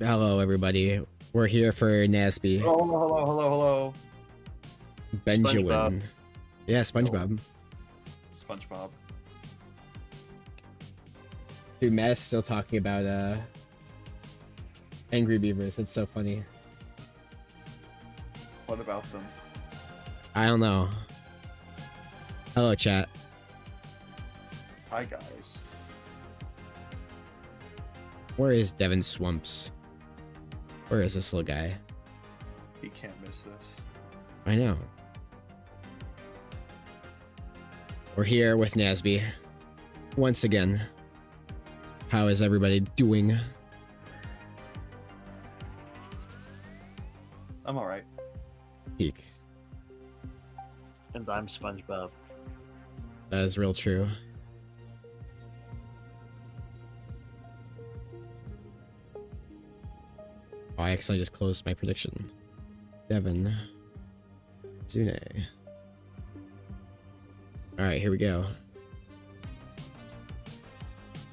Hello, everybody. We're here for NASB. Hello. Benjamin. SpongeBob. Yeah, SpongeBob. SpongeBob. Dude, Matt is still talking about Angry Beavers. It's so funny. What about them? I don't know. Hello, chat. Hi, guys. Where is Devin Swamps? Where is this little guy? He can't miss this. I know. We're here with NASB. Once again. How is everybody doing? I'm alright. Peak. And I'm SpongeBob. That is real true. Oh, I accidentally just closed my prediction. Devin. Zune. Alright, here we go.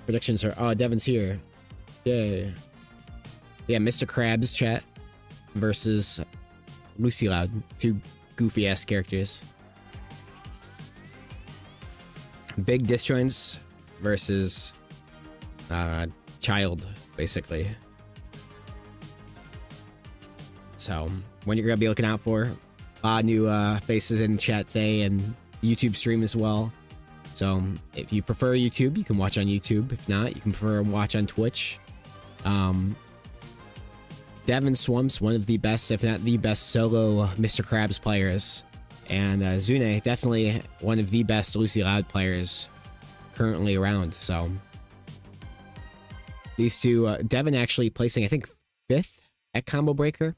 Predictions are... Oh, Devin's here. Yay. Yeah, Mr. Krabs chat versus Lucy Loud. Two goofy-ass characters. Big Disjoints versus... Child, basically. So, what you're gonna be looking out for. A lot of new faces in chat today and YouTube stream as well. So, if you prefer YouTube, you can watch on YouTube. If not, you can prefer watch on Twitch. Devin Swamps, one of the best, if not the best, solo Mr. Krabs players. And Zune, definitely one of the best Lucy Loud players currently around. So, these two, Devin actually placing, I think, 5th at Combo Breaker.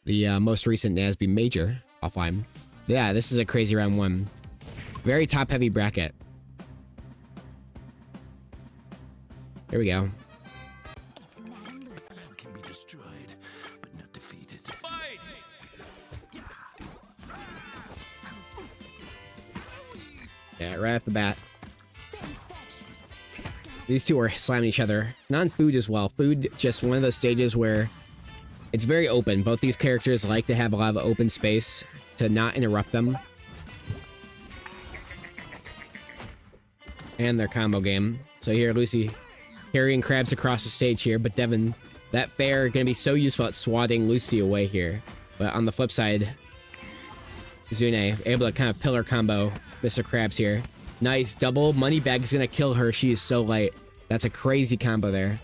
The most recent NASB major offline. Yeah, this is a crazy round one. Very top heavy bracket. Here we go. Can be destroyed, but not defeated. Yeah, right off the bat. These two are slamming each other. Not in food as well. Food, just one of those stages where it's very open. Both these characters like to have a lot of open space to not interrupt them. And their combo game. So here, Lucy carrying Krabs across the stage here, but Devin, that fair gonna be so useful at swatting Lucy away here. But on the flip side, Zune able to kind of pillar combo Mr. Krabs here. Nice double. Moneybag is gonna kill her. She is so light. That's a crazy combo there.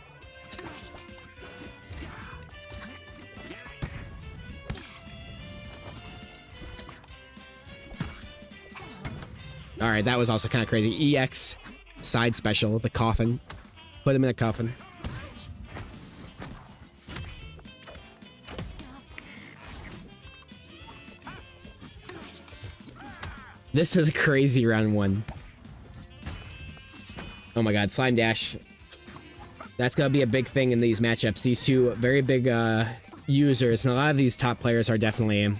Alright, that was also kind of crazy. EX side special, the coffin. Put him in a coffin. This is a crazy round one. Oh my god, Slime Dash. That's gonna be a big thing in these matchups. These two very big users, and a lot of these top players are definitely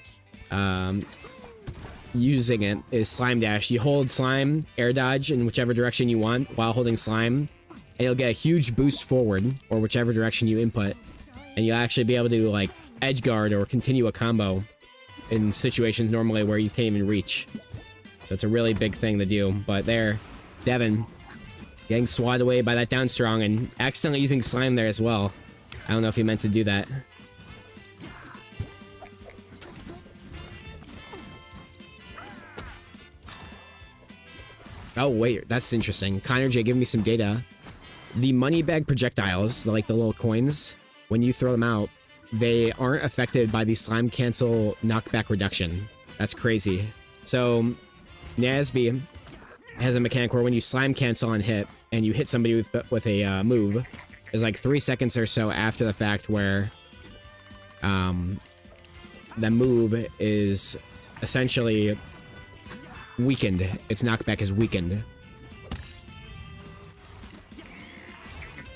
using it, is Slime Dash. You hold Slime, air dodge in whichever direction you want while holding Slime, and you'll get a huge boost forward, or whichever direction you input, and you'll actually be able to like edge guard or continue a combo in situations normally where you can't even reach. So it's a really big thing to do. But there, Devin getting swatted away by that down strong and accidentally using Slime there as well. I don't know if he meant to do that. Oh, wait, that's interesting. Connor J, give me some data. The money bag projectiles, like the little coins, when you throw them out, they aren't affected by the slime cancel knockback reduction. That's crazy. So, NASB has a mechanic where when you slime cancel on hit, and you hit somebody with a move, there's like 3 seconds or so after the fact where the move is essentially weakened. Its knockback is weakened.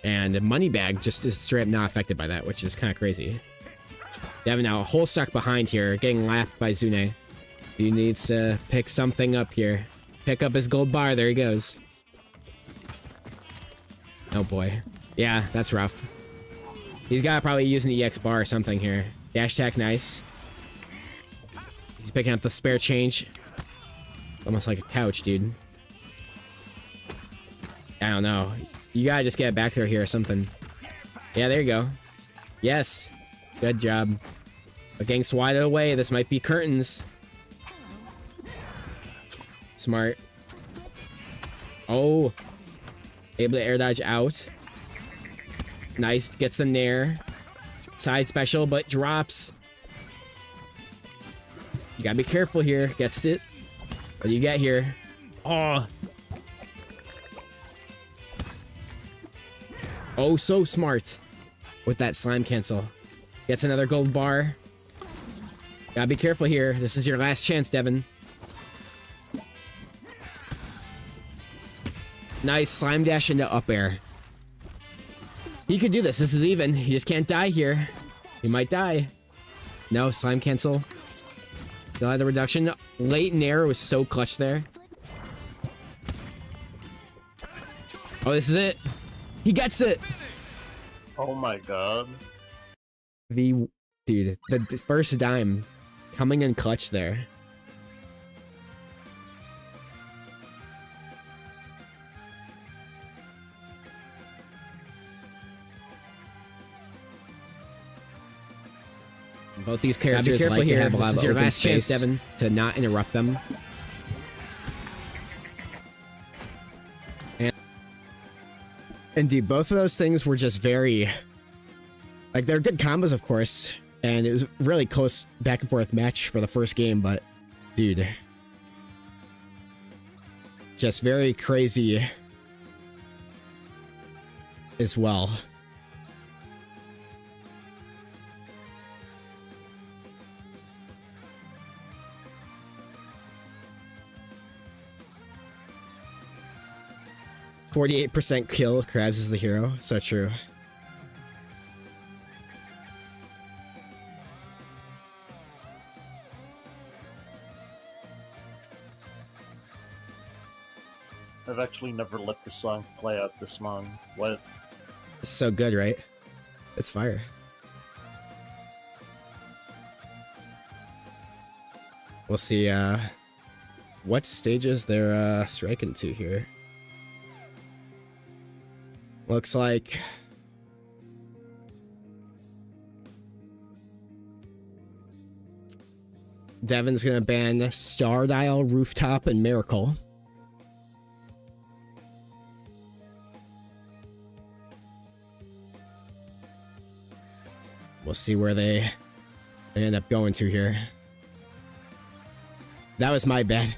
And Moneybag just is straight up not affected by that, which is kind of crazy. Devin now a whole stock behind here, getting lapped by Zune. He needs to pick something up here. Pick up his gold bar, there he goes. Oh boy. Yeah, that's rough. He's got to probably use an EX bar or something here. Dash attack, nice. He's picking up the spare change. Almost like a couch, dude. I don't know. You gotta just get back there here or something. Yeah, there you go. Yes. Good job. But getting swatted away. This might be curtains. Smart. Oh. Able to air dodge out. Nice. Gets the nair. Side special, but drops. You gotta be careful here. Gets it. What do you get here? Oh. Oh, so smart. With that slime cancel. Gets another gold bar. Gotta be careful here. This is your last chance, Devin. Nice slime dash into up air. He could do this. This is even. He just can't die here. He might die. No, slime cancel. Still had the reduction. Late nair was so clutch there. Oh, this is it. He gets it. Oh my god. Dude, the first dime coming in clutch there. Both these characters like to have a lot of open space, Devin, to not interrupt them. And dude, both of those things were just very... Like, they're good combos, of course. And it was a really close back and forth match for the first game, but... Dude. Just very crazy... as well. %48 kill. Krabs is the hero. So true. I've actually never let the song play out this long. What? It's so good, right? It's fire. We'll see what stages they're striking to here. Looks like Devin's gonna ban Star Dial, Rooftop, and Miracle. We'll see where they end up going to here. That was my bad.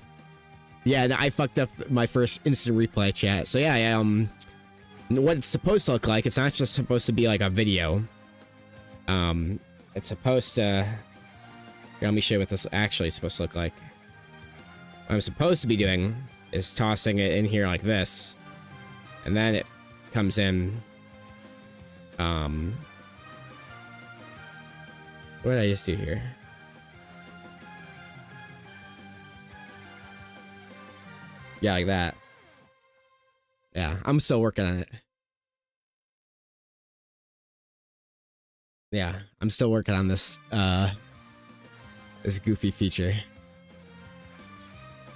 Yeah, I fucked up my first instant replay chat. So yeah, what it's supposed to look like, it's not just supposed to be like a video. It's supposed to... Here, let me show you what this actually is supposed to look like. What I'm supposed to be doing is tossing it in here like this. And then it comes in... What did I just do here? Yeah, like that. Yeah, I'm still working on it. Yeah, I'm still working on this, this goofy feature.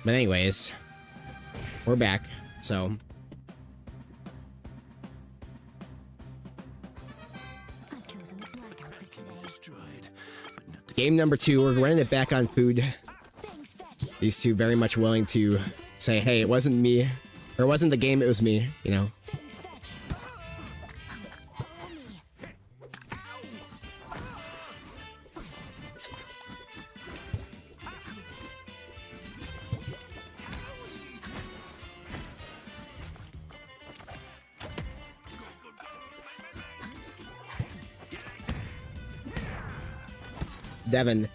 But anyways, we're back, so... Game number 2, we're running it back on food. These two very much willing to say, hey, it wasn't me. Or it wasn't the game, it was me, you know? Devin,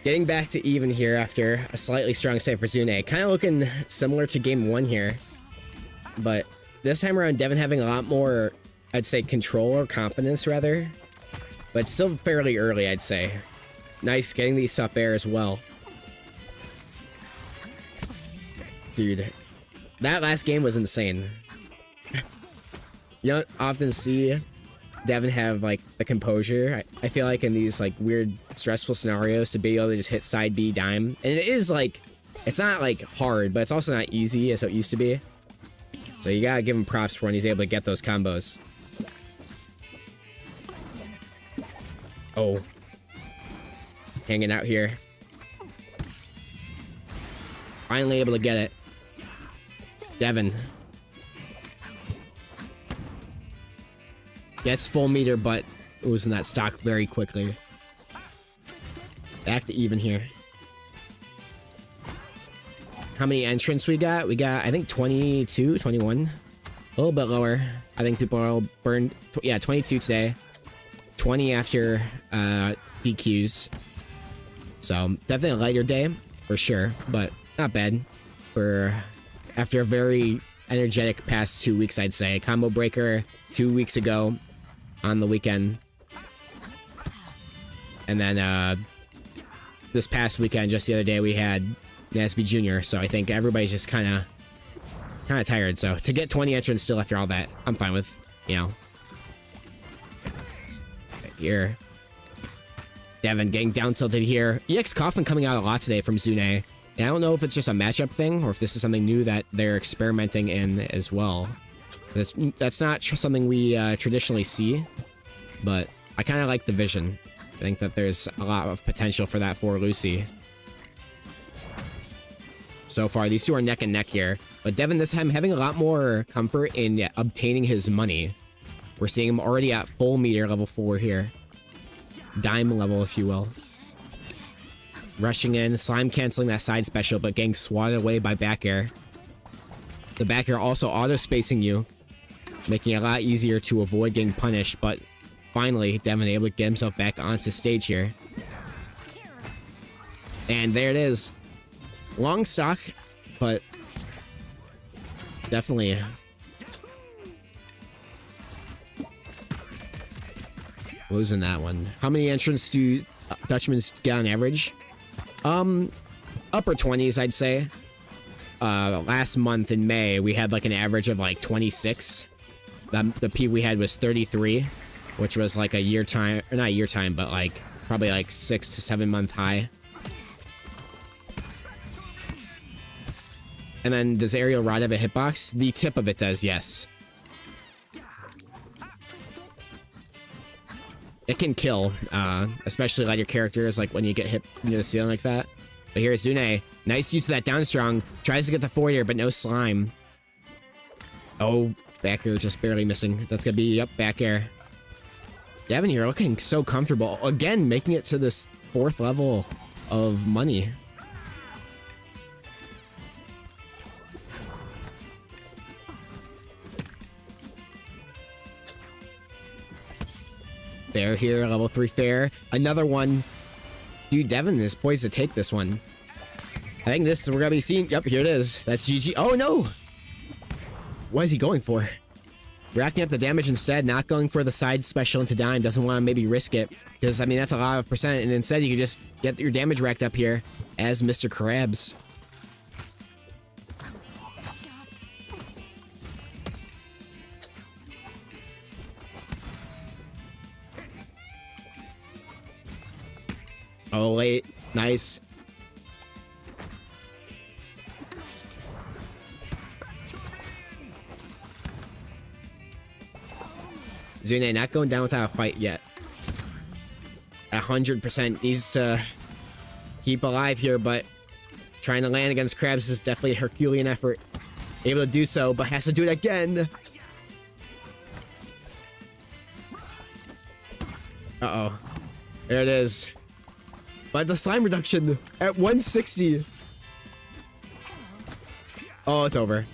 getting back to even here after a slightly strong save for Zune. Kind of looking similar to game 1 here. But this time around, Devin having a lot more, I'd say, control or confidence, rather. But still fairly early, I'd say. Nice getting these up air as well. Dude, that last game was insane. You don't often see Devin have like the composure. I feel like in these like weird stressful scenarios to be able to just hit side B dime. And it is like, it's not like hard, but it's also not easy as it used to be. So you gotta give him props for when he's able to get those combos. Oh. Hanging out here. Finally able to get it. Devin. Gets full meter, but losing that stock very quickly. Back to even here. How many entrants we got? We got, I think, 22, 21. A little bit lower. I think people are all burned. Yeah, 22 today. 20 after DQs. So, definitely a lighter day, for sure. But not bad for after a very energetic past 2 weeks, I'd say. Combo breaker 2 weeks ago on the weekend. And then this past weekend, just the other day, we had NASB Jr. So I think everybody's just kind of tired. So to get 20 entrants still after all that, I'm fine with, you know. Here. Devin getting down tilted here. EX Coffin coming out a lot today from Zune. And I don't know if it's just a matchup thing or if this is something new that they're experimenting in as well. That's not something we traditionally see, but I kind of like the vision. I think that there's a lot of potential for that for Lucy. So far, these two are neck and neck here. But Devin this time having a lot more comfort in obtaining his money. We're seeing him already at full meter, level 4 here. Dime level, if you will. Rushing in, slime canceling that side special, but getting swatted away by back air. The back air also auto-spacing you, making it a lot easier to avoid getting punished, but finally, Devin able to get himself back onto stage here. And there it is. Long stock, but definitely losing that one. How many entrants do Dutchman's get on average? Upper 20s, I'd say. Last month in May, we had like an average of like 26. The peak we had was 33, which was like a year time, or not a year time, but like probably like 6 to 7 month high. And then does aerial rod have a hitbox? The tip of it does, yes. It can kill, especially lighter characters, like when you get hit near the ceiling like that. But here's Zune. Nice use of that down strong. Tries to get the forward air, but no slime. Oh, back air just barely missing. That's gonna be, yep, back air. Devin here looking so comfortable. Again, making it to this 4th level of money. Fair here, level 3 fair. Another one. Dude, Devin is poised to take this one. I think this, we're gonna be seeing, yep, here it is. That's GG. Oh no! What is he going for? Racking up the damage instead, not going for the side special into dime. Doesn't want to maybe risk it. Because, I mean, that's a lot of percent. And instead, you can just get your damage racked up here as Mr. Krabs. Oh, late. Nice. Zune not going down without a fight yet. 100% needs to keep alive here, but trying to land against Krabs is definitely a Herculean effort. Able to do so, but has to do it again. Uh-oh. There it is. But the slime reduction at 160. Oh, it's over.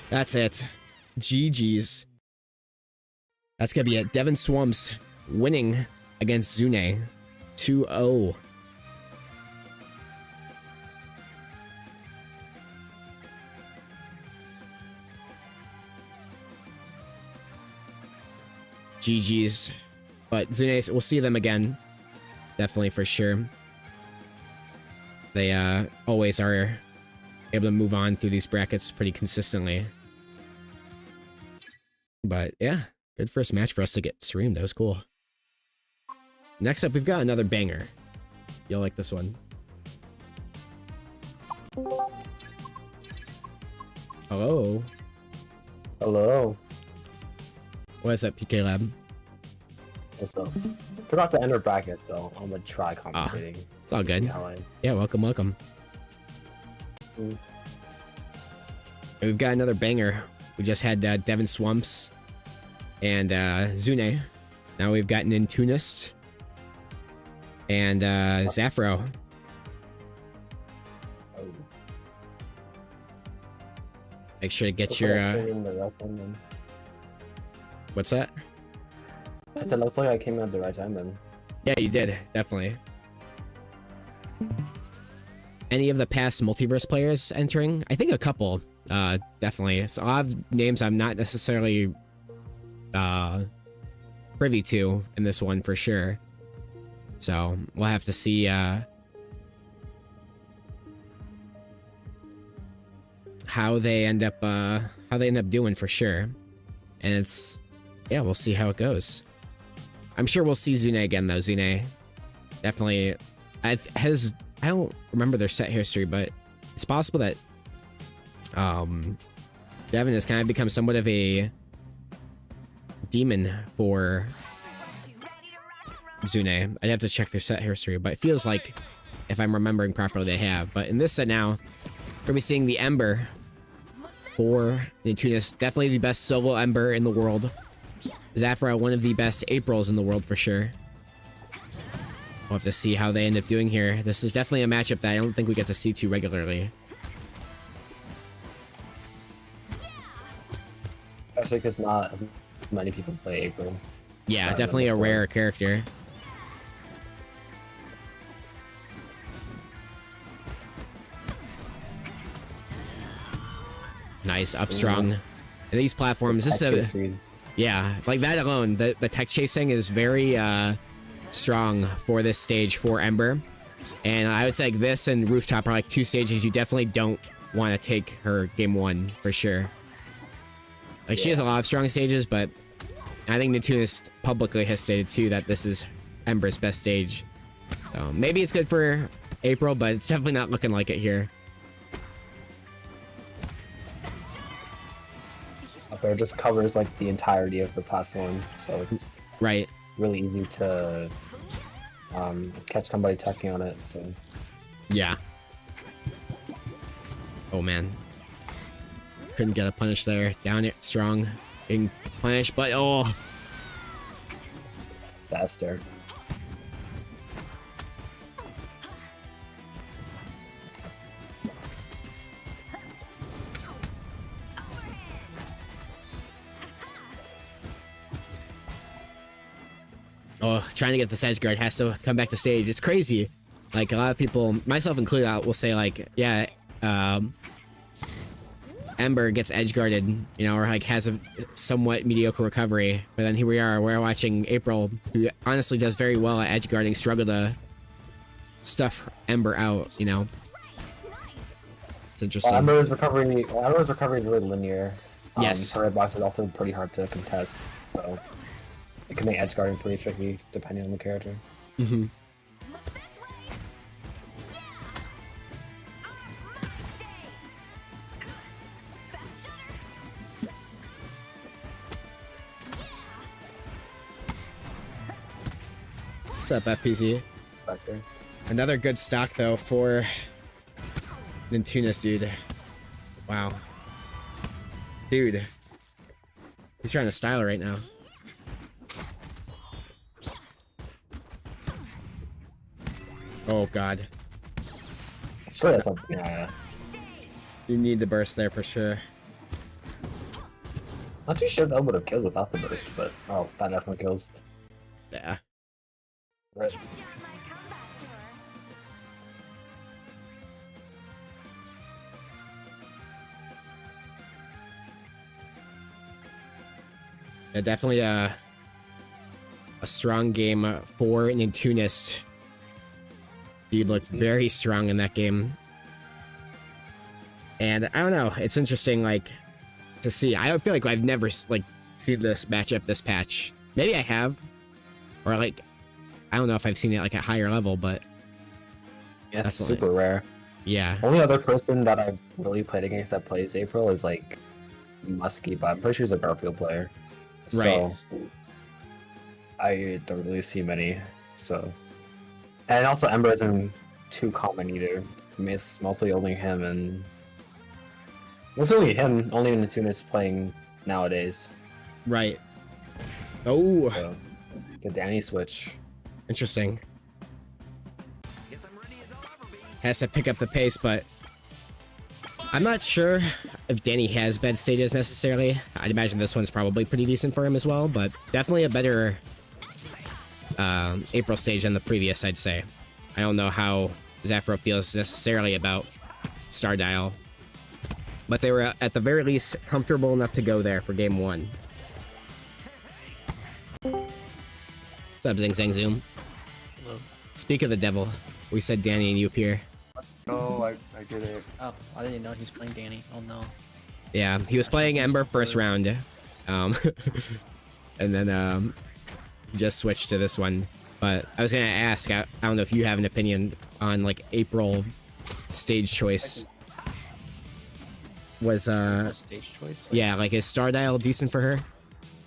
That's it. GG's. That's gonna be it. Devin Swamps winning against Zune. 2-0. GG's. But Zune, we'll see them again. Definitely, for sure. They always are able to move on through these brackets pretty consistently. But yeah. Good first match for us to get streamed. That was cool. Next up, we've got another banger. You'll like this one. Hello. Hello. What's up, PK Lab? What's up? Forgot to enter bracket, so I'm gonna try commentating. It's all good. Yeah, welcome, welcome. We've got another banger. We just had Devin Swamps and Zune. Now we've got Nintoonist and Zafro. Make sure to get your. What's that? I said, looks like I came in at the right time then. Yeah, you did, definitely. Any of the past multiverse players entering? I think a couple, definitely. It's a lot of names I'm not necessarily privy to in this one for sure. So we'll have to see how they end up doing for sure. And it's, yeah, we'll see how it goes. I'm sure we'll see Zune again though. Zune definitely I don't remember their set history, but it's possible that Devin has kind of become somewhat of a demon for Zune. I'd have to check their set history, but it feels like, if I'm remembering properly, they have. But in this set now, we're gonna be seeing the Ember for Nintoonist. Definitely the best solo Ember in the world. Zafra, one of the best Aprils in the world for sure. We'll have to see how they end up doing here. This is definitely a matchup that I don't think we get to see too regularly. Especially because not as many people play April. Yeah, definitely a rare character. Nice, up strong. And these platforms, this is a... Yeah, like that alone, the tech chasing is very strong for this stage for Ember. And I would say like this and Rooftop are like two stages you definitely don't want to take her game one for sure. Like she has a lot of strong stages, but I think Nintoonist publicly has stated too that this is Ember's best stage. So maybe it's good for April, but it's definitely not looking like it here. It just covers like the entirety of the platform, so it's right, really easy to catch somebody tucking on it. So yeah. Oh man, couldn't get a punish there. Down it strong, being punished, but oh, faster. Oh, trying to get this edge guard has to come back to stage. It's crazy. Like a lot of people, myself included, will say like, yeah, Ember gets edge guarded, you know, or like has a somewhat mediocre recovery. But then here we are, we're watching April, who honestly does very well at edge guarding, struggle to stuff Ember out, you know. It's interesting. Ember's recovery is really linear. Yes. Her red box is also pretty hard to contest, so it can make edge guarding pretty tricky depending on the character. Mm-hmm. What's up, FPZ? Factor. Another good stock though for Nintoonist, dude. Wow. Dude. He's trying to style it right now. Oh god. Sure, that's something. Yeah. You need the burst there for sure. Not too sure that would have killed without the burst, but oh, that definitely kills. Yeah. Right. Yeah, definitely a strong game for Nintoonist. He looked very strong in that game. And I don't know, it's interesting, like, to see. I don't feel like I've never, like, seen this matchup this patch. Maybe I have, or like, I don't know if I've seen it like at higher level, but Yeah, it's That's super rare. yeah, Only other person that I've really played against that plays April is like Muskie, but I'm pretty sure he's a Garfield player. So I don't really see many. So, and also Ember isn't too common either. It's mostly only him, and it's only him. Only Nintoonist playing nowadays. right. Oh, So the Danny switch. interesting. Has to pick up the pace, but I'm not sure if Danny has bad stages necessarily. I'd imagine this one's probably pretty decent for him as well, but definitely a better April stage than the previous, I'd say. I don't know how Zafro feels necessarily about Stardial, but they were at the very least comfortable enough to go there for game 1. What's up, Zing Zang Zoom? Hello. Speak of the devil, we said Danny and you appear. Oh, I did it. Oh, I didn't know he's playing Danny. Oh no. Yeah, he was playing Ember first round, and then he just switched to this one. But I was gonna ask, I don't know if you have an opinion on like April stage choice. Was Stage choice? yeah, like is Stardial decent for her?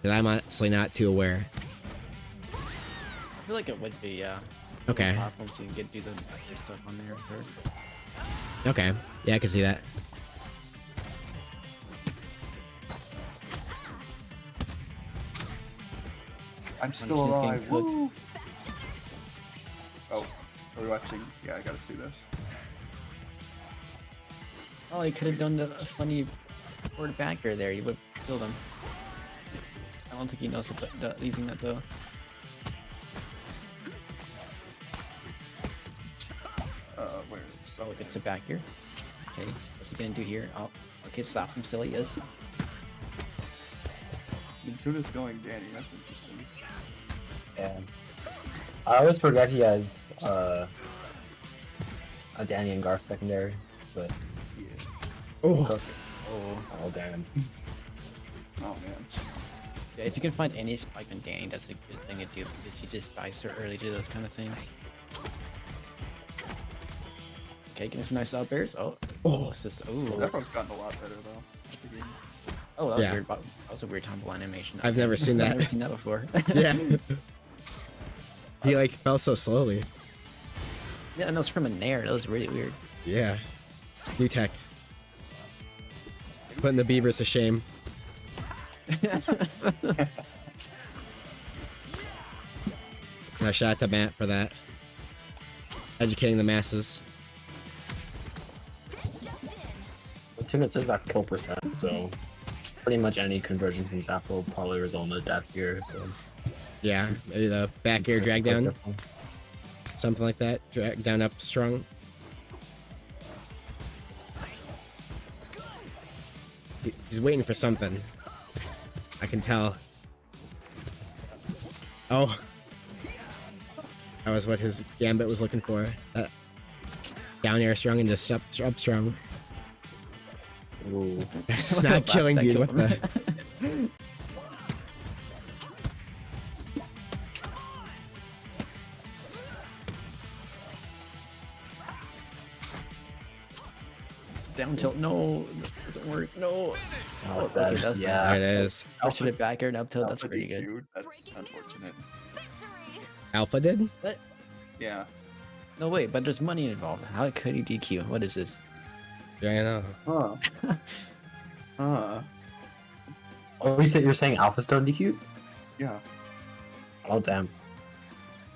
Because I'm honestly not too aware. I feel like it would be, yeah. Okay. Platform to do the extra stuff on there with her. Okay, yeah, I can see that. I'm still she's getting alive. cooked. Woo! Oh, are we watching? Yeah, I gotta see this. Oh, he could have done the funny forward backer there. You would have killed him. I don't think he knows using that though. Where? Oh, it's a back here. Okay, what's he gonna do here? Oh, okay, stop him. Still he is. Nintoonist going Danny. That's interesting. Yeah. I always forget he has a Danny and Garth secondary, but Yeah. Oh, oh damn. Oh man. Yeah, if you can find any spike on Danny, that's a good thing to do because he just dies so early to those kind of things. Okay, getting some nice out bears. Oh, assist. Ooh. Everyone's gotten a lot better though. at the game. Oh, that was Yeah. weird. That was a weird tumble animation. I've never seen that. I've never seen that before. yeah. He like fell so slowly. Yeah, and that was from a nair. That was really weird. Yeah. New tech. Putting the beavers to shame. Shout out to Matt for that. Educating the masses. Nintoonist is at kill percent, so pretty much any conversion from Zap will probably result in a death here, so Yeah, maybe the back air drag down. Something like that. Drag down up strong. He's waiting for something. I can tell. Oh. That was what his gambit was looking for. Down air strong and just up strong. Ooh. That's not killing, dude. What the? Down tilt. No, that doesn't work. No. Oh, okay, that- that's yeah. There it is. Push it back air and up tilt. That's Alpha pretty good. DQ'd. That's unfortunate. Alpha did? But Yeah. no, wait. But there's money involved. How could he DQ? What is this? Yeah, I know. Huh. Huh. Oh, you're saying AlphaStone DQ? Yeah. Oh damn.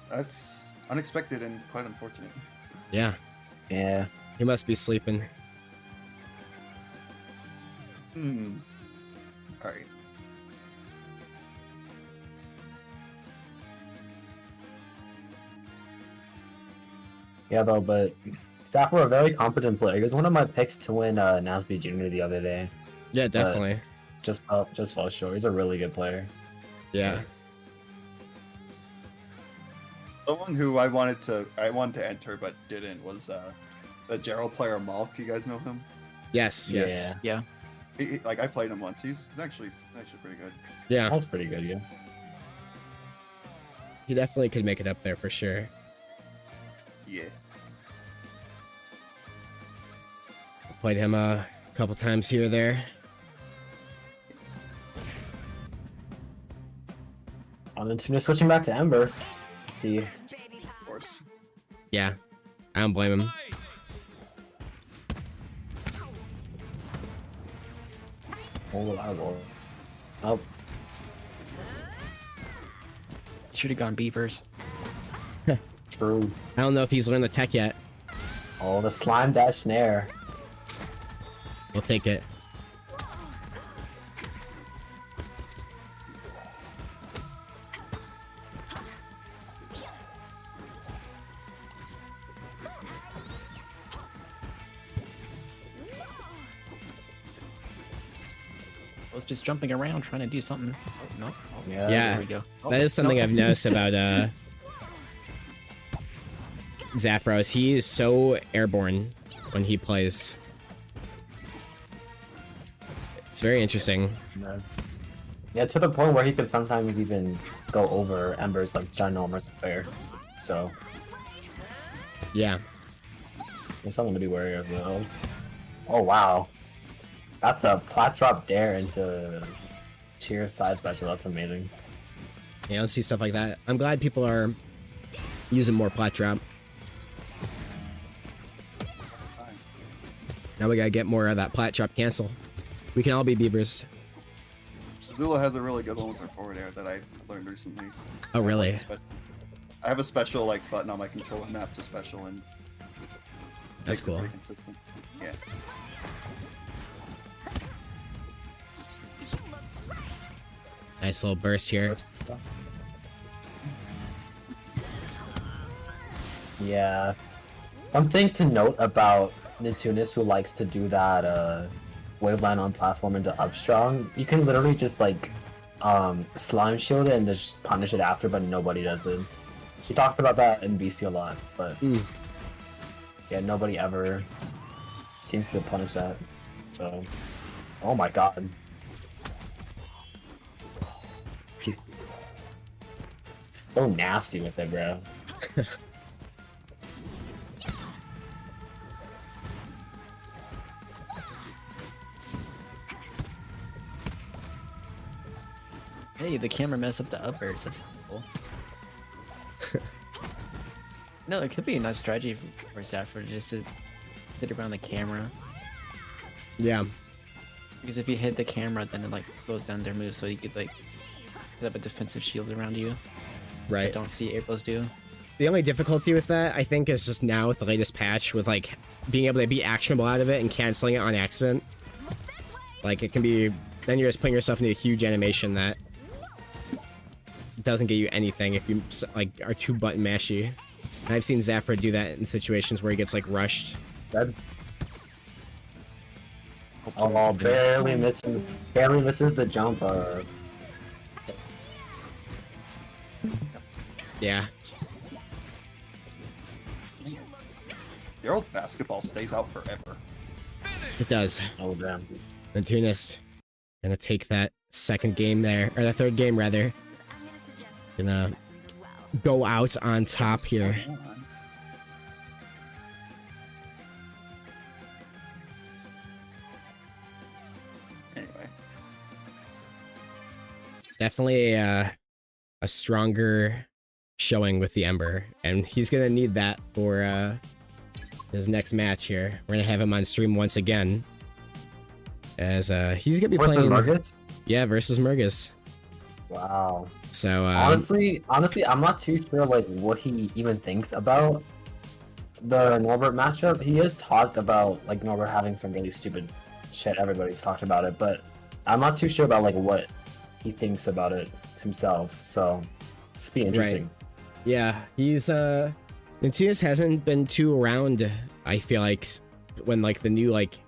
That's unexpected and quite unfortunate. Yeah. Yeah. He must be sleeping. Alright. Yeah though, but Zap were a very competent player. He was one of my picks to win NASB Junior the other day. Yeah, definitely. Just fell short. He's a really good player. Yeah. Someone who I wanted to enter but didn't was the Gerald player Malk. You guys know him? Yes, yes. Yeah. Yeah. Like I played him once. He's actually pretty good. Yeah, That's pretty good, yeah. he definitely could make it up there for sure. Yeah. Played him a couple times here or there. I'm Nintoonist switching back to Ember to see. Of course. Yeah, I don't blame him. Oh, wow. Oh, Should have gone beavers. true. I don't know if he's learned the tech yet. Oh, the slime dash snare. We'll take it. I was just jumping around trying to do something. Oh, no. Oh, Yeah. Yeah. There we go. Oh, That is something no. I've noticed about Zaphros. He is so airborne when he plays. It's very interesting. Yeah, to the point where he could sometimes even go over Ember's like ginormous player. So Yeah. there's something to be wary of though. Oh wow. That's a plat drop dare into Cheer side special. That's amazing. Yeah, let's see stuff like that. I'm glad people are using more plat drop. Now we gotta get more of that plat drop cancel. We can all be beavers. Zula has a really good one with her forward air that I learned recently. Oh, really? I have a special like button on my controller map to special and That's makes it cool. pretty consistent. Yeah. Nice little burst here. Yeah. Something to note about Nintoonist who likes to do that waveline on platform into upstrong. You can literally just like slime shield it and just punish it after, but nobody does it. She talks about that in BC a lot, but yeah, nobody ever seems to punish that. So, oh my god. So nasty with it, bro. Hey, the camera messed up the uppers. That's cool. No, it could be a nice strategy for Safford just to sit around the camera. Yeah. Because if you hit the camera, then it like slows down their moves, so you could like set up a defensive shield around you. Right. I don't see April's do. The only difficulty with that, I think, is just now with the latest patch, with like being able to be actionable out of it and canceling it on accident. Like it can be, then you're just putting yourself into a huge animation that doesn't get you anything if you like are too button mashy. And I've seen Zaphra do that in situations where he gets like rushed. Dead. Oh, barely misses the jump. Yeah. Your old basketball stays out forever. It does. Oh damn. Nintoonist gonna take that second game there, or the third game rather. Gonna go out on top here. Anyway. Definitely a stronger showing with the Ember, and he's gonna need that for his next match here. We're gonna have him on stream once again, as he's gonna be Versus playing. Marcus? Yeah, versus Murgus. Wow. So Honestly, I'm not too sure like what he even thinks about the Norbert matchup. He has talked about like Norbert having some really stupid shit. Everybody's talked about it, but I'm not too sure about like what he thinks about it himself. So it's be interesting. yeah, he's Nintoonist hasn't been too around. I feel like when like the new like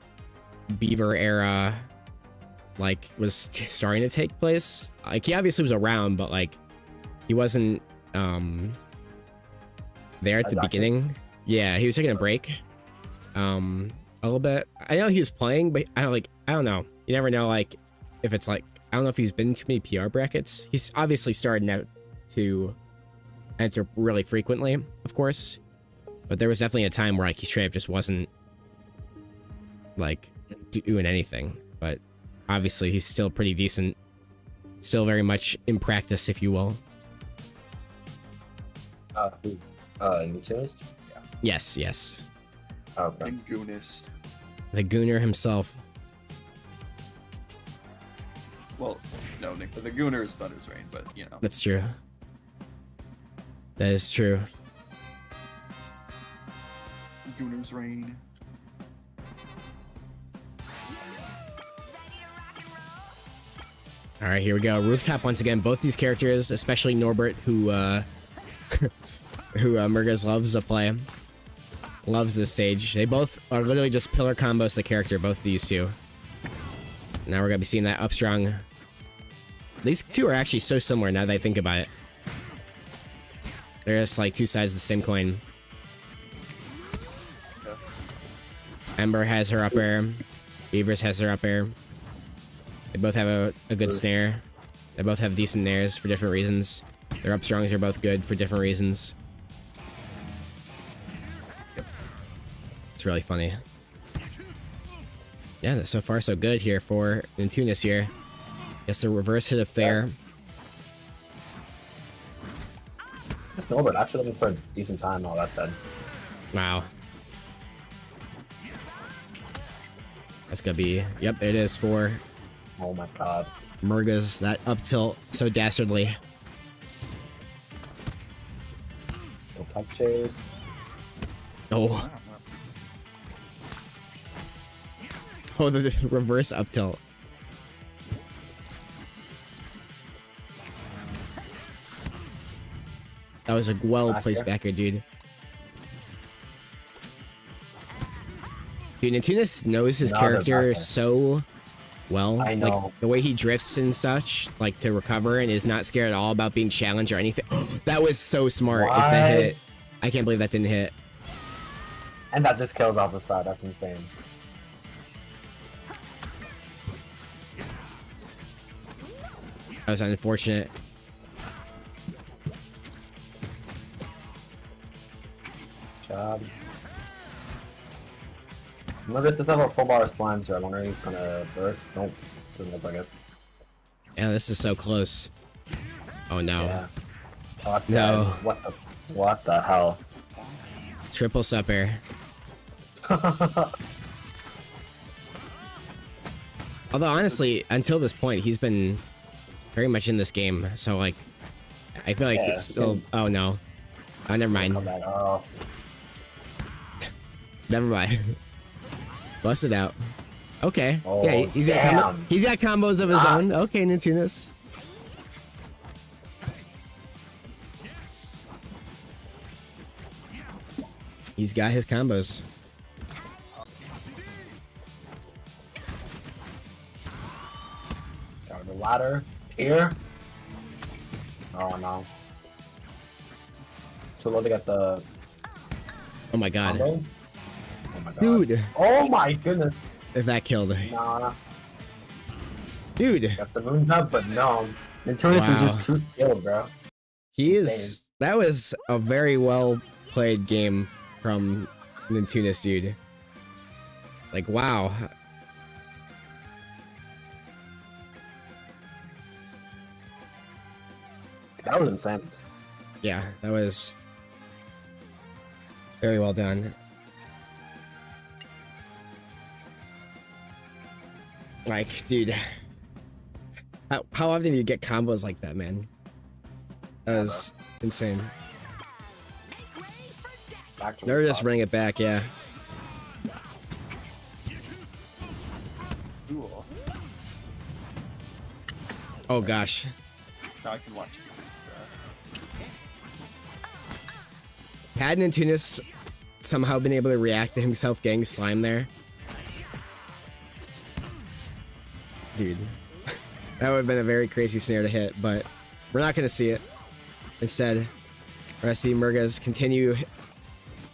Beaver era like was starting to take place. Like he obviously was around, but like he wasn't there at the beginning. Yeah, he was taking a break a little bit. I know he was playing, but I don't know. You never know, like, if it's like, I don't know if he's been in too many PR brackets. He's obviously started out to enter really frequently, of course. But there was definitely a time where, like, he straight up just wasn't, like, doing anything. But obviously he's still pretty decent. Still very much in practice, if you will. Who? Nintoonist? Yes, yes. Okay. Nintoonist. The Gooner himself. Well, no, Nick, the Gooner is Thunder's Reign, but you know. That's true. That is true. Gooner's Reign. All right, here we go. Rooftop once again. Both these characters, especially Norbert, who Murgaz loves to play, loves this stage. They both are literally just pillar combos the character. Both of these two. Now we're gonna be seeing that up strong. These two are actually so similar now that I think about it. They're just like two sides of the same coin. Yeah. Ember has her up air. Beavers has her up air. They both have a good snare. They both have decent nairs for different reasons. Their up strongs are both good for different reasons. It's really funny. Yeah, so far so good here for Nintoonist here. Guess the reverse hit of fair. Just Norbert actually looking for a decent time. Oh, that's dead. Wow. That's gonna be, yep, there it is for Oh my god. Murgaz, that up tilt so dastardly. Don't top chase. Oh. Oh, the reverse up tilt. That was a well-placed backer, dude. Dude, Nintoonist knows his character so well. I know. Like, the way he drifts and such, like, to recover and is not scared at all about being challenged or anything. That was so smart. If that hit. I can't believe that didn't hit. And that just kills AlphaStone. That's insane. That was unfortunate. Job. Remember, this have a full bar of slimes here. I wonder if he's gonna burst. Nope. Doesn't look like it. Yeah, this is so close. Oh no. Yeah. Oh, No. What the hell? Triple sup air. Although honestly, until this point, he's been very much in this game. So like, I feel like Yeah, it's still. Oh no. Oh, never mind. Come back. Oh. Never mind. Bust it out. Okay. Oh, yeah, he's got he's got combos of his own. Okay, Nintoonist. He's got his combos. Got the ladder here. Oh no. Too low to get the Oh my god. combo. Oh my god. Dude, Oh my goodness. if that killed. Nah. Dude, That's the moon up, but no. Nintoonist Wow. is just too skilled, bro. he is. That was a very well played game from Nintoonist, dude. Like, wow. That was insane. Yeah, that was very well done. Like, dude, how often do you get combos like that, man? That was insane. Back to They're the just top. running it back, yeah. Cool. Oh gosh. Now I can watch you. Had Nintoonist somehow been able to react to himself getting slime there? Dude. That would have been a very crazy snare to hit, but we're not going to see it. Instead, we're going to see Murgaz continue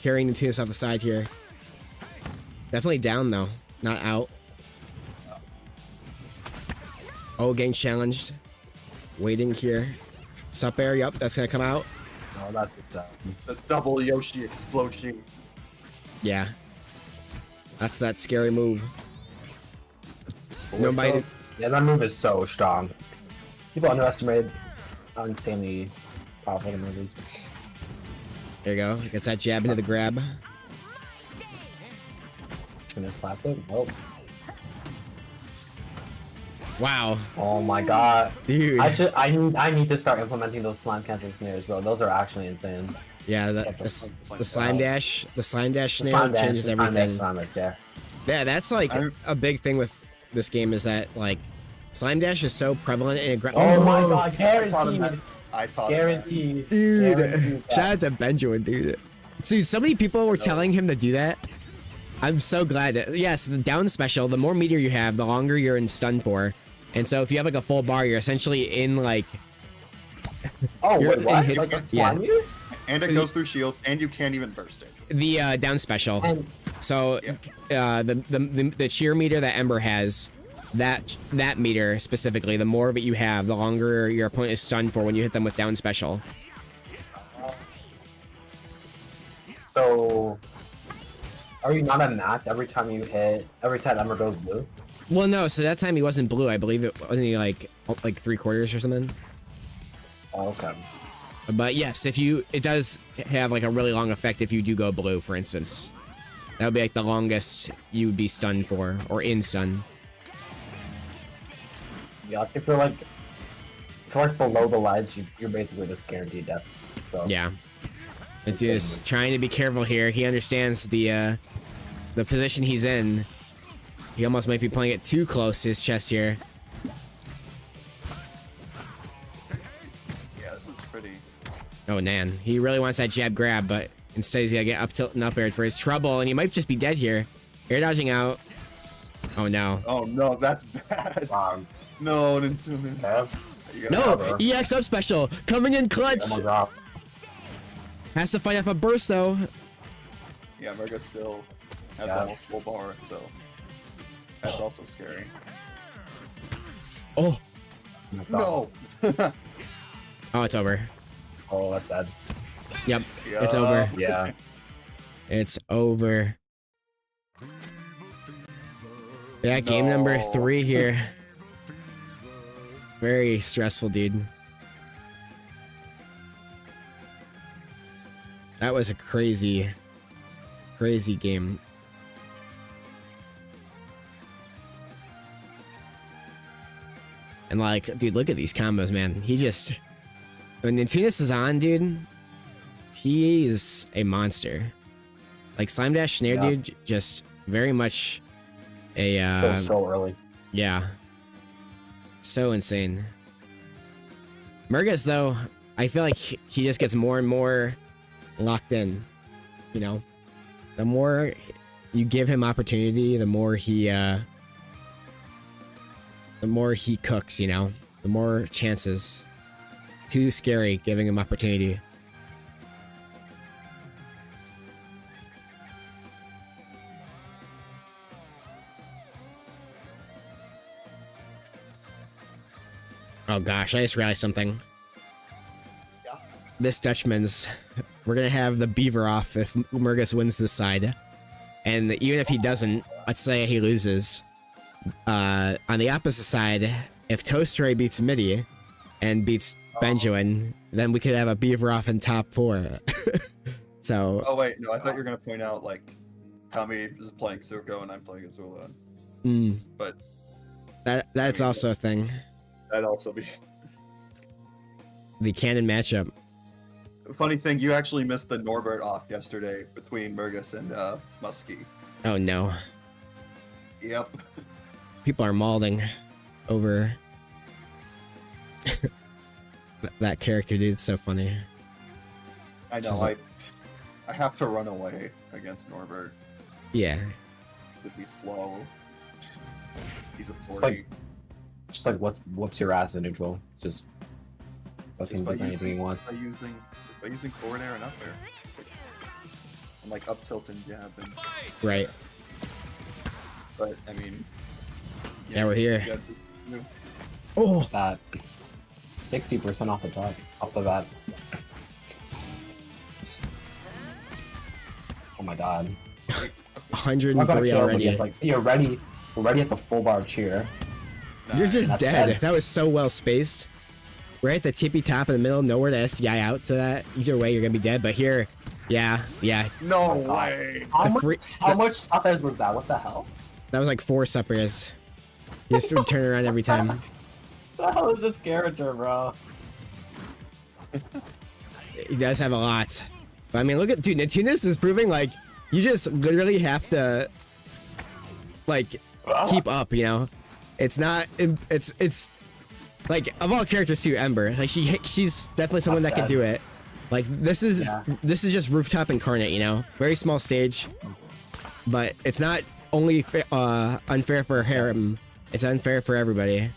carrying Nintoonist off the side here. Definitely down, though. Not out. Oh, getting challenged. Waiting here. Sup air, yup, that's gonna come out. Oh, that's The double Yoshi explosion. Yeah. That's that scary move. so, Nobody. yeah, that move is so strong. People underestimate how insanely powerful the move is. There you go. Gets that jab into the grab. Finish classic. Oh. Wow. Oh my god. Dude. I need to start implementing those slime canceling snares, bro. Those are actually insane. Yeah, the slime dash. The slime dash snare Slime dash, changes the slime dash everything. slime right there. Yeah, that's like a big thing with this game is that like slime dash is so prevalent in Oh my god, Guaranteed. guaranteed. Guaranteed. Dude, Guaranteed. shout out to Benjamin, dude. Dude, so many people were telling him to do that. I'm so glad that, yes, the down special, the more meter you have, the longer you're in stun for. And so if you have like a full bar, you're essentially in like... Oh, you're wait, what? in hits- Like it's yeah. slime you? And it goes through shield, and you can't even burst it. The down special. And So the cheer meter that Ember has, that meter specifically, the more of it you have, the longer your opponent is stunned for when you hit them with down special. so, are you not at max every time Ember goes blue? Well, no. So that time he wasn't blue. I believe it wasn't he like 3/4 or something. Oh, okay. But yes, it does have like a really long effect if you do go blue, for instance. That would be like the longest you would be stunned for, or in stun. Yeah, if you're like below the ledge, you're basically just guaranteed death. So. Yeah. It's just trying to be careful here. He understands the position he's in. He almost might be playing it too close to his chest here. Yeah, this is pretty. Oh, Nan. He really wants that jab grab, but instead he's gotta get up tilt and up aired for his trouble, and he might just be dead here. Air dodging out. Oh, no. Oh no, that's bad. No, Nintoonist. Yeah. No! EX up special! Coming in clutch! Oh my god. Has to fight off a burst, though. Yeah, Merga still has Yeah. almost full bar, so that's also scary. Oh! No. Oh, it's over. Oh, that's sad. Yep, it's over. Yeah. It's over. Yeah, game number 3 here. Very stressful, dude. That was a crazy, crazy game. And like, dude, look at these combos, man. He just... When Nintoonist is on, dude, he is a monster. Like, Slime Dash Snare, Yeah. dude, just very much a... Goes so early. Yeah. So insane. Murgus, though, I feel like he just gets more and more locked in. You know? The more you give him opportunity, the more he cooks, you know? The more chances. Too scary giving him opportunity. Oh gosh, I just realized something. Yeah. This Dutchman's... We're gonna have the beaver off if Murgus wins this side. And even if he doesn't, let's say he loses. On the opposite side, if Toaster beats Miity and beats Benjamin, then we could have a beaver off in top 4. So... Oh wait, no, I thought you were gonna point out like Kami is playing Suko and I'm playing Azula. But that's also a thing. that'd also be The canon matchup. funny thing. You actually missed the Norbert off yesterday between Murgus and Muskie. Oh no. Yep. People are mauling over that character, dude. It's so funny. I know. I have to run away against Norbert. Yeah. To be slow. He's a It's 40. Just like whoops your ass in neutral. Just fucking does anything he wants. By using forward air and up air. And like up tilt and jab and Right. but I mean Yeah, we're here. you gotta do- Oh, That 60% off the top, off the bat. Oh my god. 103 already. It's like, you're ready at the full bar of cheer. You're just That's dead. dead. That was so well spaced. We're at the tippy top in the middle, nowhere to SCI out to that. Either way, you're gonna be dead. But here, yeah. No way. How much suppers was that? What the hell? That was like 4 suppers. You just would turn around every time. What the hell is this character, bro? He does have a lot. But I mean, look at, dude, Nintoonist is proving like you just literally have to like keep up, you know? It's not, it's like of all characters too, Ember, like she's definitely someone that can do it. Like this is just Rooftop incarnate, you know? Very small stage, but it's not only unfair for Harem, it's unfair for everybody.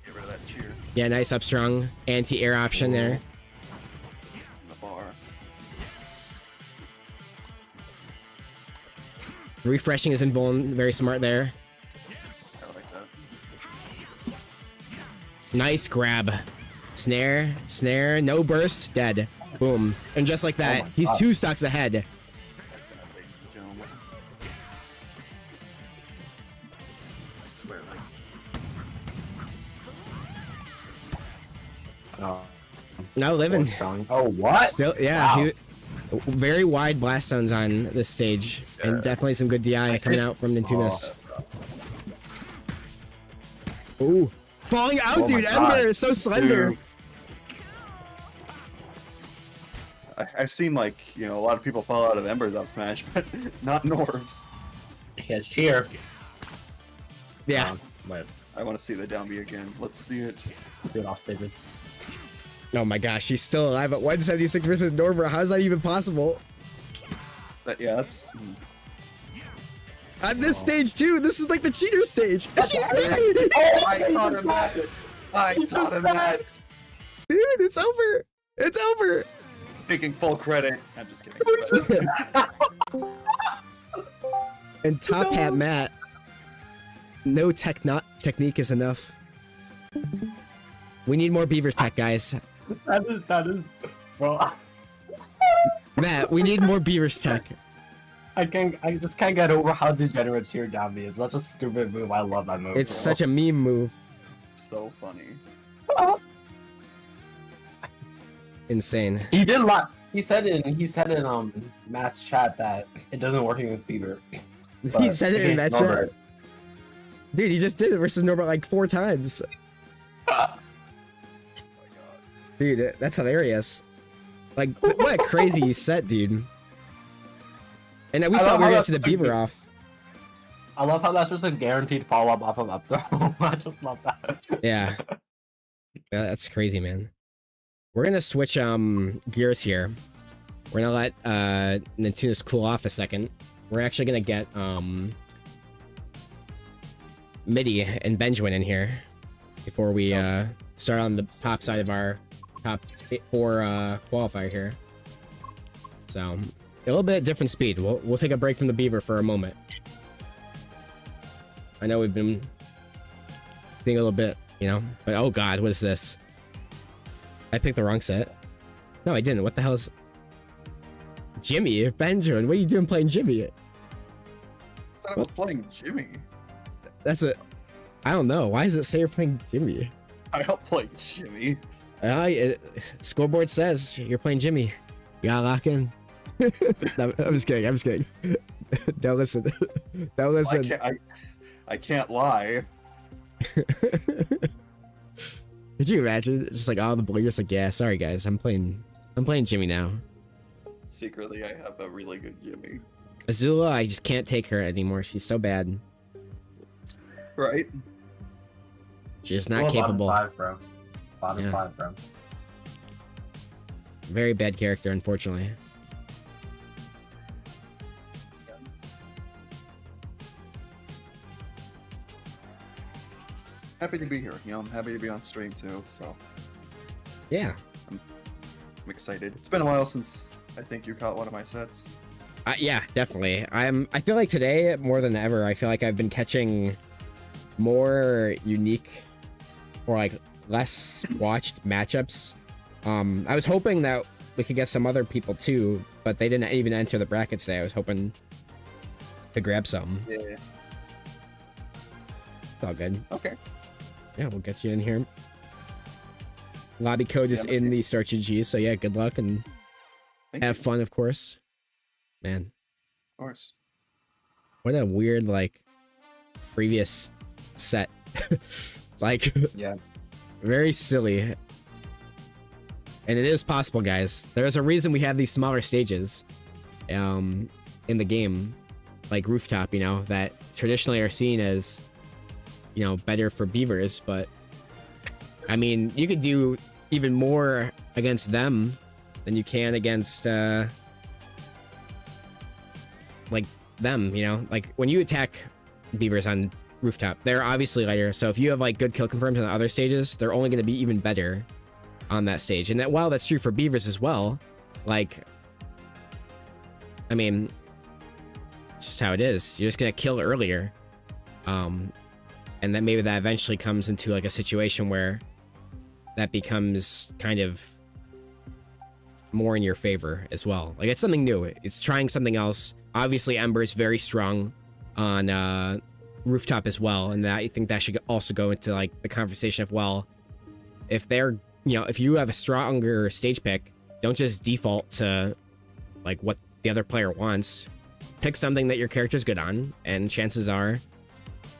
Get rid of that cheer. Yeah, nice up strong anti-air option there. The bar. Refreshing his invuln, very smart there. I like that. Nice grab. Snare, no burst, dead. Boom. And just like that, he's 2 stocks ahead. Ladies and gentlemen. I swear, like, Oh, No living. strong. Oh, what? Still, yeah. Wow. Very wide blast zones on this stage. And definitely some good DI coming out from Nintoonist. Ooh. Falling out, Oh my dude. God. Ember is so slender. Dude. I've seen, like, you know, a lot of people fall out of Embers on Smash, but not Norbs. He has cheer. Yeah. Wait, I want to see the down B again. Let's see it. do it off stages. Oh my gosh, he's still alive at 176 versus Norbert. How is that even possible? Yeah, that's... On this stage too, this is like the cheater stage. And she's dead! Oh, I thought of that! I thought of that! Dude, it's over! It's over! Taking full credit. I'm just kidding. And top hat Matt. No technique is enough. We need more Beaver tech, guys. That is, bro. Matt, we need more Beaver's tech. I just can't get over how degenerate cheer down B is. That's a stupid move. I love that move. It's bro. such a meme move. So funny. Insane. He did lot. He said in Matt's chat that it doesn't work against Beaver. He said it in that against chat. Norbert. Dude, he just did it versus Norbert like 4 times. Dude, that's hilarious. Like, what a crazy set, dude. And we I thought love we were how gonna that's see the such a Beaver good- off. I love how that's just a guaranteed follow-up off of up throw. I just love that. Yeah. Yeah, that's crazy, man. We're gonna switch gears here. We're gonna let Nintoonist cool off a second. We're actually gonna get Miity and Benjamin in here before we start on the top side of our top 4 qualifier here. So a little bit different speed. We'll take a break from the Beaver for a moment. I know we've been thinking a little bit, you know, but oh god, what is this? I picked the wrong set. No, I didn't. What the hell is Jimmy? Benjamin, what are you doing playing Jimmy? I thought I was playing Jimmy. That's a... I don't know. Why does it say you're playing Jimmy? I don't play Jimmy. Scoreboard says you're playing Jimmy. You gotta lock in. No, I'm just kidding. I'm just kidding. Don't listen. Don't listen. I can't lie. Could you imagine? It's just like all the boys just like, yeah, sorry guys, I'm playing Jimmy now. Secretly, I have a really good Jimmy. Azula, I just can't take her anymore. She's so bad. Right? She's not Well, capable. Bottom 5, bro. Bottom Yeah. 5, bro. Very bad character, unfortunately. Happy to be here. You know, I'm happy to be on stream too, so Yeah. I'm excited. It's been a while since I think you caught one of my sets. Yeah, definitely. I feel like today more than ever, I feel like I've been catching more unique or like less watched matchups. I was hoping that we could get some other people too, but they didn't even enter the bracket today. I was hoping to grab some. Yeah. It's all good. Okay. Yeah, we'll get you in here. Lobby code is Yeah, in the search EG, so yeah, good luck and Thank have you. fun, of course. Man, Of course. what a weird like previous set. Like Yeah. very silly. And it is possible, guys. There's a reason we have these smaller stages in the game, like Rooftop, you know, that traditionally are seen as, you know, better for beavers, but I mean, you could do even more against them than you can against like them, you know? Like when you attack beavers on Rooftop, they're obviously lighter, so if you have like good kill confirms on the other stages, they're only going to be even better on that stage. And that, while that's true for beavers as well, like, I mean, it's just how it is. You're just gonna kill earlier, and then maybe that eventually comes into like a situation where that becomes kind of more in your favor as well. Like, it's something new. It's trying something else. Obviously, Ember is very strong on Rooftop as well, and that, I think that should also go into like the conversation of, well, if they're, you know, if you have a stronger stage pick, don't just default to like what the other player wants. Pick something that your character's good on, and chances are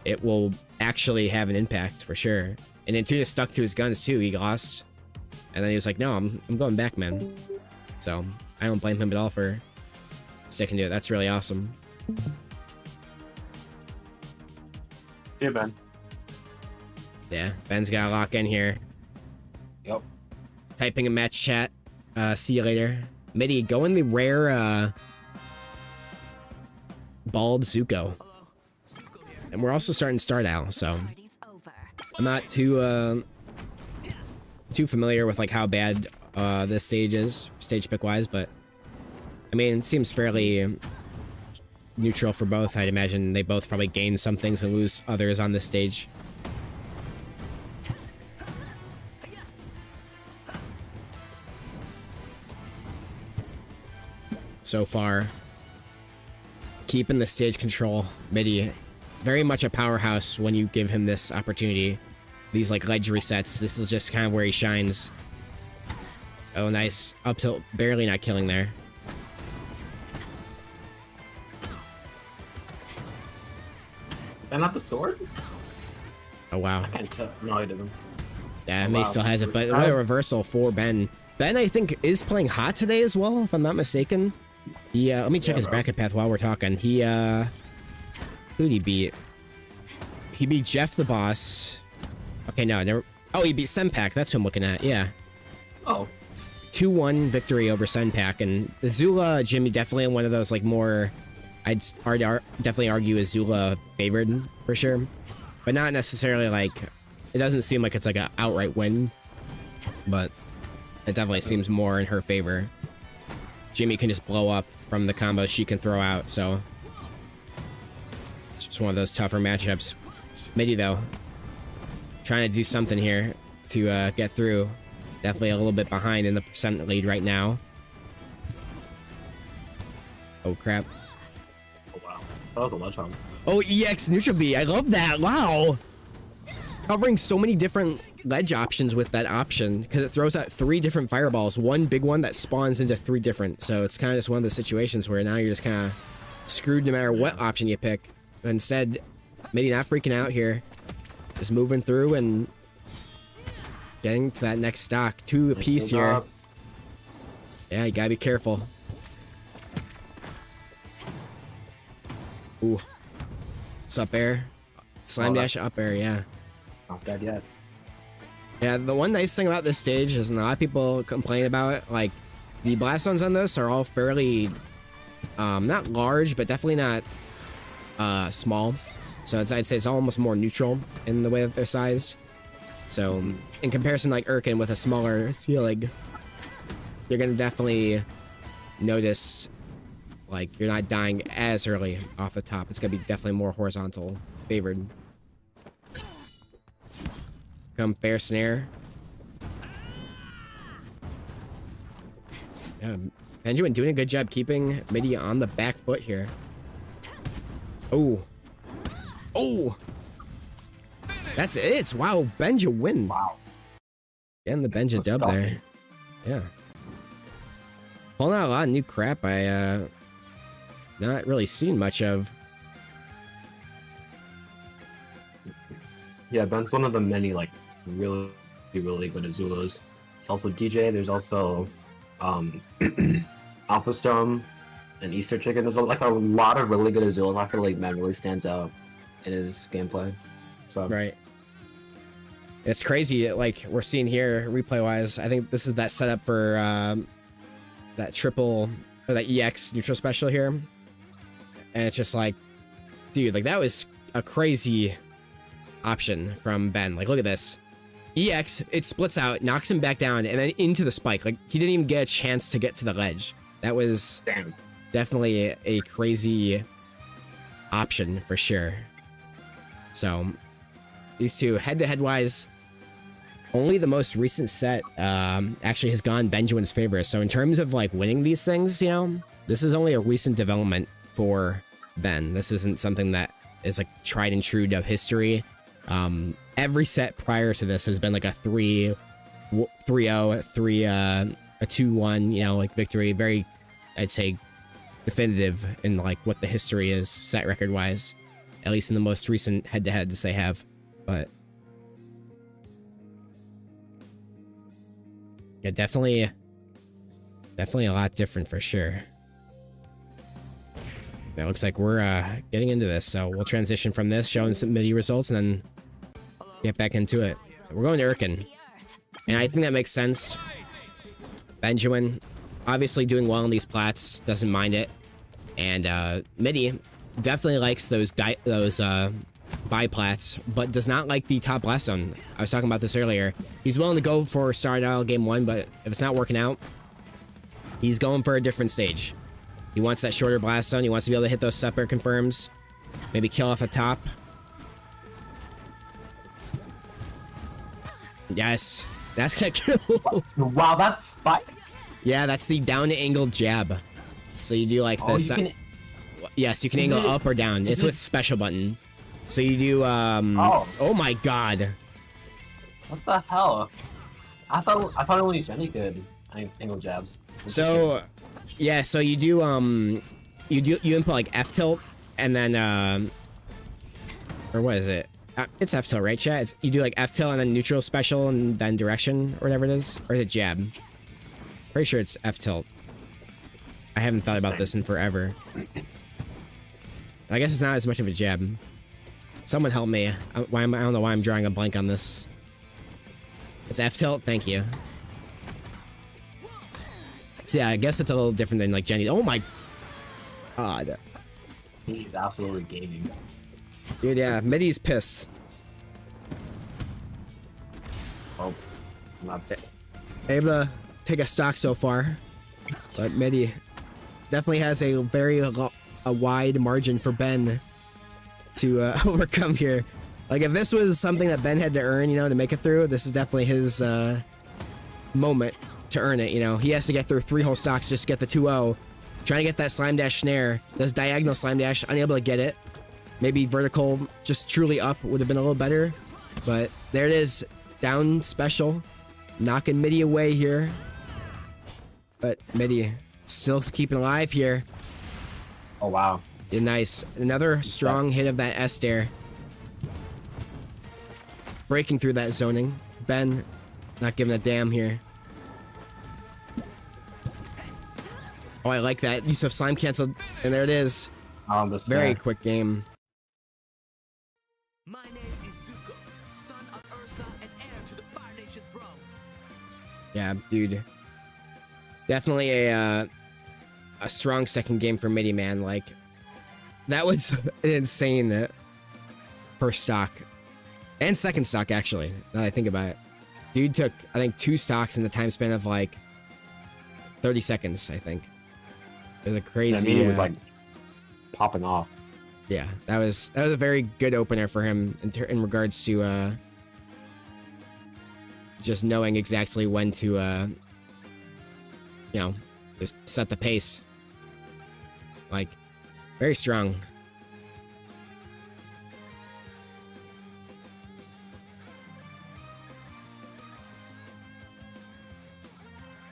it will actually have an impact for sure. And Nintoonist stuck to his guns too. He lost, and then he was like, no, I'm going back, man. So I don't blame him at all for sticking to it. That's really awesome. Yeah, Ben. Yeah, Ben's got to lock in here. Yep. Typing a match chat. See you later. Miity, go in the rare bald Zuko. And we're also starting Start Out, so I'm not too familiar with like how bad this stage is, stage pick wise, but I mean, it seems fairly neutral for both. I'd imagine they both probably gain some things and lose others on this stage. So far, keeping the stage control. Miity, very much a powerhouse when you give him this opportunity. These like ledge resets, this is just kind of where he shines. Oh, nice. Up tilt, barely not killing there. And not the sword? Oh, wow. I can't tell. No, I didn't. Yeah, Oh, May wow. still has it, but what a reversal for Ben. Ben, I think, is playing hot today as well, if I'm not mistaken. He, let me check his bracket path while we're talking. He, who'd he beat? He beat Jeffdaboss. Okay, no, never. Oh, he beat Senpak. That's who I'm looking at. Yeah. Oh. 2-1 victory over Senpak, and Zula, Jimmy, definitely one of those like more. I'd definitely argue is Zula favored for sure, but not necessarily like. It doesn't seem like it's like an outright win, but it definitely seems more in her favor. Jimmy can just blow up from the combos she can throw out, so it's just one of those tougher matchups. Miity though, trying to do something here to get through. Definitely a little bit behind in the percent lead right now. Oh crap. Oh, wow. That was a ledge hug. Oh, EX neutral B. I love that. Wow. Covering so many different ledge options with that option, because it throws out 3 different fireballs. One big one that spawns into 3 different. So it's kind of just one of those situations where now you're just kind of screwed no matter what option you pick. But instead, Miity not freaking out here. Just moving through and getting to that next stock. 2 apiece here. Up. Yeah, you gotta be careful. Ooh. It's up air. Slime dash up air, yeah. Not dead yet. Yeah, the one nice thing about this stage is, and a lot of people complain about it, like, the blast zones on this are all fairly, not large, but definitely not, small. So I'd say it's almost more neutral in the way that they're sized. So, in comparison, like, Urkin with a smaller ceiling, you're gonna definitely notice, like, you're not dying as early off the top. It's gonna be definitely more horizontal favored. Come fair snare. Yeah, Benjamin doing a good job keeping Miity on the back foot here. Oh. Oh! That's it. Wow, Benja win. Wow. Getting the Benja dub Disgusting. there. Yeah. Pulling out a lot of new crap I not really seen much of. Yeah, Ben's one of the many like really good Azulas. It's also DJ. There's also AlphaStone and Easter Chicken. There's like a lot of really good Azulas. I feel like Ben really stands out in his gameplay. So Right. It's crazy, like we're seeing here replay wise. I think this is that setup for that triple or that EX neutral special here. And it's just like, dude, like that was a crazy option from Ben. Like, look at this. EX, it splits out, knocks him back down, and then into the spike. Like, he didn't even get a chance to get to the ledge. That was definitely a crazy option for sure. So, these two, head-to-head wise, only the most recent set actually has gone Benjamin's favor. So, in terms of, like, winning these things, you know, this is only a recent development for Ben. This isn't something that is, like, tried and true of history. Every set prior to this has been like a 3-0, a 2-1, you know, like victory. Very, I'd say, definitive in like what the history is set record wise, at least in the most recent head-to-heads they have. But yeah, definitely a lot different for sure. It looks like we're getting into this, so we'll transition from this, showing some Miity results, and then get back into it. We're going to Urkin, and I think that makes sense. Benjamin, obviously doing well in these plats, doesn't mind it, and Miity definitely likes those bi-plats, but does not like the top blast zone. I was talking about this earlier. He's willing to go for Star Dial game 1, but if it's not working out, he's going for a different stage. He wants that shorter blast zone. He wants to be able to hit those separate confirms. Maybe kill off the top. Yes. That's gonna kill. Wow, that's spikes. Yeah, that's the down angled jab. So you do like this. Yes, you can angle up or down. It's with special button. So you do oh my god. What the hell? I thought only Jenny could angle jabs. So yeah, so you do you input like F tilt and then or what is it? It's F tilt, right, chat? You do like F tilt and then neutral special and then direction or whatever it is, or is it jab? Pretty sure it's F tilt. I haven't thought about this in forever. I guess it's not as much of a jab. Someone help me. I don't know why I'm drawing a blank on this. It's F tilt. Thank you. So yeah, I guess it's a little different than like Jenny. Oh my god. He's absolutely gaming. Dude, yeah, Miiti's pissed. Oh, not Able to take a stock so far, but Miity definitely has a very wide margin for Ben to overcome here. Like if this was something that Ben had to earn, you know, to make it through, this is definitely his moment to earn it. You know, he has to get through 3 whole stocks just to get the 2-0. Trying to get that slime dash snare, does diagonal slime dash, unable to get it. Maybe vertical, just truly up would have been a little better. But there it is, down special, knocking Miity away here. But Miity still keeping alive here. Oh wow. Yeah, nice. Another strong hit of that S dare. Breaking through that zoning. Ben not giving a damn here. Oh, I like that. Use of slime canceled. And there it is. Very quick game. My name is Zuko, son of Ursa and heir to the Fire Nation throne. Yeah, dude. Definitely a strong second game for Miity, man. Like, that was an insane first stock. And second stock, actually, now that I think about it. Dude took, I think, 2 stocks in the time span of, like, 30 seconds, I think. It was a crazy... Miity was, like, popping off. Yeah, that was a very good opener for him in regards to just knowing exactly when to, you know, just set the pace. Like, very strong.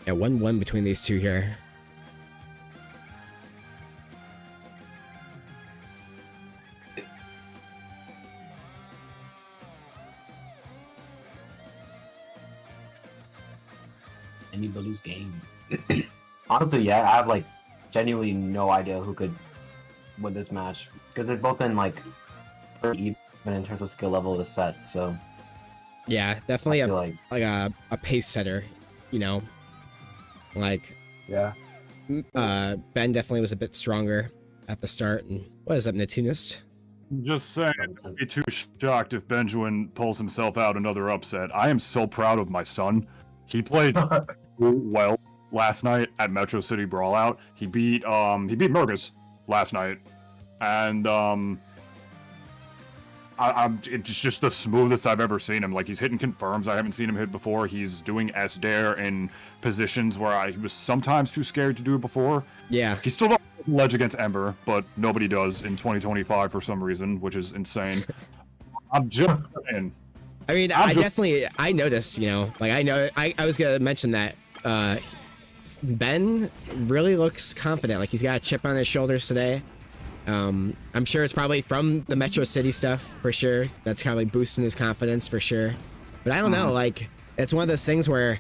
Yeah, 1-1 between these two here. Anybody's game. Honestly, yeah, I have like genuinely no idea who could win this match because they've both been like pretty even in terms of skill level of the set. So Yeah, definitely I a feel like a pace setter, you know. Like yeah. Ben definitely was a bit stronger at the start. And what is up, Nintoonist? Just saying, I'd be too shocked if Benjamin pulls himself out another upset. I am so proud of my son. He played well last night at Metro City Brawlout. He beat Murgus last night, and it's just the smoothest I've ever seen him. Like, he's hitting confirms I haven't seen him hit before. He's doing S-Dare in positions where he was sometimes too scared to do it before. Yeah. He still don't have a ledge against Ember, but nobody does in 2025 for some reason, which is insane. I'm just saying. I mean, I noticed, you know, like I was gonna mention that Ben really looks confident. Like, he's got a chip on his shoulders today. I'm sure it's probably from the Metro City stuff for sure. That's probably boosting his confidence for sure. But I don't know, like, it's one of those things where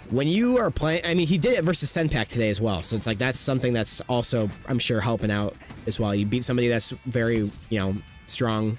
when you are playing, I mean, he did it versus Senpak today as well. So it's like, that's something that's also, I'm sure, helping out as well. You beat somebody that's very, you know, strong.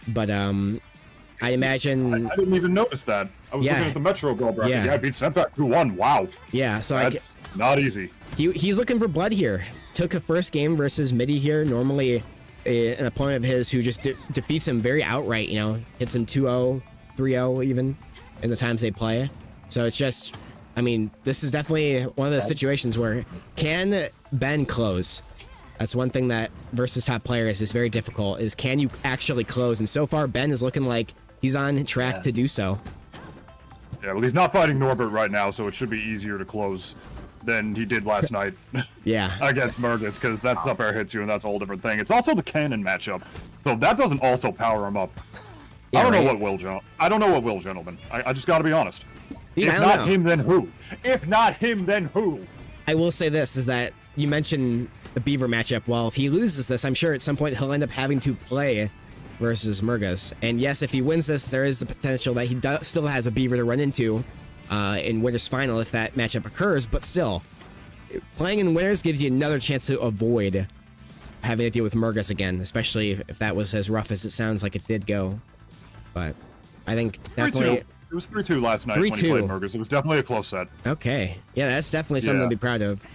But I imagine I didn't even notice that. I was looking at the Metro Girl bracket. Yeah, I beat Senpak 2-1. Wow. Yeah, so that's not easy. He's looking for blood here. Took a first game versus Miity here. Normally, an opponent of his who just defeats him very outright, you know, hits him 2-0, 3-0 even in the times they play. So it's just, I mean, this is definitely one of those situations where can Ben close? That's one thing that versus top players is very difficult, is can you actually close? And so far, Ben is looking like he's on track to do so. Yeah, well, he's not fighting Norbert right now, so it should be easier to close than he did last night. Yeah. Against Murgus, because that up air hits you, and that's a whole different thing. It's also the cannon matchup, so that doesn't also power him up. Yeah, I don't know what will, gentlemen. I just gotta be honest. Dude, if not him, then who? If not him, then who? I will say this, is that you mentioned the Beaver matchup. Well, if he loses this, I'm sure at some point he'll end up having to play versus Murgus. And yes, if he wins this, there is the potential that he still has a Beaver to run into in Winners Final if that matchup occurs. But still, playing in Winners gives you another chance to avoid having to deal with Murgus again, especially if that was as rough as it sounds like it did go. But I think definitely... 3-2. It was 3-2 last night when he played Murgus. It was definitely a close set. Okay. Yeah, that's definitely something to be proud of.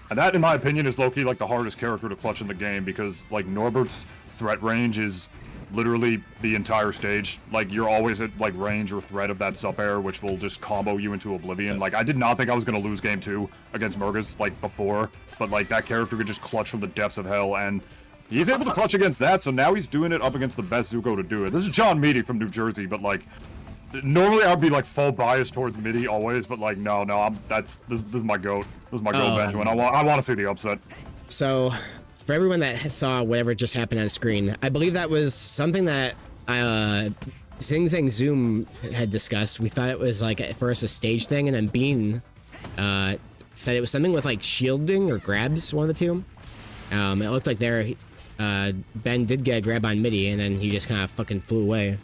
And that, in my opinion, is low-key like the hardest character to clutch in the game, because like Norbert's threat range is literally the entire stage. Like, you're always at like range or threat of that sup air, which will just combo you into oblivion. Like, I did not think I was gonna lose game 2 against Murgus like before, but like that character could just clutch from the depths of hell, and he's able to clutch against that. So now he's doing it up against the best Zuko to do it. This is John Miity from New Jersey, but like, normally I'd be like full bias towards Miity always, but like no, this is my goat. This is my goat, Benjamin. I want to see the upset. So, for everyone that saw whatever just happened on screen, I believe that was something that Zing Zang Zoom had discussed. We thought it was like at first a stage thing, and then Bean said it was something with like shielding or grabs, one of the two. It looked like Ben did get a grab on Miity, and then he just kind of fucking flew away.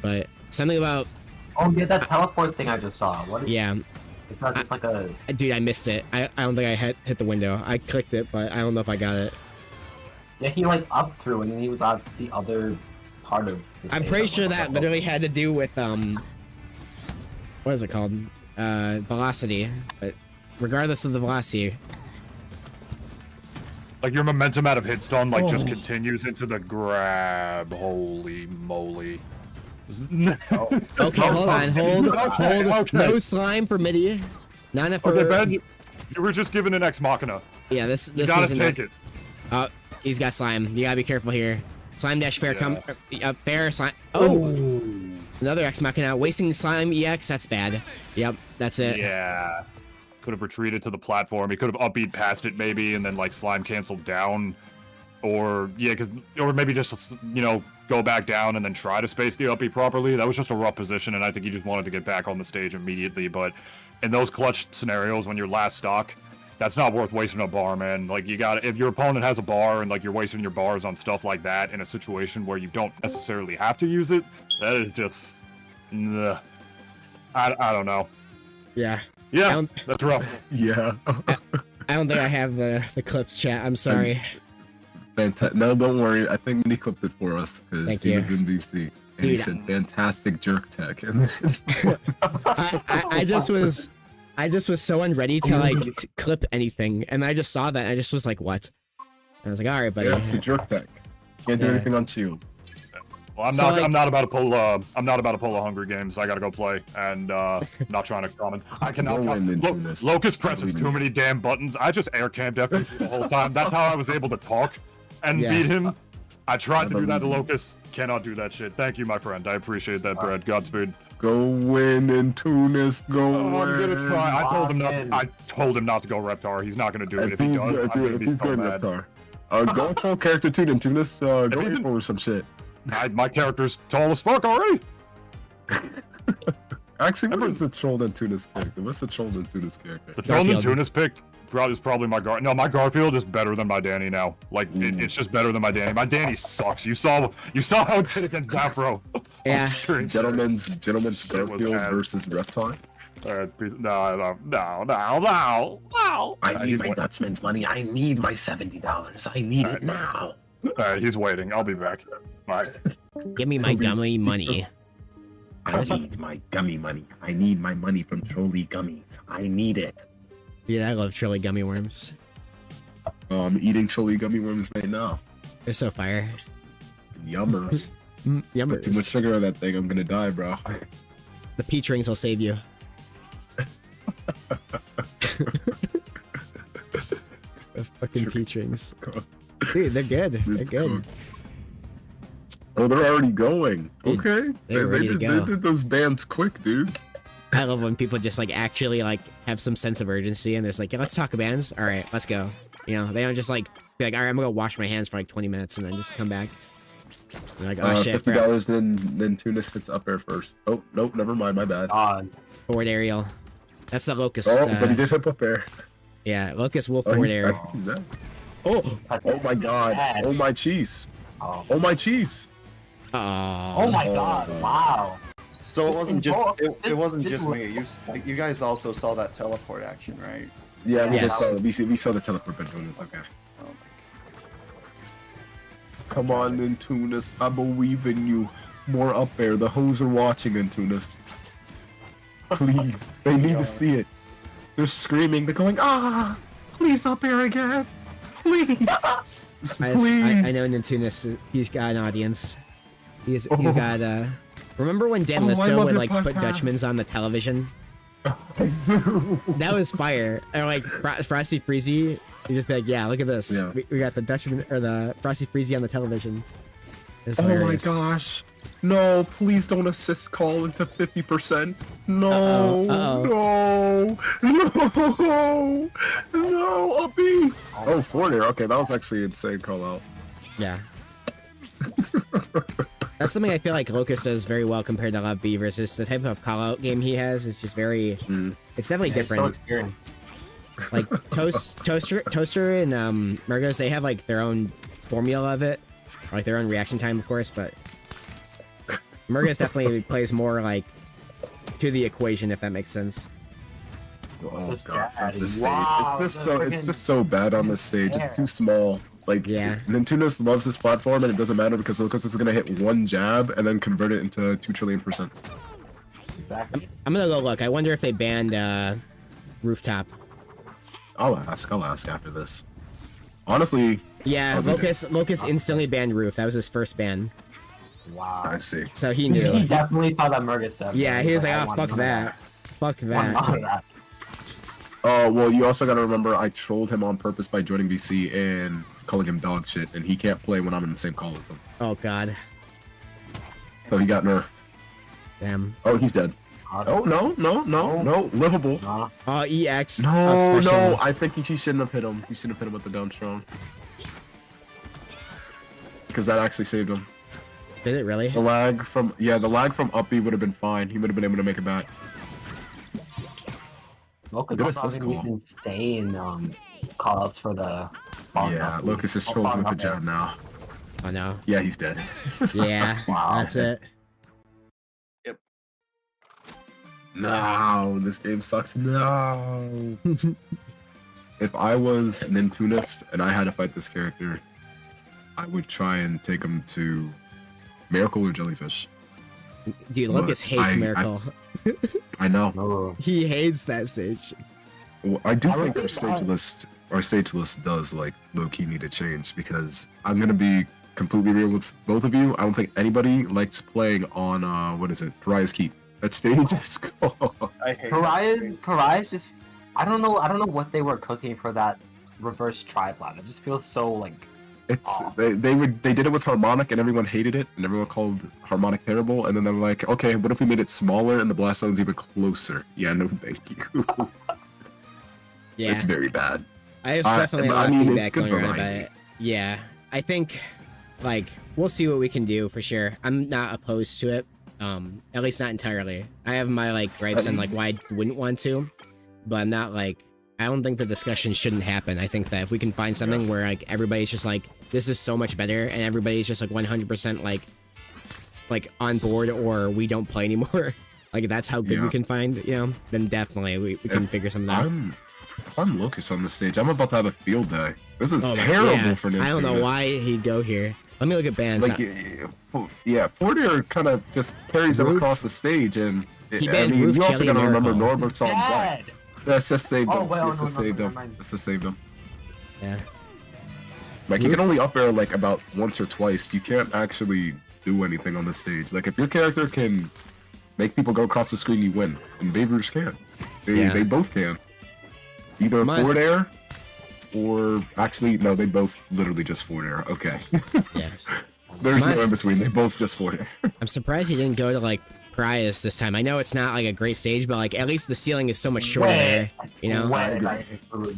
But something about... Oh yeah, that teleport thing I just saw. What is It's not just like a... Dude, I missed it. I don't think I hit the window. I clicked it, but I don't know if I got it. Yeah, he like up through, and then he was on the other part of the I'm stage. pretty sure that literally had to do with, what is it called? Velocity. But regardless of the velocity... Like, your momentum out of hitstun, like, just continues into the grab. Holy moly. Okay, hold on. Hold. Okay. No slime for Miity. Not enough for... Okay, Ben, you were just given an Ex Machina. Yeah, this you gotta isn't... take it. Oh, he's got slime. You gotta be careful here. Slime dash fair fair slime. Oh! Another Ex Machina. Wasting Slime EX, that's bad. Yep, that's it. Yeah. Could have retreated to the platform. He could have upbeat past it maybe, and then like slime canceled down. Or or maybe just, you know, go back down and then try to space the upbeat properly. That was just a rough position, and I think he just wanted to get back on the stage immediately. But in those clutch scenarios, when you're last stock, that's not worth wasting a bar, man. Like, if your opponent has a bar and like you're wasting your bars on stuff like that in a situation where you don't necessarily have to use it, that is just, I don't know. Yeah. Yeah, that's rough. Yeah. I don't think I have the clips, chat. I'm sorry. No, don't worry. I think Minnie clipped it for us because Thank he you. was in DC. And he Dude, said fantastic jerk tech. And I just was so unready to like clip anything, and I just saw that and I just was like, what? I was like, all right, buddy. yeah, it's a jerk tech. Can't do Yeah. anything on shield. Well, So, like- I'm not about to pull Hunger Games. I gotta go play, and not trying to comment. I cannot. Go in, Nintoonist. Locus presses Believe too in many damn buttons. I just air camped FNC the whole time. That's how I was able to talk and Yeah. beat him. I tried to do that to believe you. Locus. Cannot do that shit. Thank you, my friend. I appreciate that, Brad. Godspeed. Go win in Tunis. Go Oh, I'm win. gonna try. I told him not. Fucking- I told him not to go Reptar. He's not gonna do it. If he he's- does, I'm gonna be he's so going mad. Reptar. Go troll character too in Tunis. Go he's in- for some shit. My character's tall as fuck already. Actually, what is the troll in Tunis character? What's the troll in Tunis character? The Troll Garfield. Nintoonist pick is probably my Gar. No, my Garfield is better than my Danny now. Like it's just better than my Danny. My Danny sucks. You saw how it did against Zaffro. Yeah. Gentleman's Shit was Garfield bad. versus Reptar. No. I need he's my wa- Dutchman's money. I need my $70. I need it now. Alright, he's waiting. I'll be back. Bye. Give me my gummy money. I need my gummy money. I need my money from Trolley Gummies. I need it. Yeah, I love Trilly gummy worms. Oh, I'm eating Trolley Gummy worms right now. They're so fire. Yummers. Put too much Yummers. sugar on that thing. I'm gonna die, bro. The peach rings will save you. The fucking peach rings. Dude, they're good. They're It's good. cooked. Oh, they're already going. Dude, Okay. they're ready to they go. did those bands quick, dude. I love when people just like actually like have some sense of urgency and there's like, yeah, let's talk bands. All right, let's go. You know, they don't just like be like, all right, I'm gonna go wash my hands for like 20 minutes and then just come back. They're like, oh shit, bro. $50, then Tunis hits up air first. Oh, nope, never mind, my bad. Forward aerial. That's the Locus. Oh, but he did hit up air. Yeah, Locus will Oh, forward he's- air. I can do that. Oh, Oh my god. Oh my cheese. Oh my cheese. Oh my god! Wow. So it wasn't just This- it wasn't this just was- me. You guys also saw that teleport action, right? Yeah, we Yes. just saw we saw the teleport been doing it. Okay. Oh my Come on, Nintoonist. I believe in you. More up there. The hoes are watching, Nintoonist. Please. They need to see it. They're screaming. They're going, ah! Please up here again. Please. I know Nintoonist. He's got an audience. He's got Remember when Dan Oh, I Listo love would your like put podcast. Dutchmans on the television? I do. That was fire. Or like Frosty Freezy. You just be like, yeah, look at this. Yeah. We got the Dutchman or the Frosty Freezy on the television. It's Oh my hilarious. gosh. No, please don't assist call into 50%. No. Uh-oh. No. No, uppy. Oh, four there. Okay, that was actually insane call out. Yeah. That's something I feel like Locus does very well compared to Love B versus the type of call out game he has. It's just very. It's definitely different. Like Toaster and Murgos, they have like their own formula of it, like their own reaction time, of course. But Murgos definitely plays more like to the equation, if that makes sense. Oh Just god, it's not adding- this stage. Wow, It's just the so friggin- it's just so bad on this stage. It's too small. Like Yeah. Nintoonist loves this platform and it doesn't matter because Locus is gonna hit one jab and then convert it into 2 trillion%. Exactly. I'm gonna go look. I wonder if they banned Rooftop. I'll ask after this. Honestly, Yeah, I'll do that. Locus instantly banned Roof. That was his first ban, Wow. I see. so he He knew. definitely saw that Murgus stuff. Yeah, he was like, I oh, want fuck none of that. Fuck I want that. none of that. Oh, well, you also gotta remember I trolled him on purpose by joining BC and calling him dog shit, and he can't play when I'm in the same call as him. Oh god. So he got nerfed. Damn. Oh, he's dead. Oh, no. Livable. Nah. Oh, EX. No, up special. no. I think he shouldn't have hit him. He shouldn't have hit him with the down strong. Because that actually saved him. Did it really? The lag from up B would have been fine. He would have been able to make it back. Locus That was also so having cool. these insane callouts for the. Yeah, Locus is trolling with the jab now. Oh no. Yeah, he's dead. Yeah, Wow. that's it. No, this game sucks. No. If I was Nintoonist and I had to fight this character, I would try and take him to Miracle or Jellyfish. Dude, Locus But hates I- Miracle. I know. Oh. He hates that stage. Well, I do I would think our think stage list does like low key need to change because I'm gonna be completely real with both of you. I don't think anybody likes playing on what is it, Pariah's Keep. That stage is cool. I hate Pariah's just. I don't know what they were cooking for that reverse triplat. It just feels so like. It's they did it with harmonic and everyone hated it and everyone called harmonic terrible and then they're like, okay, what if we made it smaller and the blast zone's even closer? Yeah, no, thank you. Yeah, It's very bad. I have definitely a lot of it's feedback good going around about variety. it. Yeah, I think, like, we'll see what we can do for sure. I'm not opposed to it. At least not entirely. I have my like gripes and like why I wouldn't want to, but I'm not like. I don't think the discussion shouldn't happen. I think that if we can find something where like everybody's just like, this is so much better, and everybody's just like 100% like on board, or we don't play anymore. Like that's how good we Yeah. can find, you know. Then definitely we can figure something out. I'm Locus on this stage. I'm about to have a field day. This is Oh, terrible yeah. for Nintoonist. I don't know why he'd go here. Let me look at bans. Like, yeah, Fortier kind of just carries them Roof. across the stage, and He I banned mean, Roof, you also Jelly, gotta remember Miracle. Norbert's on black. Dead. That's just saved Oh, him. well, That's just no, saved never him. mind. That's just saved him. Yeah. Like you Roof. can only up air like about once or twice. You can't actually do anything on the stage. Like if your character can make people go across the screen, you win. And Beavers can. Yeah. They both can. Either Must- forward air, or actually no, they both literally just forward air. Okay. Yeah. There's no Must- in between. They both just forward air. I'm surprised he didn't go to like Pariah's this time. I know it's not like a great stage, but like at least the ceiling is so much shorter there. You know? Way.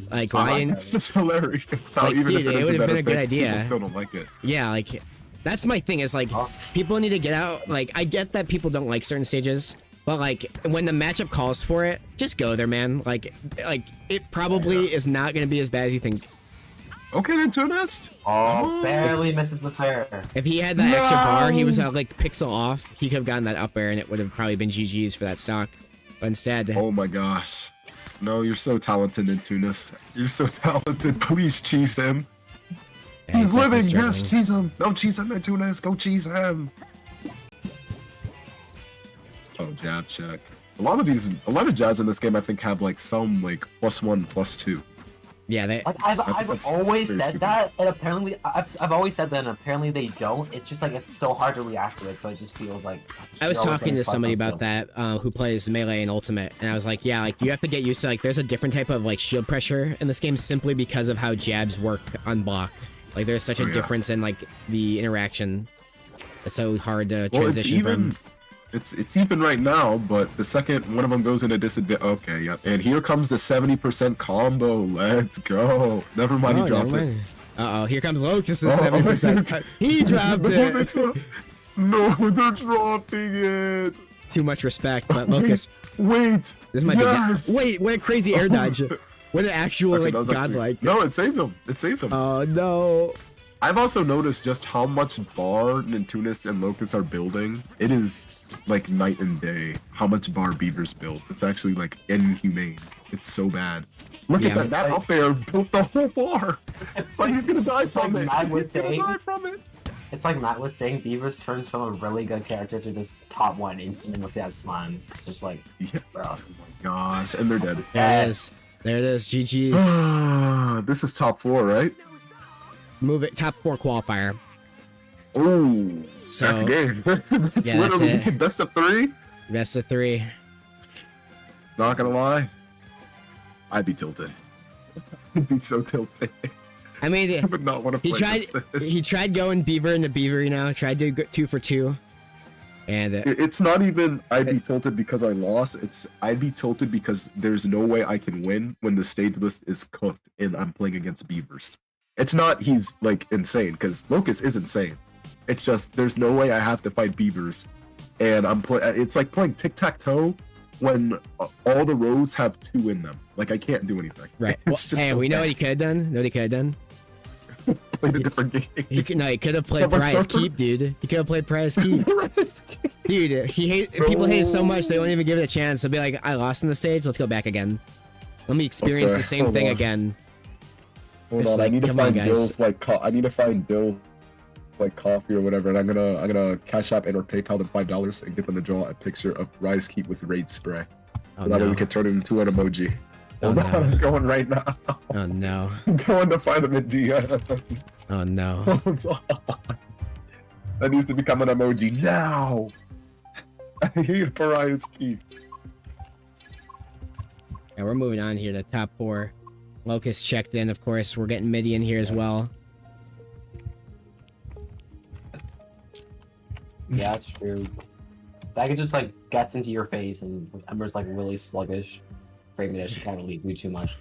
Like why didn't It's just hilarious. How Like, even dude, if it it is would've been better a good thing, idea. People still don't like it. yeah, like that's my thing is like people need to get out. Like I get that people don't like certain stages, but like when the matchup calls for it, just go there, man. Like it probably is not gonna be as bad as you think. Okay, Nintoonist. Oh, barely misses the fair. If he had that extra bar, he No. was like pixel off. He could have gotten that up air, and it would have probably been GG's for that stock. But instead, Oh my gosh. No, you're so talented, Nintoonist. You're so talented. Please cheese him. yeah, He's definitely living. struggling. Yes, cheese him. No, cheese him, Nintoonist. Go cheese him. Oh, jab check. A lot of jabs in this game, I think, have like some like +1, +2. Yeah, they. Like I've that's always very said stupid. that, and apparently I've always said that, and apparently they don't. It's just like it's so hard to react to it, so it just feels like. I was you're always talking getting to fucked somebody up about still. that who plays melee and ultimate, and I was like, yeah, like you have to get used to like there's a different type of like shield pressure in this game simply because of how jabs work on block. Like there's such a Oh, yeah. difference in like the interaction. It's so hard to Well, it's transition even. from. It's even right now, but the second one of them goes into disadvantage. Okay, yeah. And here comes the 70% combo. Let's go. Never mind, he dropped it. Uh oh, here comes Locus Oh, 70%. He dropped it. No, they're dropping it. Too much respect, but Locus. Wait. This might Yes. be. Wait, what a crazy air dodge. What an actual Okay, like that was actually- godlike. No, it saved him. It saved him. Oh no. I've also noticed just how much bar Nintoonist and Locus are building. It is like night and day how much bar Beavers built. It's actually like inhumane. It's so bad. Look Yeah. at that. That up air built the whole bar. It's Like he's gonna die from like it. Matt was He's gonna saying. die from it. It's like Matt was saying, Beavers turns from a really good character to this top one instantly once they have slime. It's just like, Yeah. bro. Gosh, and they're dead. There it is. There it is. GG's. This is top 4, right? Move it. Top 4 qualifier. Ooh, So that's game. It's yeah, that's literally it. best of 3. best of 3. Not gonna lie, I'd be tilted. I'd be so tilted. I mean, I would not want to he play tried. against this. He tried going Beaver into Beaver. You know, tried to go 2 for 2. And It's not even I'd be tilted because I lost. It's I'd be tilted because there's no way I can win when the stage list is cooked and I'm playing against beavers. It's not he's like insane because Locus is insane. It's just there's no way I have to fight beavers, and it's like playing tic-tac-toe when all the rows have 2 in them. Like I can't do anything. right. It's Well, just hey, so we know bad. what he could have done. Know what he could have done? Played a different game. He could have played Yeah, but Prize Surfer- Keep, dude. He could have played Prize Keep. Dude, people hate it so much they won't even give it a chance. They'll be like, I lost in the stage, let's go back again. Let me experience Okay, the same hold thing on. again. Hold It's on, I like, need to come on, find guys. Bill's I need to find Bill's like coffee or whatever, and I'm gonna Cash App and or PayPal them $5 and get them to draw a picture of Rise Keep with Raid Spray. Oh, So that way no. we can turn it into an emoji. Oh, Hold on, no. I'm going right now. Oh no. I'm going to find them in DM. Oh no. Hold on. That needs to become an emoji now. I hate Pariah's Keep. Yeah, we're moving on here to top 4. Locus checked in, of course. We're getting Miity in here as well. Yeah, it's true. That just like gets into your face, and Ember's like really sluggish. Framing it, she can't really do too much.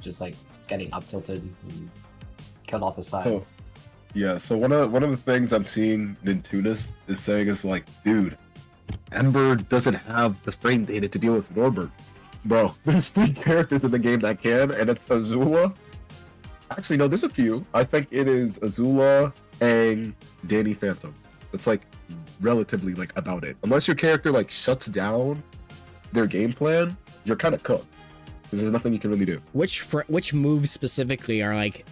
Just like getting up tilted and killed off the side. So, yeah, so one of the things I'm seeing Nintoonist is saying is like, dude, Ember doesn't have the frame data to deal with Norbert. Bro, there's 3 characters in the game that can, and it's Azula. Actually, no, there's a few. I think it is Azula and Danny Phantom. It's like relatively like about it. Unless your character like shuts down their game plan, you're kind of cooked. There's nothing you can really do. Which moves specifically are like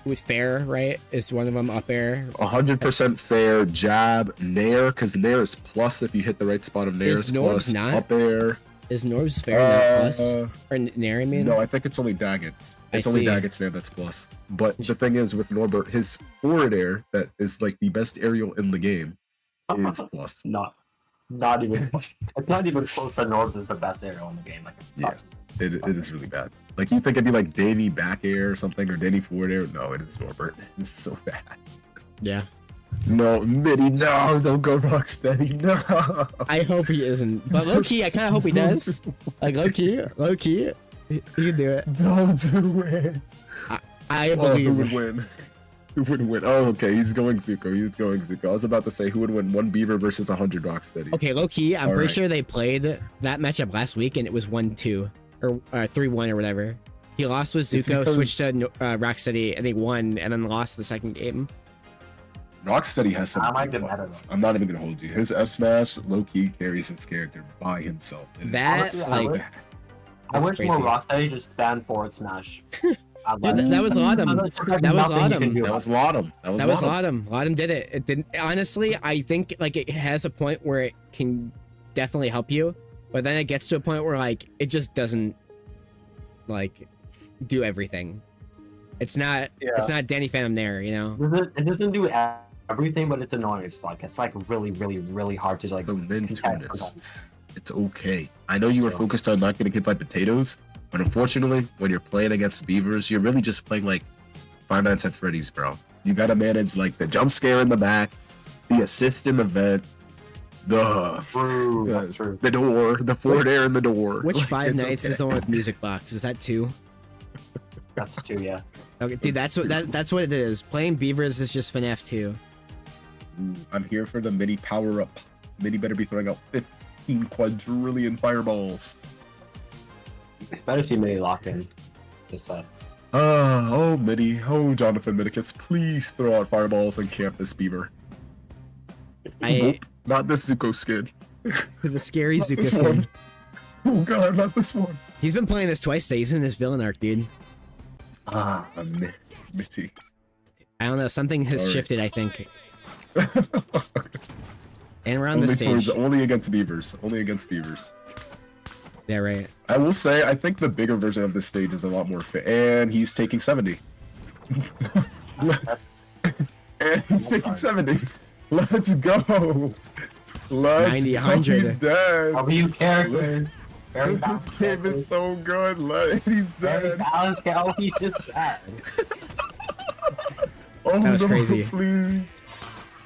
with fair, right? Is one of them up air? 100% fair, jab, nair, because nair is plus if you hit the right spot of nair Is is Norb's plus, not? up air. Is Norb's fair not plus? Uh, Or Nair, I mean? No, I think it's only Daggett. I It's only see. Daggett's nair that's plus. But the thing is with Norbert, his forward air, that is like the best aerial in the game, is plus. Not even. It's not even close to Norbs is the best aerial in the game. Like, it's Yeah. It is really bad. Like you think it'd be like Danny back air or something, or Danny forward air. No, it is Norbert. It's so bad. Yeah. No, Miity, no, don't go Rocksteady, no. I hope he isn't. But low key, I kind of hope he does. Like low key, he can do it. Don't do it. I Who believe. would win? Who would win? Oh, okay, he's going Zuko. He's going Zuko. I was about to say who would win 1 Beaver versus 100 Rocksteady. Okay, low key, I'm All pretty right. sure they played that matchup last week and it was 1-2 or 3-1 or whatever. He lost with It's Zuko, because- switched to Rocksteady, and they won, and then lost the second game. Rocksteady has some. I might big be better, buttons. I'm not even gonna hold you. His F smash low key carries his character by himself. It is That, so like, bad. I That's wish crazy. more Rocksteady just spam forward smash. Dude, that was Autumn. That was Autumn. That was Lautum. That was Autumn. Autumn did it. It didn't. Honestly, I think like it has a point where it can definitely help you, but then it gets to a point where like it just doesn't like do everything. It's not. It's not Danny Phantom there, you know. It doesn't do everything, but it's annoying as fuck. It's like really, really, really hard to like. So Nintoonist, it's okay. I know you were focused on not getting hit by potatoes, but unfortunately, when you're playing against beavers, you're really just playing like Five Nights at Freddy's, bro. You gotta manage like the jump scare in the back, the assist in the vent, the door, the forward air in the door. Which Like, Five it's Nights okay. is the one with music box? Is that 2? That's 2, yeah. Okay, dude, that's what it is. Playing beavers is just FNAF 2. I'm here for the Miity power up. Miity better be throwing out 15 quadrillion fireballs. Better see Miity locked in this set. Oh, Miity. Oh, Jonathan Mitikis, please throw out fireballs and camp this beaver. Nope, not this Zuko skin. The scary Not Zuko this skin. one. Oh god, not this one. He's been playing this twice today. He's in this villain arc, dude. Miity. I don't know. Something has Sorry. shifted, I think. And we're on the stage. Only against beavers. Only against beavers. Yeah, right. I will say, I think the bigger version of this stage is a lot more fit. And he's taking 70. And he's taking 70. Let's go. Let's 90, go. 100. He's dead. W character. Very This balanced game character. is so good. He's Very dead. balanced character. He's just bad. Oh, That was no, crazy. Please.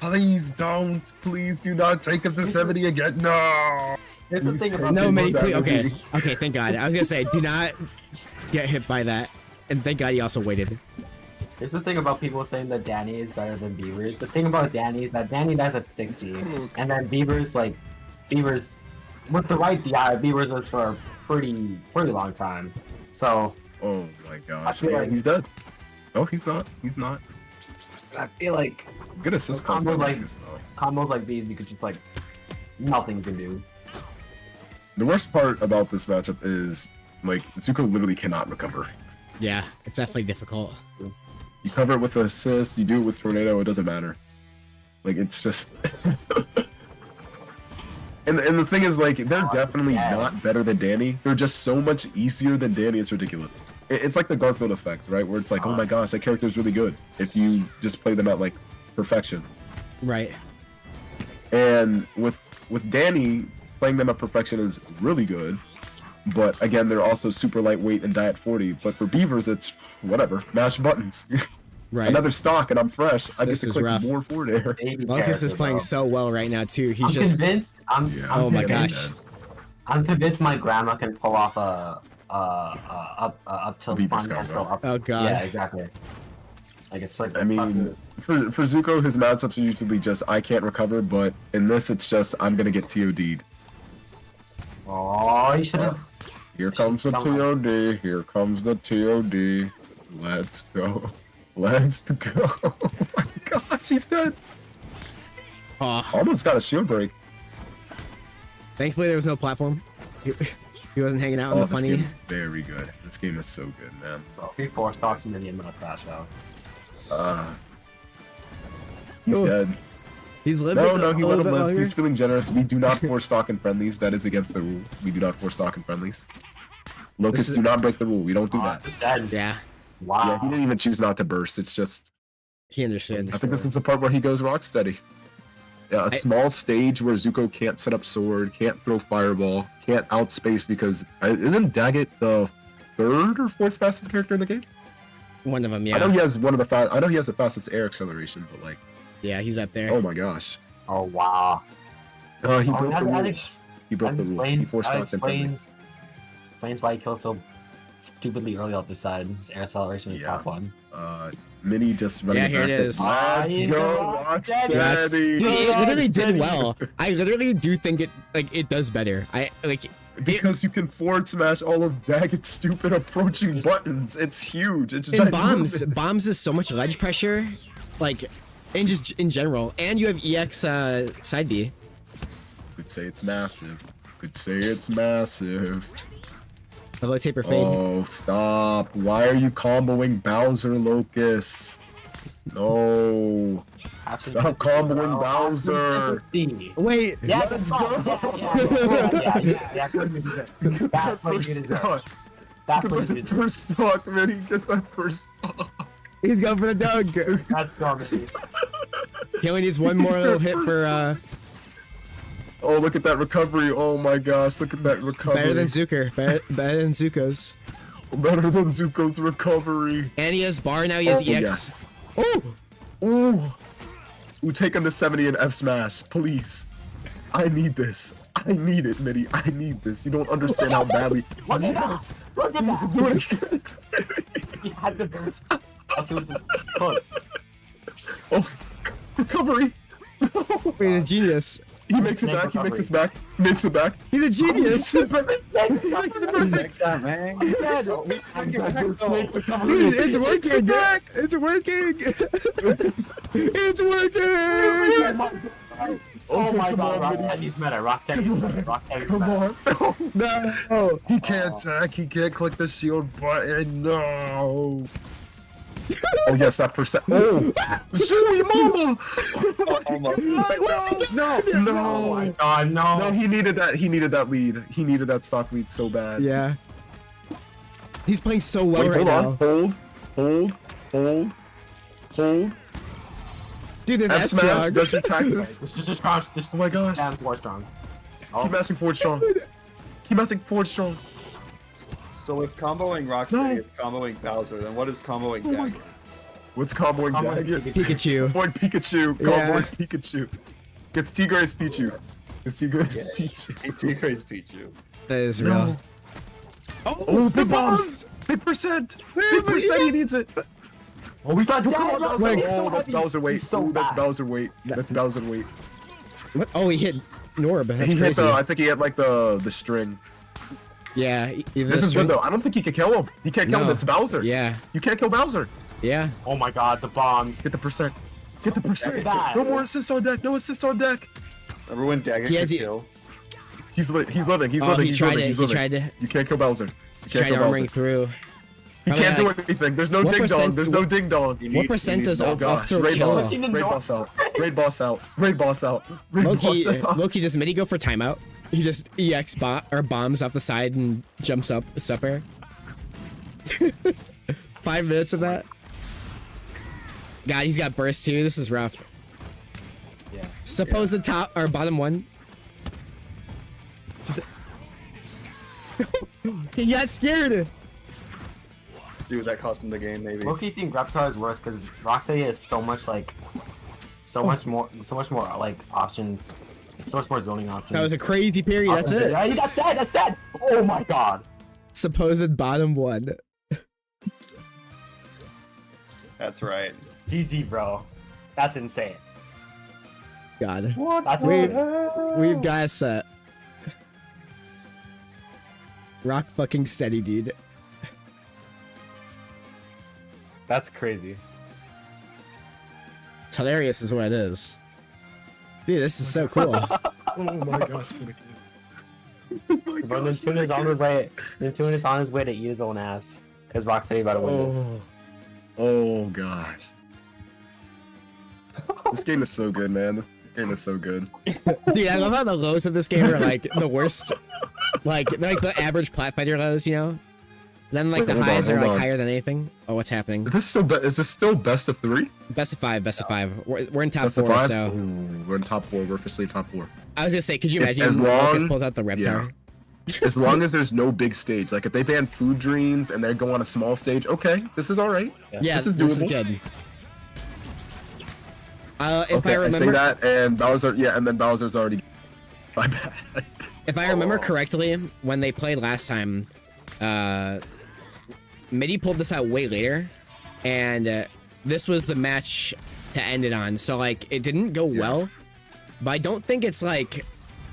Please don't. Please do not take him to 70 again. No. Here's the thing about No, Please, Miity, please. Okay, 70. okay. Thank God. I was gonna say, do not get hit by that. And thank God he also waited. Here's the thing about people saying that Danny is better than Beavers. The thing about Danny is that Danny does a 60, and then Beavers with the right DI, Beavers is for a pretty long time. So Oh my gosh. I feel Yeah, like- he's dead. No, he's not. He's not. I feel like Good assist comes combo by like- Locus, though. combos like these, you could just like nothing to do. The worst part about this matchup is like Zuko literally cannot recover. Yeah, it's definitely difficult. You cover it with an assist, you do it with tornado, it doesn't matter. Like it's just and the thing is like they're definitely not better than Danny. They're just so much easier than Danny, it's ridiculous. It's like the Garfield effect, right? Where it's like, oh my gosh, that character is really good if you just play them at like perfection. Right. And with Danny, playing them at perfection is really good. But again, they're also super lightweight and die at 40. But for Beavers, it's whatever. Mash buttons. Right. Another stock and I'm fresh. I This get to is click rough. more forward air. Locus is playing so well right now too. He's I'm just. convinced. I'm Oh my convinced- gosh. I'm convinced my grandma can pull off up till Beaver front and Scout, go bro. up. Oh god. Yeah, exactly. Like it's like I mean, for Zuko, his matchups are usually just I can't recover, but in this, it's just I'm gonna get TOD'd. oh, you should have. Here comes the TOD. Here comes the TOD. Let's go. Let's go. Oh my gosh, he's dead. Oh, Almost got a shield break. thankfully there was no platform. He wasn't hanging out in Oh, the this funny. game is very good. This game is so good, man. 3-4 stocks and then the amount of crash out. He's Ooh. dead. He's living No, a he let little him bit live. longer. He's feeling generous. We do not force stock in friendlies. That is against the rules. We do not force stock in friendlies. Locus, This is- do not break the rule. We don't do that. Dead. Yeah, Wow. Yeah, he didn't even choose not to burst. It's just, he understood. I think this is the part where he goes rock steady. Yeah, a small stage where Zuko can't set up sword, can't throw fireball, can't outspace because isn't Daggett the third or fourth fastest character in the game? One of them, I know yeah. he has one of the fast. I know he has the fastest air acceleration, but like, Yeah, he's up there. oh my gosh, Oh wow. he Oh, broke the that rules. ex- He broke the rule. He forced stocked in friendlies. explains why he killed so stupidly early off the side. His air acceleration is Yeah. top one. Mini just running Yeah, here it back. is. Let's go, That's- Rocksteady. Dude, it literally did well. I literally do think it does better. I like Because you can forward smash all of Daggett's stupid approaching buttons. It's huge. It's in ginormous. bombs is so much ledge pressure, like, and just in general. And you have EX side B. Could say it's massive. Could say it's massive. Hello, taper fade. Oh, stop. Why are you comboing Bowser, Locus? No. Stop comboing Bowser. Wait, Yeah, let's go. Yeah, that's what you deserve. That's what you deserve. That's Get what you that deserve. first stock, Minnie. Get that first stock. he's going for the dunk. That's garbage. He only needs one more little hit for Oh, look at that recovery. Oh my gosh, look at that recovery. better than Zucker. Better than Zuko's. Better than Zuko's recovery. And he has bar now. He has Oh, EX. yes. Oh, Ooh. Ooh, take him to 70 and F smash, please. I need this. I need it, Mitty. I need this. You don't understand how badly. Look at that. Yes. Look at that. Do it again. He had the burst. I'll see what the close. Oh, recovery. wait, a genius. He makes it back. He makes it back. Makes it back. He's a genius. Dude, it's working. It's working. It's working. Oh my come god, on, Rocksteady's meta. Rocksteady's meta. Rocksteady's Come meta. on. No. He can't attack. He can't click the shield button. No. Oh yes, that percent. Oh, Zooey Mama. No. Oh my god, no. No, he needed that. He needed that lead. He needed that stock lead so bad. Yeah. He's playing so well Wait, right hold now. on. Hold. Dude, this F S smash dog. does your taxes. Just strong. Just Oh my gosh. stand more strong. Keep matching forward strong. Keep matching forward strong. So if comboing Rocksteady is comboing Bowser, then what is comboing Dagger? What's comboing Dagger? Pikachu. Comboing Pikachu. Yeah. Comboing Pikachu. Gets Tigre's Pichu. Gets Tigre's Pichu. T-Craze Pichu. That is real. Oh, big bombs! Big percent! Big percent, he needs it! Oh, he's not dead. Like- Oh, that's Bowser weight. He's so Ooh, that's bad. Bowser weight. That's Bowser weight. What? Oh, he hit Norb. That's He hit crazy. the, I think he hit like the string. Yeah. This is good though. I don't think he can kill him. He can't kill him. No. It's Bowser. Yeah. You can't kill Bowser. Yeah. Oh my god, the bombs. Get the percent. Get the percent. Bad. No more assists on deck. No assists on deck. Remember when Dagger He has could the- kill? He's living. He's living. He's Oh, living. he He's tried living. to. He's He living. tried to. You can't kill Bowser. You Tried can't kill armoring Bowser. through. He Probably can't do like- anything. There's no What ding percent- dong. There's no ding dong. You What need- percent you does need- Oh up gosh. throw Raid kill? boss. Raid boss out. Raid boss out. Raid boss out. Raid Loki, boss out. Loki, does Miity go for timeout? He just EX bombs off the side and jumps up the supper. 5 minutes of that. God, he's got burst too. This is rough. Yeah. Suppose the top or bottom one. He got scared. Dude, that cost him the game, maybe. Loki think Reptar is worse because Rocksteady has so much more like options, so much more zoning options. That was a crazy parry. That's it. Yeah, that's dead. That's dead. Oh my god. Supposed bottom one. That's right. GG, bro. That's insane. God. That's We've got a set. Rock fucking steady, dude. That's crazy. It's hilarious is what it is. Dude, this is so cool. Oh my gosh. Bro, Nintoonist on his way. Nintoonist on his way to eat his own ass because Rocksteady about to win this. Oh gosh. This game is so good, man. This game is so good. Dude, I love how the lows of this game are like the worst. Like the average plat fighter lows, you know? Then like the Hold on, highs are hold like on. higher than anything. Oh, what's happening? Is this still best of 3? Best of 5, best of 5. We're in top Best 4, of 5? so Ooh, we're in top 4. We're officially top 4. I was gonna say, could you If- imagine as Locus long- pulls out the Reptar? As long as there's no big stage, like if they ban Food Dreams and they go on a small stage, okay, this is all right. Yeah, this is this is doable. good. If Okay, I I say remember, that, and Bowser, yeah, and then Bowser's already. My bad. if I remember correctly, when they played last time, Miity pulled this out way later, and this was the match to end it on. So like, it didn't go well, but I don't think it's like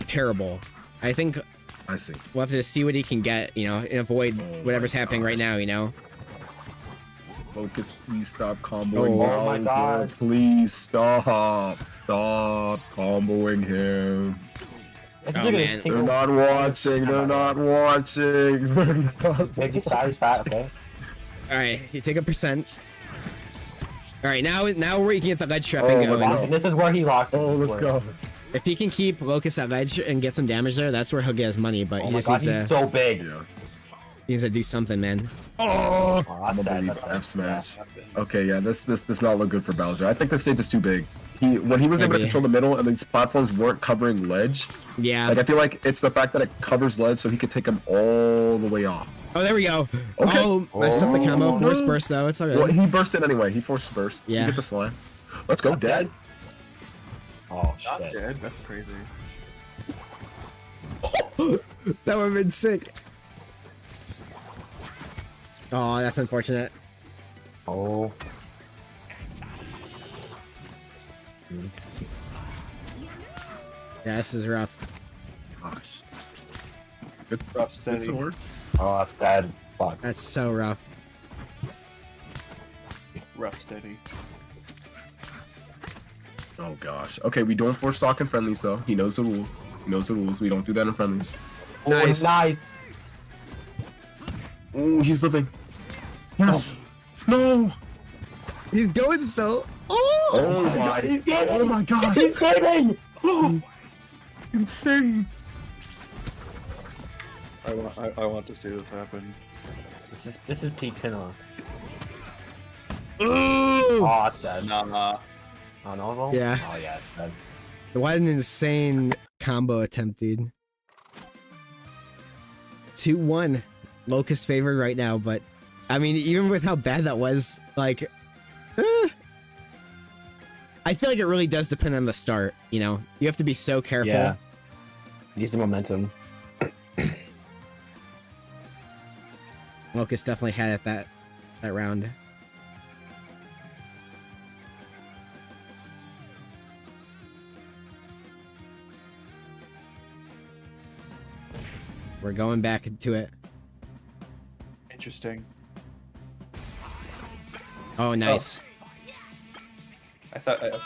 terrible. I think I see. we'll have to see what he can get, you know, and avoid whatever's happening right now, you know. Locus, please stop comboing. Oh my Bowser. God. Please stop. Stop comboing him. If Oh, you get a man. They're single- not watching. They're not watching. They're not. Maybe he's fat. He's fat. Okay. All right, you take a percent. All right, now where you can get the ledge trapping Oh, my going. God. This is where he locks. it. Oh, This is let's where- go. If he can keep Locus at ledge and get some damage there, that's where he'll get his money. But Oh he my just god, needs he's to, so big. Yeah. he needs to do something, man. Oh, I'm that's gonna dead. leave That's dead. F smash. Okay, yeah, this does not look good for Bowser. I think the stage is too big. When he was able to Maybe. control the middle and these platforms weren't covering ledge, Yeah. like I feel like it's the fact that it covers ledge so he could take him all the way off. Oh, there we go. Okay. Oh, messed up the combo. Oh, Force no. burst though. It's all good. Well, he burst it anyway. He forced burst. Yeah. You get the slime. Let's go, Dad. Oh Not shit. dead. That's crazy. That would have been sick. Oh, that's unfortunate. Oh. Yeah, this is rough. Gosh. Good, Rough good steady. sword. Oh, that's dead. Fuck. That's so rough. Rough steady. Oh gosh. Okay, we don't force stock in friendlies though. He knows the rules. He knows the rules. We don't do that in friendlies. Oh, Nice. nice. Oh, he's living. Yes. No. He's going still. Oh! Oh my. Oh my gosh. He's saving. Oh, insane. I want to see this happen. This is peak cinema. Ooh! Oh, it's dead. Nah. Oh no. Yeah. Oh yeah, it's dead. What an insane combo attempt, dude. 2-1. Locus favored right now, but I mean, even with how bad that was, like, I feel like it really does depend on the start, you know? You have to be so careful. Yeah. Use the momentum. Locus definitely had it that round. We're going back into it. Interesting. Oh, nice. I thought. Okay.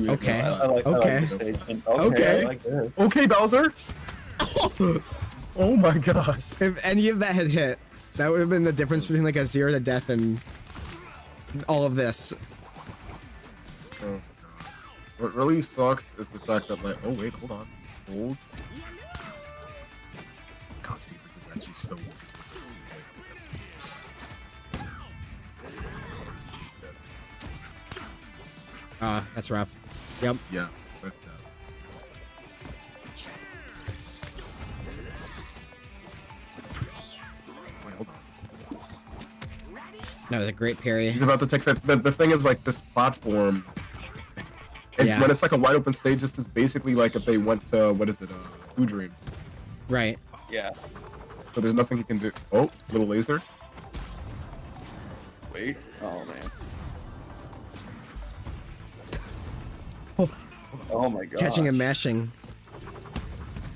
Okay. I like Okay. this stage. Okay. I like this. Okay, Bowser. Oh my gosh. If any of that had hit, that would have been the difference between like a 0 to death and all of this. Oh. What really sucks is the fact that, like, oh wait, hold on, hold. God, this is actually so. That's rough. Yep. Yeah. That's that. Wait, hold on. That was a great parry. He's about to take the thing is like this platform. Yeah. When it's like a wide open stage, this is basically like if they went to what is it, Two Dreams. Right. Yeah. So there's nothing he can do. Oh, little laser. Wait. Oh man. Oh my god. Catching and mashing.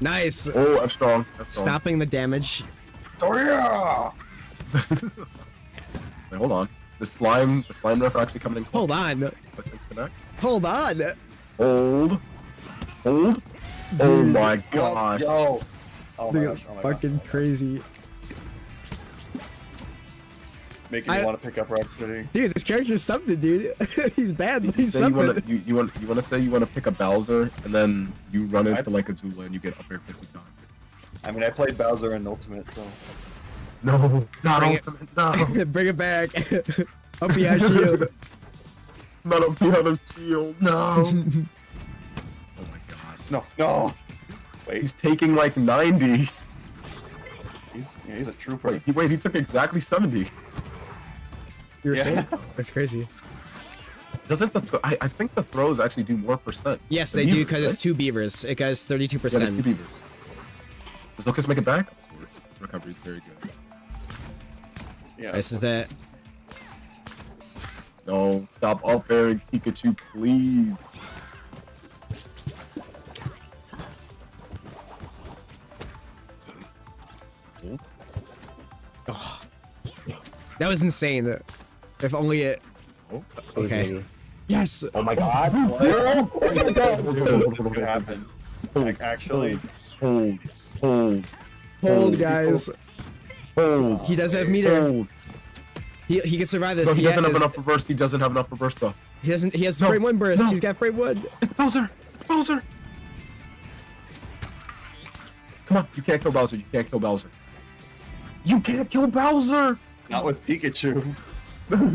Nice. Oh, F strong. F strong. Stopping the damage. Oh yeah. Wait, hold on. The slime nerf actually coming in. Hold on. Let's connect. Hold on. Hold. Hold. Oh my gosh. Yo. Oh my Dude, gosh. Oh my gosh. fucking crazy. Making me want to pick up Rhapsody. Dude, this character's something, dude. He's bad, but You he's say something. you want to say you want to pick a Bowser and then you run into like a Zula and you get up air 50 times. I mean, I played Bowser in Ultimate, so. No, not Bring it- ultimate. No, Bring it back. Up behind shield. not up behind a shield. No. Oh my gosh. No, no. Wait, He's taking like 90. he's a trooper. Wait, he took exactly 70. You were Yeah. saying? That's crazy. Doesn't I think the throws actually do more percent? Yes, than they do beavers, because it's right? 2 beavers. It goes Yeah, there's 2 32%. beavers. Does Locus make it back? Of course. Recovery is very good. Yeah. This is it. No, stop up airing Pikachu, please. That was insane. If only it. Oh, Okay. Yes. Oh my god. What could happen? Like, actually, Hold. Hold, guys. Hold. He does have meter. Hold. He can survive this. No, he doesn't have has- enough reverse. He doesn't have enough reverse though. He doesn't. He has No, frame 1 burst. no. He's got frame 1. It's Bowser. It's Bowser. Come on, you can't kill Bowser. You can't kill Bowser. You can't kill Bowser. not with Pikachu.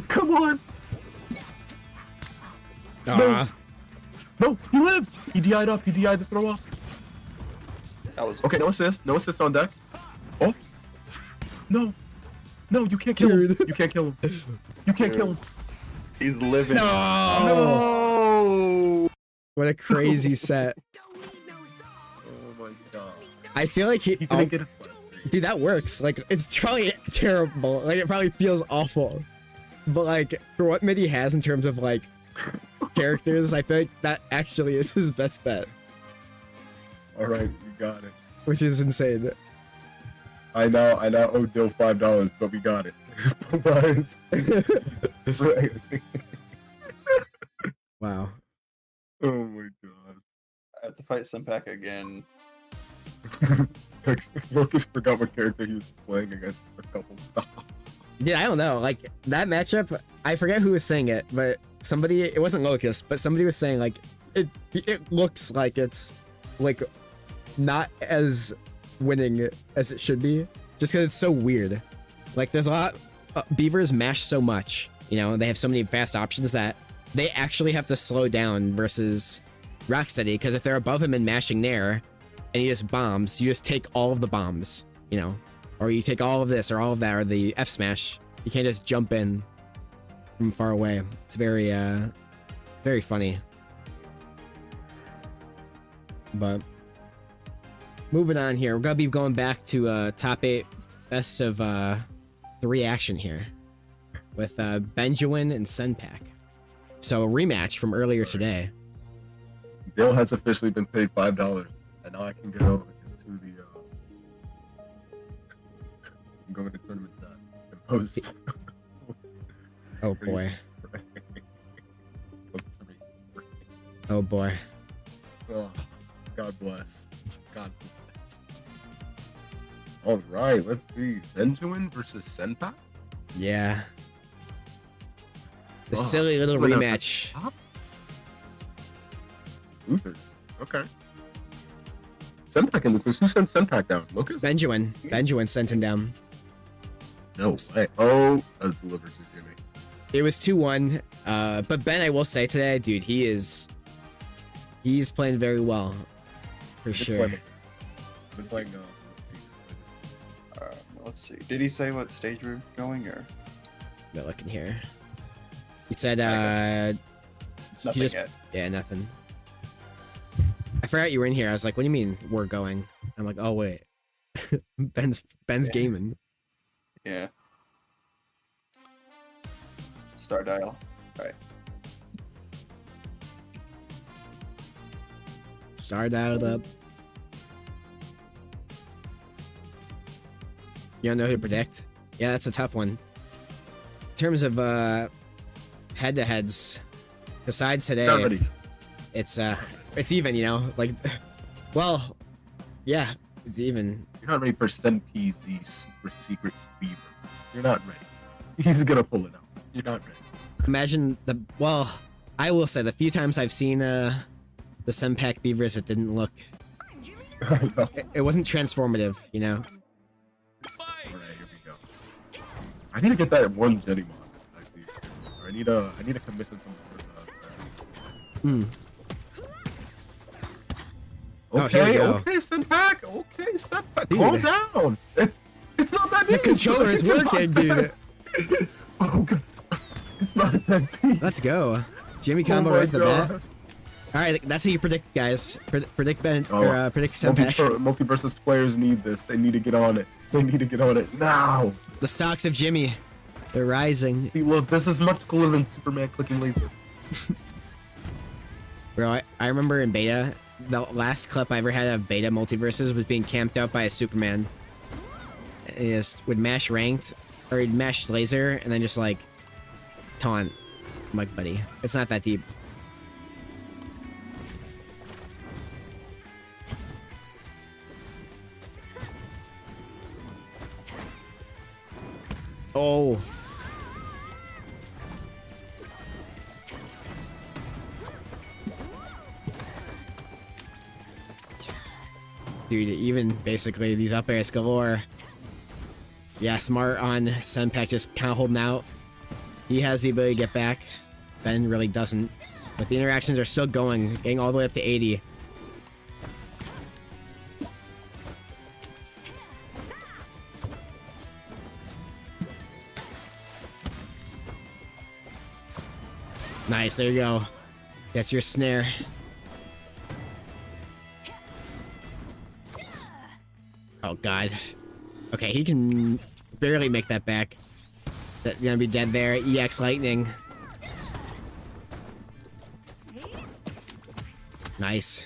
Come on. Ah. No, he lived. He DI'd up. He DI'd the throw off. That was Okay, no assist. No assist on deck. Oh. No. No, you can't kill him. Dude. You can't kill him. You can't kill him. He's living. No. No. What a crazy set. Oh my god. I feel like He didn't get it. dude, that works. Like, it's probably terrible. Like, it probably feels awful. But, like, for what Miity has in terms of, like, characters, I feel like that actually is his best bet. Alright, you got it. Which is insane. I know owe Dill $5, but we got it. Right. Wow. Oh my god. I have to fight Simpak again. Locus forgot what character he was playing against a couple times. Dude, I don't know. Like, that matchup, I forget who was saying it, but somebody, it wasn't Locus, but somebody was saying, like, it looks like it's, like, not as winning as it should be, just because it's so weird. Like, there's a lot, beavers mash so much, you know, they have so many fast options that they actually have to slow down versus Rocksteady, because if they're above him and mashing there, and he just bombs, you just take all of the bombs, you know, or you take all of this or all of that, or the F smash, You can't just jump in from far away. It's very, very funny. But moving on here, we're gonna be going back to top 8 best of 3 action here with Benjamin and Senpak. So a rematch from earlier today. Dale has officially been paid $5, and now I can go into the go into tournament chat and post. Oh boy. Post some- Oh boy. Oh, God bless. God bless. All right, let's see. Benjamin versus Senpai. Yeah. The Oh, silly little this one rematch. Losers. Okay. Senpai can lose. Who sent Senpai down? Locus? Benjamin sent him down. No way. Oh, that's delivers to Jimmy. It was 2-1. But Ben, I will say today, dude, he's playing very well. For sure. Been playing, Let's see. Did he say what stage we're going or? No looking here. He said Nothing just, yet. yeah, nothing. I forgot you were in here. I was like, what do you mean we're going? I'm like, oh wait. Ben's gaming. Yeah. Star dial. Right. Star dialed up. You don't know who to predict? Yeah, that's a tough one. In terms of head-to-heads, besides today, it's even, you know, like, well, yeah, it's even. You're not ready for PZ super secret beaver. You're not ready. He's gonna pull it out. You're not ready. Imagine well, I will say the few times I've seen the Senpak beavers, it didn't look. It wasn't transformative, you know. Alright, here we go. I need to get that one Jenny mod. I need a commission from Oh, here we Okay, go. okay, Senpak. Okay, Senpak. Dude. Calm down. It's not that deep. The controller is It's not working, that- dude. Oh god. It's not that deep. Let's go. Jimmy Oh combo my right at the bat. God. All right, that's how you predict, guys. Predict Ben Oh, or predict Senpak. Multiversus players need this. They need to get on it. They need to get on it now. The stocks of Jimmy, they're rising. See, look, this is much cooler than Superman clicking laser. Bro, I remember in beta, the last clip I ever had of beta multiverses was being camped out by a Superman. And he just would mash ranked, or he'd mash laser, and then just like taunt. I'm like, buddy, it's not that deep. Oh. Dude, even basically these up airs galore. Yeah, smart on Senpak, just kind of holding out. He has the ability to get back. Ben really doesn't. But the interactions are still going, getting all the way up to 80. Nice, there you go. That's your snare. Oh god. Okay, he can barely make that back. That's gonna be dead there. EX Lightning. Nice.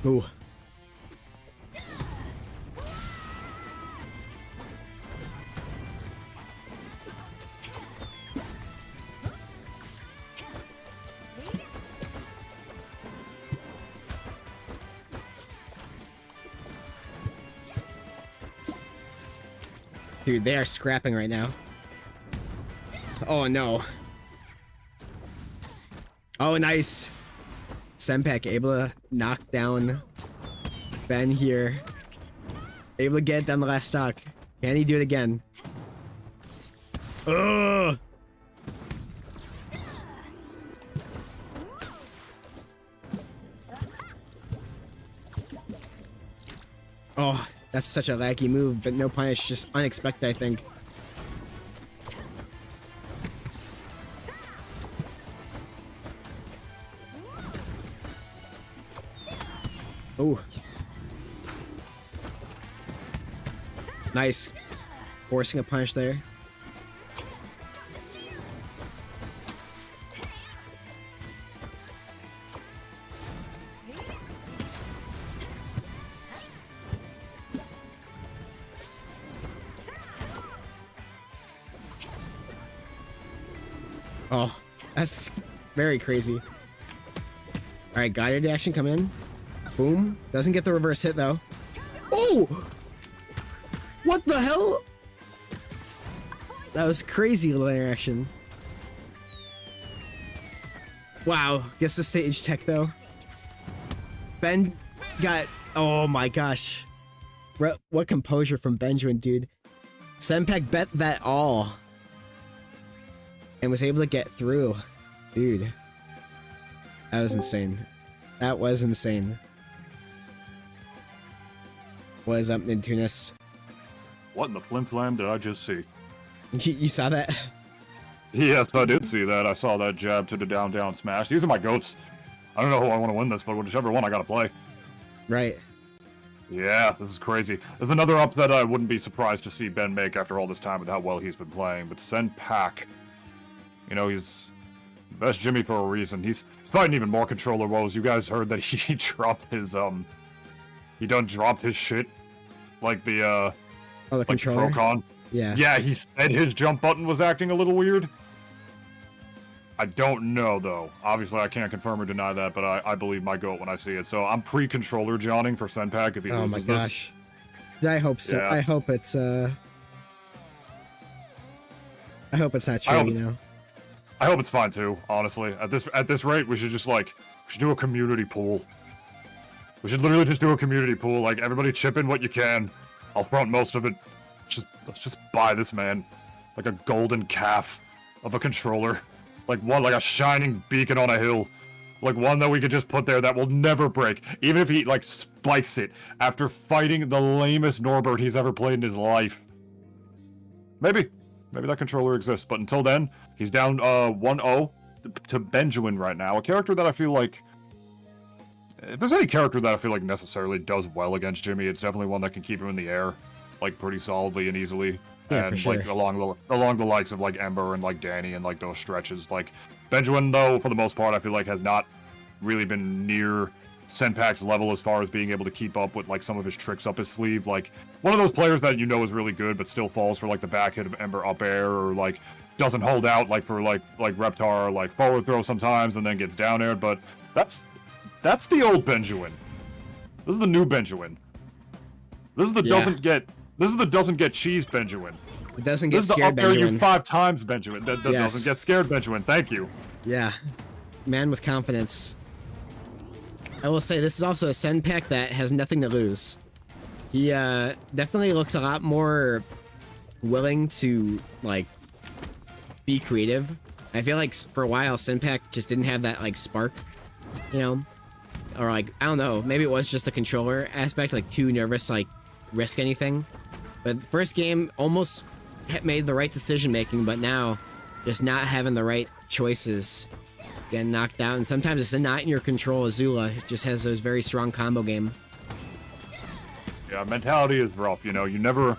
Ooh. Dude, they are scrapping right now. Oh no. Oh, nice. Senpak able to knock down Ben here. Able to get it down the last stock. Can he do it again? Ugh. Oh, that's such a laggy move, but no punish, just unexpected, I think. Oh. Nice. Forcing a punish there. Oh, that's very crazy. Alright, guided action come in. Boom. Doesn't get the reverse hit though. Oh! What the hell? That was crazy little interaction. Wow, gets the stage tech though. Ben got, oh my gosh. What composure from Benjamin, dude. Senpak bet that all. And was able to get through. Dude. That was insane. That was insane. What is up, Nintoonist? What in the flim-flam did I just see? You saw that? Yes, I did see that. I saw that jab to the down smash. These are my goats. I don't know who I want to win this, but whichever one I gotta play. Right. Yeah, this is crazy. There's another up that I wouldn't be surprised to see Ben make after all this time with how well he's been playing, but Senpak. You know, he's best Jimmy for a reason. He's fighting even more controller woes. You guys heard that he dropped his, he done dropped his shit. Like the, Oh, the like controller? the Procon. Yeah. Yeah, he said his jump button was acting a little weird. I don't know, though. Obviously, I can't confirm or deny that, but I believe my goat when I see it. So I'm pre-controller Johnning for Senpak if he Oh loses my this. gosh. I hope so. Yeah. I hope it's not true, you know. I hope it's fine too, honestly. At this rate, we should just we should do a community pool. We should literally just do a community pool. Like, everybody chip in what you can. I'll front most of it. Let's just buy this man. Like a golden calf of a controller. Like a shining beacon on a hill. Like one that we could just put there that will never break. Even if he, spikes it after fighting the lamest Norbert he's ever played in his life. Maybe that controller exists, but until then, he's down 1-0 to Benjamin right now. A character that I feel like... If there's any character that I feel like necessarily does well against Jimmy, it's definitely one that can keep him in the air, pretty solidly and easily. Yeah, and for sure. along the likes of Ember and Danny and those stretches. Benjamin, though, for the most part, I feel like has not really been near Senpak's level as far as being able to keep up with some of his tricks up his sleeve. One of those players that you know is really good but still falls for the back hit of Ember up air, or doesn't hold out for Reptar, forward throw sometimes and then gets down air. But that's the old Benjamin. This is the new Benjamin. This is the doesn't get cheese Benjamin. It doesn't get This is the scared, up air you Benjamin. 5 times Benjamin. That Yes. doesn't get scared Benjamin. Thank you. Yeah. Man with confidence. I will say this is also a Senpak that has nothing to lose. He definitely looks a lot more willing to be creative. I feel like for a while Senpak just didn't have that spark, you know, or I don't know, maybe it was just the controller aspect, too nervous risk anything. But the first game almost made the right decision making, but now just not having the right choices, getting knocked out, and sometimes it's not in your control. Azula just has those very strong combo game. Yeah, mentality is rough, you know. You never...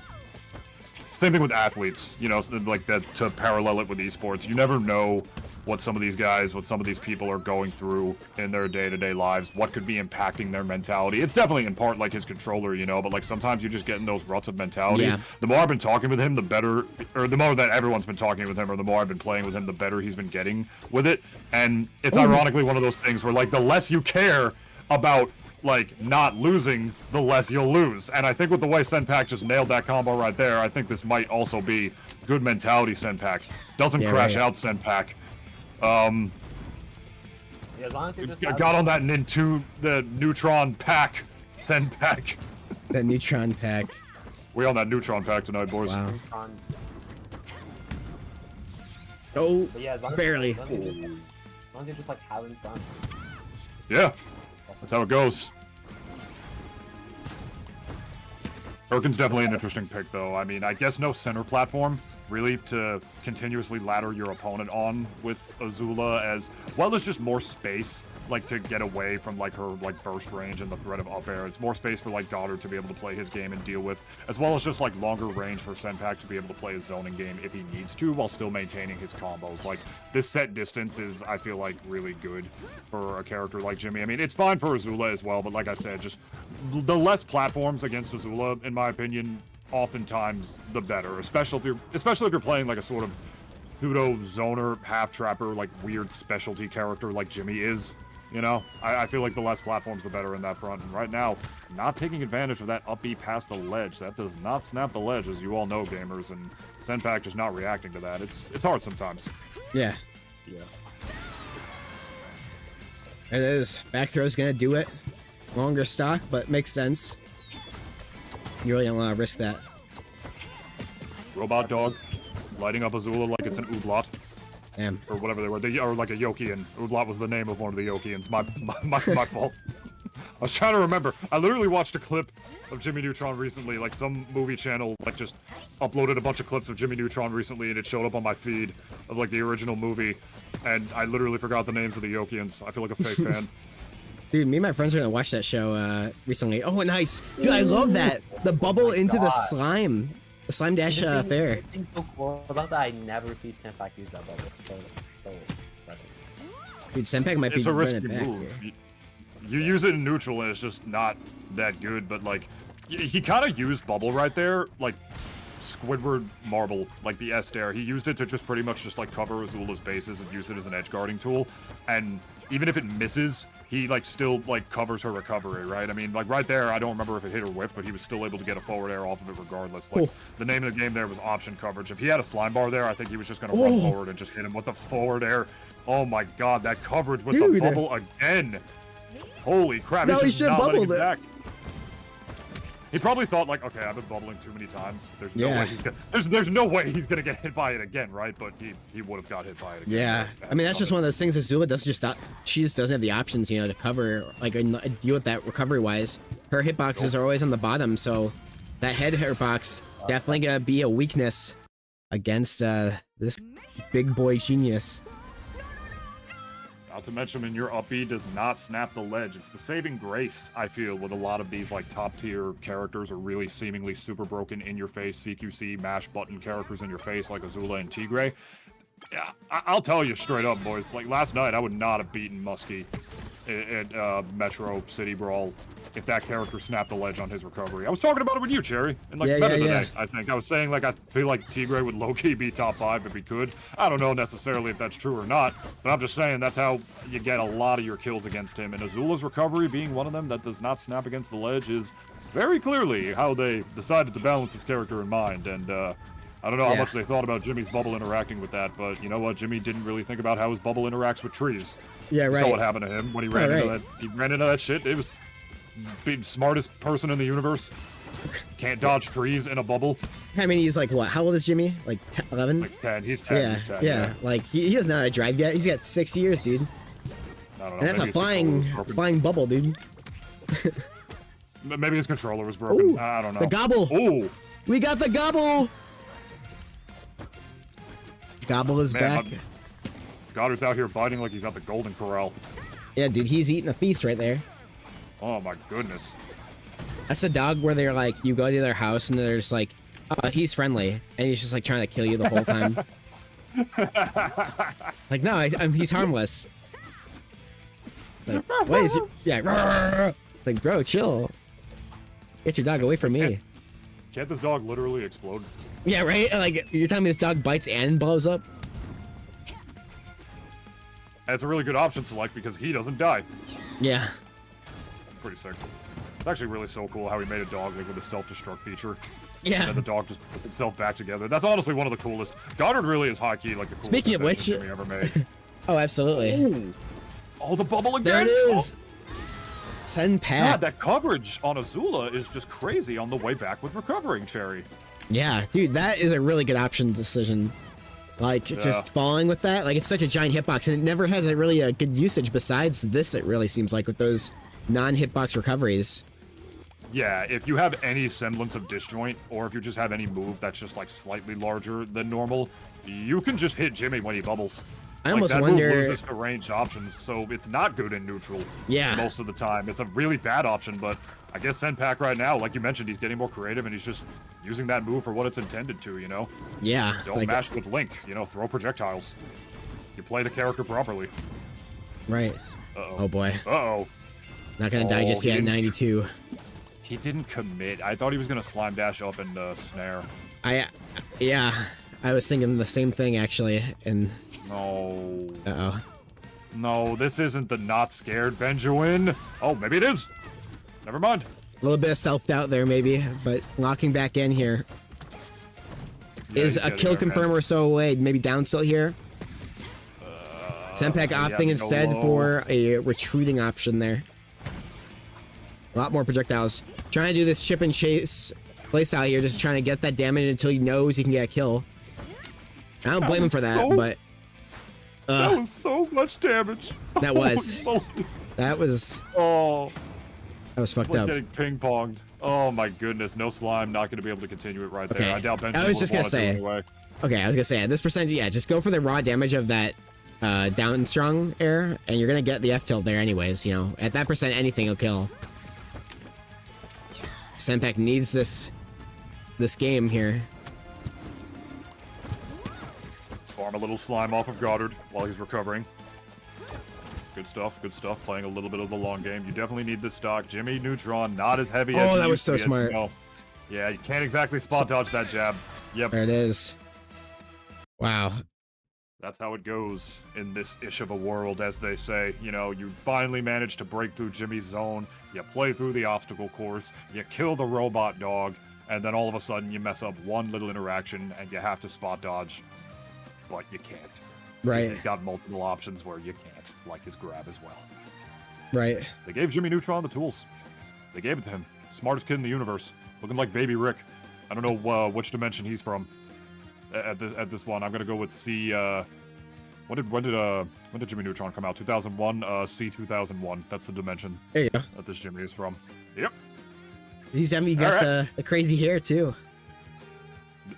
Same thing with athletes, you know, that to parallel it with esports. You never know what some of these guys, what some of these people are going through in their day-to-day lives, what could be impacting their mentality. It's definitely in part his controller, you know, but sometimes you just get in those ruts of mentality. Yeah. The more I've been talking with him, the better, or the more that everyone's been talking with him, or the more I've been playing with him, the better he's been getting with it. And it's ironically one of those things where the less you care about not losing, the less you'll lose. And I think with the way Senpak just nailed that combo right there, I think this might also be good mentality Senpak. Doesn't crash out Senpak. Yeah, as long as you just Got on that the neutron pack Senpak. The neutron pack. We on that neutron pack tonight, boys. Wow. Neutron. Oh, But yeah, as long as, barely. As long as you're just like having fun. Yeah, that's how it goes. Urkin's definitely an interesting pick, though. I mean, I guess no center platform, really, to continuously ladder your opponent on with Azula, as well as just more space, like, to get away from, like, her, like, burst range and the threat of up air. It's more space for, like, Goddard to be able to play his game and deal with, as well as just, like, longer range for Senpak to be able to play his zoning game if he needs to, while still maintaining his combos. Like, this set distance is, I feel like, really good for a character like Jimmy. I mean, it's fine for Azula as well, but like I said, just the less platforms against Azula, in my opinion, oftentimes the better, especially if you're playing, like, a sort of pseudo zoner, half trapper, like, weird specialty character like Jimmy is. You know, I feel like the less platforms, the better in that front. And right now, not taking advantage of that up B past the ledge. That does not snap the ledge, as you all know, gamers. And Senpak just not reacting to that. It's hard sometimes. Yeah. Yeah. It is. Back throw's gonna do it. Longer stock, but makes sense. You really don't want to risk that. Robot dog, lighting up Azula like it's an Ooblat. Damn. Or whatever they were. They are like a Yokian. Ooblat was the name of one of the Yokians. My fault. I was trying to remember. I literally watched a clip of Jimmy Neutron recently. Like, some movie channel, like, just uploaded a bunch of clips of Jimmy Neutron recently, and it showed up on my feed of, like, the original movie. And I literally forgot the names of the Yokians. I feel like a fake fan. Dude, me and my friends are gonna watch that show recently. Oh, nice. Dude, I love that. The bubble into the slime. The slime dash fair. The thing's so cool about that, I never see Senpak use that bubble. So Dude, Senpak might be It's a running risky it back move. here. You use it in neutral, and it's just not that good. But, like, he kind of used bubble right there, like Squidward Marble, like the S-Dare. He used it to just pretty much just, like, cover Azula's bases and use it as an edge guarding tool. And even if it misses, he, like, still, like, covers her recovery, right? I mean, like, right there, I don't remember if it hit or whiffed, but he was still able to get a forward air off of it regardless. Like, the name of the game there was option coverage. If he had a slime bar there, I think he was just going to run forward and just hit him with the forward air. Oh my god, that coverage with the bubble again. Holy crap, No, he he's just should not letting bubbled it it. back. He probably thought, like, okay, I've been bubbling too many times. There's no way he's gonna. There's no way he's gonna get hit by it again, right? But he would have got hit by it again. Yeah, I mean, that's just one of those things that Azula doesn't just stop. She just doesn't have the options, you know, to cover, like, and deal with that recovery-wise. Her hitboxes are always on the bottom, so that head hitbox definitely gonna be a weakness against this big boy genius. Not to mention, in your up B does not snap the ledge. It's the saving grace, I feel, with a lot of these, like, top-tier characters or really seemingly super broken in-your-face CQC mash button characters in your face like Azula and Tigray. Yeah, I'll tell you straight up, boys. Like, last night, I would not have beaten Muskie at Metro City Brawl if that character snapped the ledge on his recovery. I was talking about it with you, Cherry, in, like, Meta today, I think. I was saying, like, I feel like Tigray would low-key be top 5 if he could. I don't know necessarily if that's true or not, but I'm just saying that's how you get a lot of your kills against him. And Azula's recovery being one of them that does not snap against the ledge is very clearly how they decided to balance this character in mind. And, I don't know how much they thought about Jimmy's bubble interacting with that, but you know what? Jimmy didn't really think about how his bubble interacts with trees. Yeah, right. You saw what happened to him when he ran into that. He ran into that shit. It was the smartest person in the universe. Can't dodge trees in a bubble. I mean, he's like, what? How old is Jimmy? Like 11? Like 10. He's 10. Yeah, He's 10, yeah. Like, he doesn't know how to drive yet. He's got 6 years, dude. I don't know. And that's maybe a flying bubble, dude. Maybe his controller was broken. Ooh, I don't know. The gobble. Ooh. We got the gobble. Gobble is back. Goddard's out here biting like he's at the Golden Corral. Yeah, dude, he's eating a feast right there. Oh my goodness. That's the dog where they're like, you go to their house and they're just like, oh, he's friendly. And he's just like trying to kill you the whole time. Like, no, he's harmless. Like, what is it? Yeah. Like, bro, chill. Get your dog away from me. Can't this dog literally explode? Yeah, right? Like, you're telling me this dog bites and blows up? That's a really good option select because he doesn't die. Yeah. Pretty sick. It's actually really so cool how he made a dog like with a self-destruct feature. Yeah. And then the dog just put itself back together. That's honestly one of the coolest. Goddard really is high key like the coolest Speaking of which, Jimmy ever made. Oh, absolutely. Ooh. Oh, the bubble again. There it is. Send God, Pat. that coverage on Azula is just crazy on the way back with recovering, Cherry. Yeah, dude, that is a really good option decision. Like, just falling with that, like, it's such a giant hitbox, and it never has a really good usage besides this, it really seems like, with those non-hitbox recoveries. Yeah, if you have any semblance of disjoint, or if you just have any move that's just, like, slightly larger than normal, you can just hit Jimmy when he bubbles. I Like, almost that wonder... move loses to range options, so it's not good in neutral most of the time. It's a really bad option, but I guess Senpak right now, like you mentioned, he's getting more creative, and he's just using that move for what it's intended to, you know? Yeah. Don't like, mash with Link, you know, throw projectiles. You play the character properly. Right. Uh-oh. Oh, boy. Uh-oh. Not gonna die just yet at 92. He didn't commit. I thought he was gonna slime dash up and snare. Yeah, I was thinking the same thing, actually, and... No. Uh-oh. No, this isn't the not scared Benjamin. Oh, maybe it is. Never mind. A little bit of self-doubt there, maybe, but locking back in here. Is a kill confirm or so away? Maybe down tilt here? Senpak opting instead for a retreating option there. A lot more projectiles. Trying to do this chip and chase playstyle here, just trying to get that damage until he knows he can get a kill. I don't blame him for that, but... that was so much damage. That was. That was... Oh. That was fucked up. Getting ping-ponged. Oh my goodness, no slime, not going to be able to continue it right there. I doubt Benjamin I was just gonna say. Anyway. Okay, I was gonna say, at this percentage, yeah, just go for the raw damage of that down strong air, and you're gonna get the F tilt there anyways, you know. At that percent, anything will kill. Senpak needs this game here. Farm a little slime off of Goddard while he's recovering. Good stuff, playing a little bit of the long game. You definitely need this stock. Jimmy Neutron, not as heavy as Oh, that was so smart. Yeah, you can't exactly spot dodge that jab. Yep. There it is. Wow. That's how it goes in this ish of a world, as they say. You know, you finally manage to break through Jimmy's zone, you play through the obstacle course, you kill the robot dog, and then all of a sudden you mess up one little interaction and you have to spot dodge, but you can't. Right. He's got multiple options where you can't, like his grab as well. Right. They gave Jimmy Neutron the tools. They gave it to him. Smartest kid in the universe. Looking like Baby Rick. I don't know which dimension he's from. At this one, I'm gonna go with C. When did Jimmy Neutron come out? 2001. C 2001. That's the dimension. There you go. That this Jimmy is from. Yep. He's having got the crazy hair too.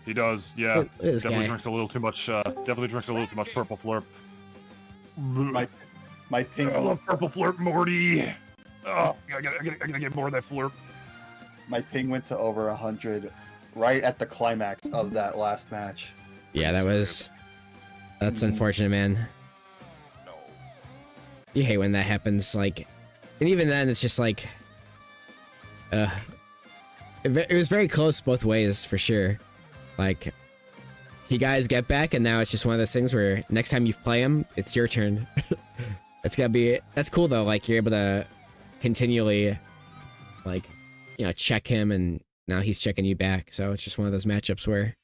He does. Yeah. Look at this definitely guy. drinks a little too much. Definitely drinks a little too much purple flurp. My ping. I love purple flurp, Morty. Oh, I gotta get more of that flurp. My ping went to over 100 right at the climax of that last match. Yeah, that's unfortunate, man. No. You hate when that happens, like, and even then, it's just like, it was very close both ways for sure. Like, he got his get back, and now it's just one of those things where next time you play him, it's your turn. That's cool though. Like, you're able to continually, like, you know, check him, and now he's checking you back. So it's just one of those matchups where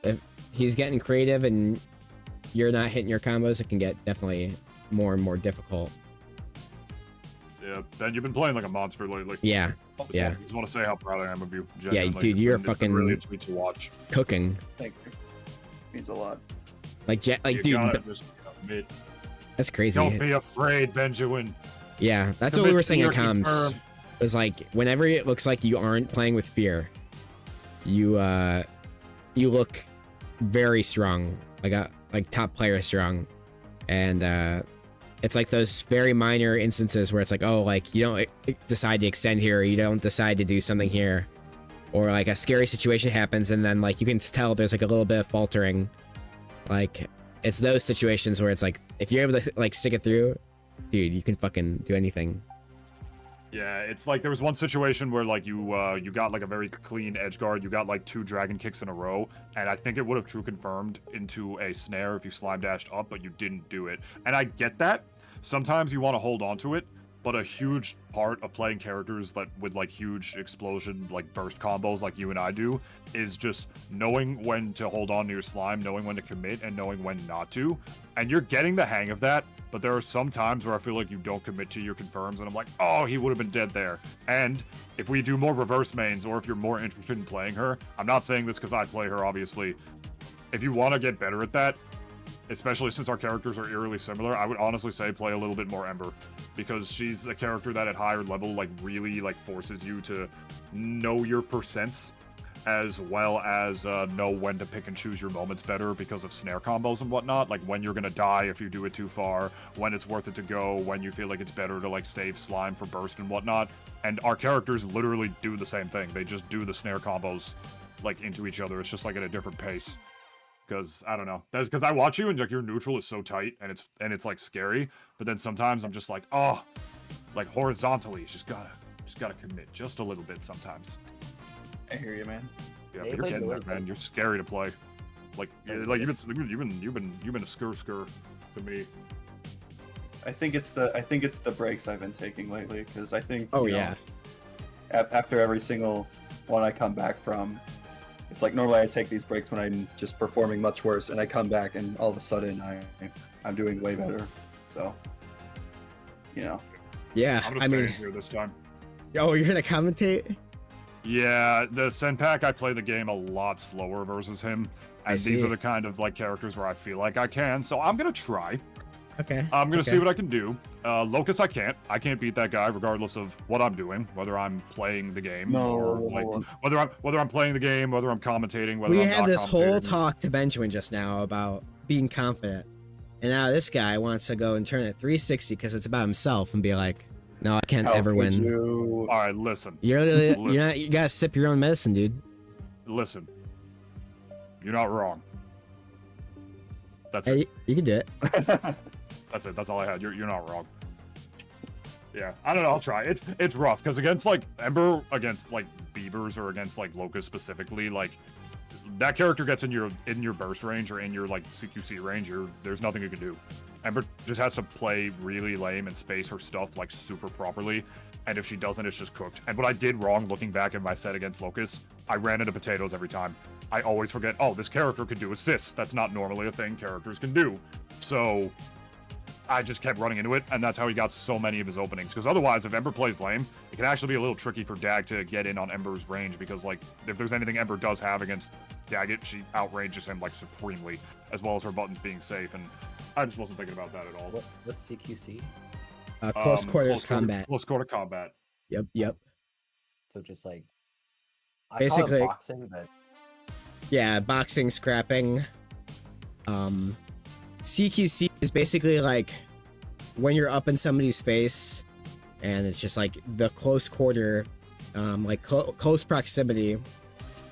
if he's getting creative and you're not hitting your combos, it can get definitely more and more difficult. Yeah, Ben, you've been playing like a monster lately. Yeah. Yeah. I just want to say how proud I am of you. Yeah, Genuinely. dude, you're It's been fucking really sweet to watch. cooking. Thank you. Means a lot. Like, You dude, gotta just commit. that's crazy. Don't be afraid, Benjamin. Yeah, that's what we Commit were saying in fear comms. confirmed. Is like, whenever it looks like you aren't playing with fear, you look very strong, like top player strong, and it's like those very minor instances where it's like, oh, like, you don't decide to extend here, or you don't decide to do something here, or like a scary situation happens, and then like you can tell there's like a little bit of faltering. Like, it's those situations where it's like, if you're able to like stick it through, dude, you can fucking do anything. Yeah, it's like there was one situation where like you got like a very clean edge guard, you got like 2 dragon kicks in a row, and I think it would have true confirmed into a snare if you slime dashed up, but you didn't do it. And I get that. Sometimes you want to hold on to it, but a huge part of playing characters that with like huge explosion, like burst combos like you and I do, is just knowing when to hold on to your slime, knowing when to commit, and knowing when not to. And you're getting the hang of that, but there are some times where I feel like you don't commit to your confirms, and I'm like, oh, he would have been dead there. And if we do more reverse mains, or if you're more interested in playing her, I'm not saying this because I play her, obviously. If you want to get better at that, especially since our characters are eerily similar, I would honestly say play a little bit more Ember, because she's a character that at higher level like really like forces you to know your percents, as well as know when to pick and choose your moments better because of snare combos and whatnot, like when you're gonna die if you do it too far, when it's worth it to go, when you feel like it's better to like save slime for burst and whatnot. And our characters literally do the same thing. They just do the snare combos like into each other. It's just like at a different pace. Because I don't know, that's because I watch you and like your neutral is so tight and it's like scary, but then sometimes I'm just like, oh, like horizontally, just gotta commit just a little bit sometimes. I hear you, man. Yeah, but you're getting there, man. You're scary to play. Like you've been a skr to me. I think it's the breaks I've been taking lately, because I think after every single one I come back from, it's like normally I take these breaks when I'm just performing much worse, and I come back and all of a sudden I'm doing way better. So, you know. Yeah, I'm gonna stay here this time. Oh, you're gonna commentate? Yeah, the Senpak, I play the game a lot slower versus him, and these are the kind of like characters where I feel like I can. So I'm gonna try. Okay. I'm gonna see what I can do. Locus, I can't beat that guy regardless of what I'm doing, whether I'm playing the game or like whether I'm playing the game, whether I'm commentating, whether we I'm had not this whole commentating. talk to Benjamin just now about being confident, and now this guy wants to go and turn it 360 because it's about himself and be like, no, I can't ever win. All right, listen. You gotta sip your own medicine, dude. Listen, you're not wrong. That's Hey, it. you can do it. That's it. That's all I had. You're not wrong. Yeah, I don't know. I'll try. It's rough because against like Ember, against like Beavers, or against like Locus specifically, like that character gets in your burst range or in your like CQC range, there's nothing you can do. Ember just has to play really lame and space her stuff like super properly, and if she doesn't, it's just cooked. And what I did wrong looking back at my set against Locus, I ran into potatoes every time. I always forget, oh, this character could do assists. That's not normally a thing characters can do. So I just kept running into it, and that's how he got so many of his openings. Because otherwise, if Ember plays lame, it can actually be a little tricky for Dag to get in on Ember's range, because like if there's anything Ember does have against Daggett, she outranges him like supremely, as well as her buttons being safe, and I just wasn't thinking about that at all. What's CQC? Close quarters combat. Close quarter combat. Yep. So just like Basically- I call it boxing, but Yeah, boxing, scrapping. CQC is basically like when you're up in somebody's face, and it's just like the close quarter, like close proximity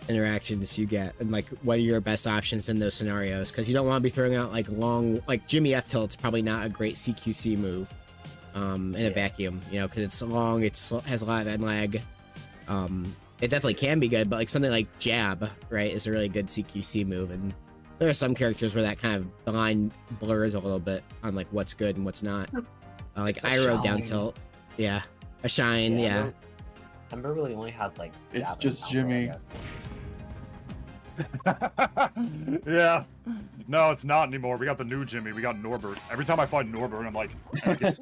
interactions you get, and like what are your best options in those scenarios, because you don't want to be throwing out like long, like Jimmy F tilt's probably not a great CQC move in a vacuum, you know, because it's long, has a lot of end lag. It definitely can be good, but like something like jab, right, is a really good CQC move, and there are some characters where that kind of the line blurs a little bit on like what's good and what's not. Like Iroh down tilt, yeah, a shine, yeah. Ember really only has like It's jab just and Jimmy. Yeah. No, it's not anymore. We got the new Jimmy. We got Norbert. Every time I fight Norbert, I'm like, I get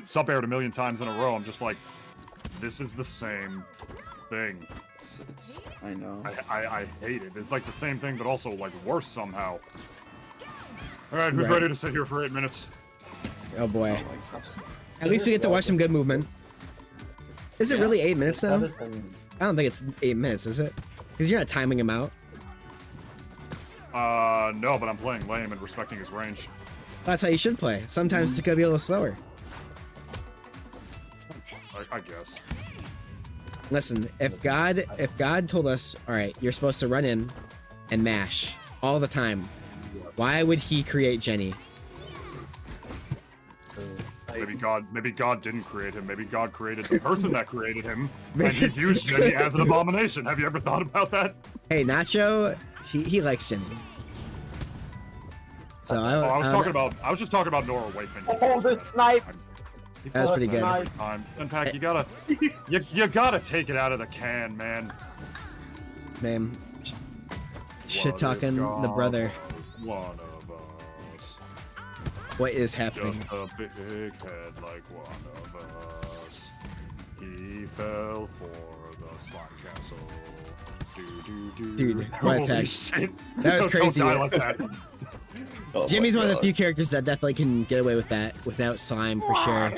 sub-aired a million times in a row. I'm just like, this is the same thing. I know. I hate it. It's like the same thing, but also like worse somehow. All right, who's ready to sit here for 8 minutes? Oh boy. At least we get to watch some good movement. Is it really 8 minutes now? I don't think it's 8 minutes, is it? Because you're not timing him out. No, but I'm playing lame and respecting his range. That's how you should play. Sometimes it's gonna be a little slower. I guess. Listen, if God told us, all right, you're supposed to run in and mash all the time, why would he create Jenny? Maybe God didn't create him. Maybe God created the person that created him, and he used Jenny as an abomination. Have you ever thought about that? Hey, Nacho, he likes Jenny. So I was just talking about Nora Wakeman. Oh, the snipe! That was pretty good. Sunpack, you gotta take it out of the can, man. Man, shit talking the brother. One of us. What is happening? Just a big head like one of us. He fell for the slime castle. Dude, what a tag. That was crazy. Don't die like that. Oh Jimmy's my one of the God. few characters that definitely can get away with that without slime for sure.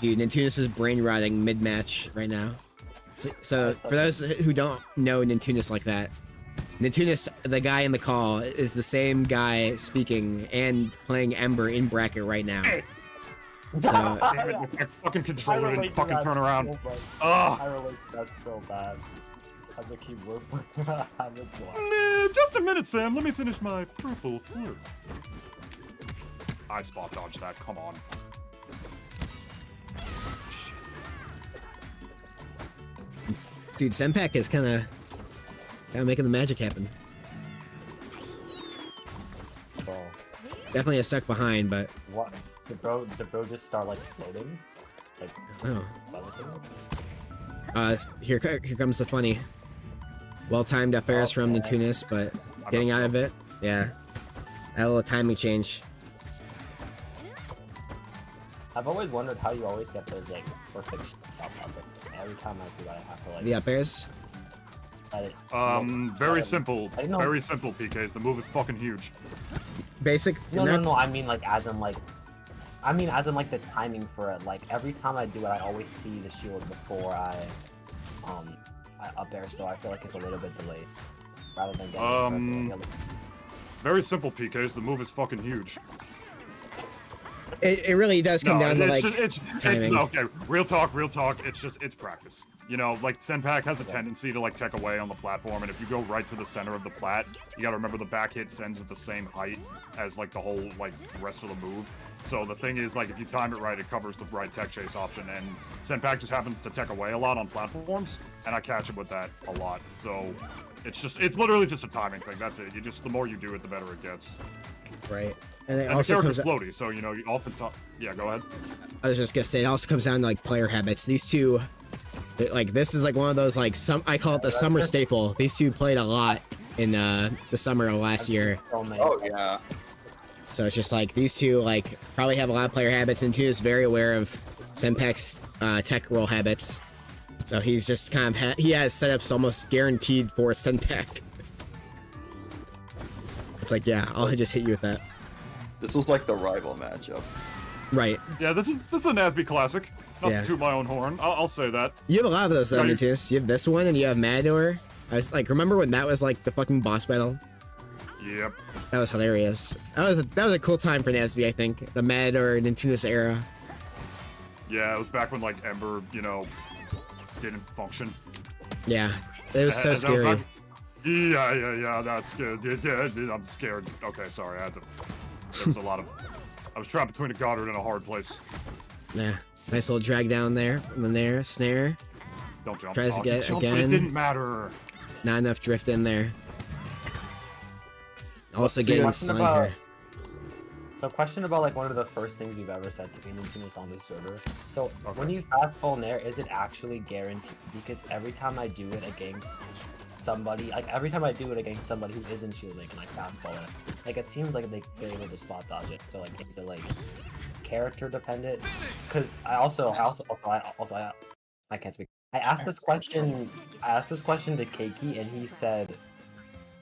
Dude, Nintoonist is brain rotting mid-match right now. So for those who don't know Nintoonist like that, Nintoonist, the guy in the call, is the same guy speaking and playing Ember in bracket right now. So Damn it, with that fucking controller didn't fucking turn around. Ugh. I relate to that so bad. As a keyboard Just a minute, Sam. Let me finish my purple flirt. I spot dodged that. Come on. dude, Senpak is kind of making the magic happen. Bro, Definitely a stuck behind, but what? Did bro just start like floating? Like, oh. levitate? Here comes the funny. Well-timed up airs from Nintoonist, but getting out of it, yeah. Had a little timing change. I've always wondered how you always get those like perfect shot output. Every time I do that, I have to like. The up airs? Very simple. I know. Very simple, PKs. The move is fucking huge. Basic? No. I mean like as in like. I mean as in like the timing for it. Like every time I do it, I always see the shield before I up air, so I feel like it's a little bit delayed. Rather than getting Very simple, PKs. The move is fucking huge. It really does come down to like timing. Okay, real talk. It's practice. You know, like Senpak has a tendency to like tech away on the platform, and if you go right to the center of the plat, you gotta remember the back hit sends at the same height as like the whole like rest of the move. So the thing is, like, if you time it right, it covers the right tech chase option, and Senpak just happens to tech away a lot on platforms, and I catch him with that a lot. So it's literally just a timing thing. That's it. The more you do it, the better it gets. Right. And it And the also character's comes. floaty, so you know you often talk. Yeah, go ahead. I was just gonna say it also comes down to like player habits. These two, like this is like one of those like I call it the summer staple. These two played a lot in the summer of last year. Oh yeah. So it's just like these two like probably have a lot of player habits, and two is very aware of Senpak's tech roll habits. So he's just kind of he has setups almost guaranteed for Senpak. It's like, yeah, I'll just hit you with that. This was like the rival matchup. Right. Yeah, this is a NASB classic. Not Yeah. to toot my own horn. I'll say that. You have a lot of those though, No, Nintoonist. You have this one, and you have Matador. I was like, remember when that was like the fucking boss battle? Yep. That was hilarious. That was a cool time for NASB, I think. The Matador Nintoonist era. Yeah, it was back when like Ember, you know, didn't function. Yeah, it was so And that was scary. back- Yeah, that's good. Yeah, I'm scared. Okay, sorry, there was a lot of... I was trapped between a Goddard and a hard place. Yeah, nice little drag down there, and then there, snare. Don't jump. Tries to get Jump, but again. it didn't matter. Not enough drift in there. Also see getting what's slime about- here. So question about like one of the first things you've ever said to me on this server. So when you fast fall Nair, is it actually guaranteed? Because every time I do it against somebody, like every time I do it against somebody who isn't shielding and I fast fall it, like it seems like they're able to spot dodge it. So like is it like character dependent? Because I can't speak. I asked this question to Keiki, and he said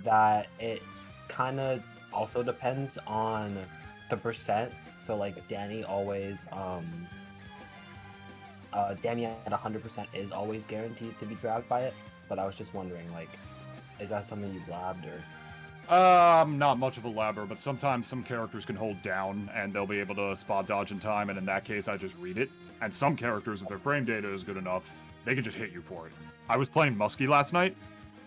that it kind of also depends on the percent. So like Danny always Danny at 100% is always guaranteed to be grabbed by it, but I was just wondering, like, is that something you blabbed or? Not much of a labber, but sometimes some characters can hold down and they'll be able to spot dodge in time, and in that case I just read it. And some characters, if their frame data is good enough, they can just hit you for it. I was playing Muskie last night,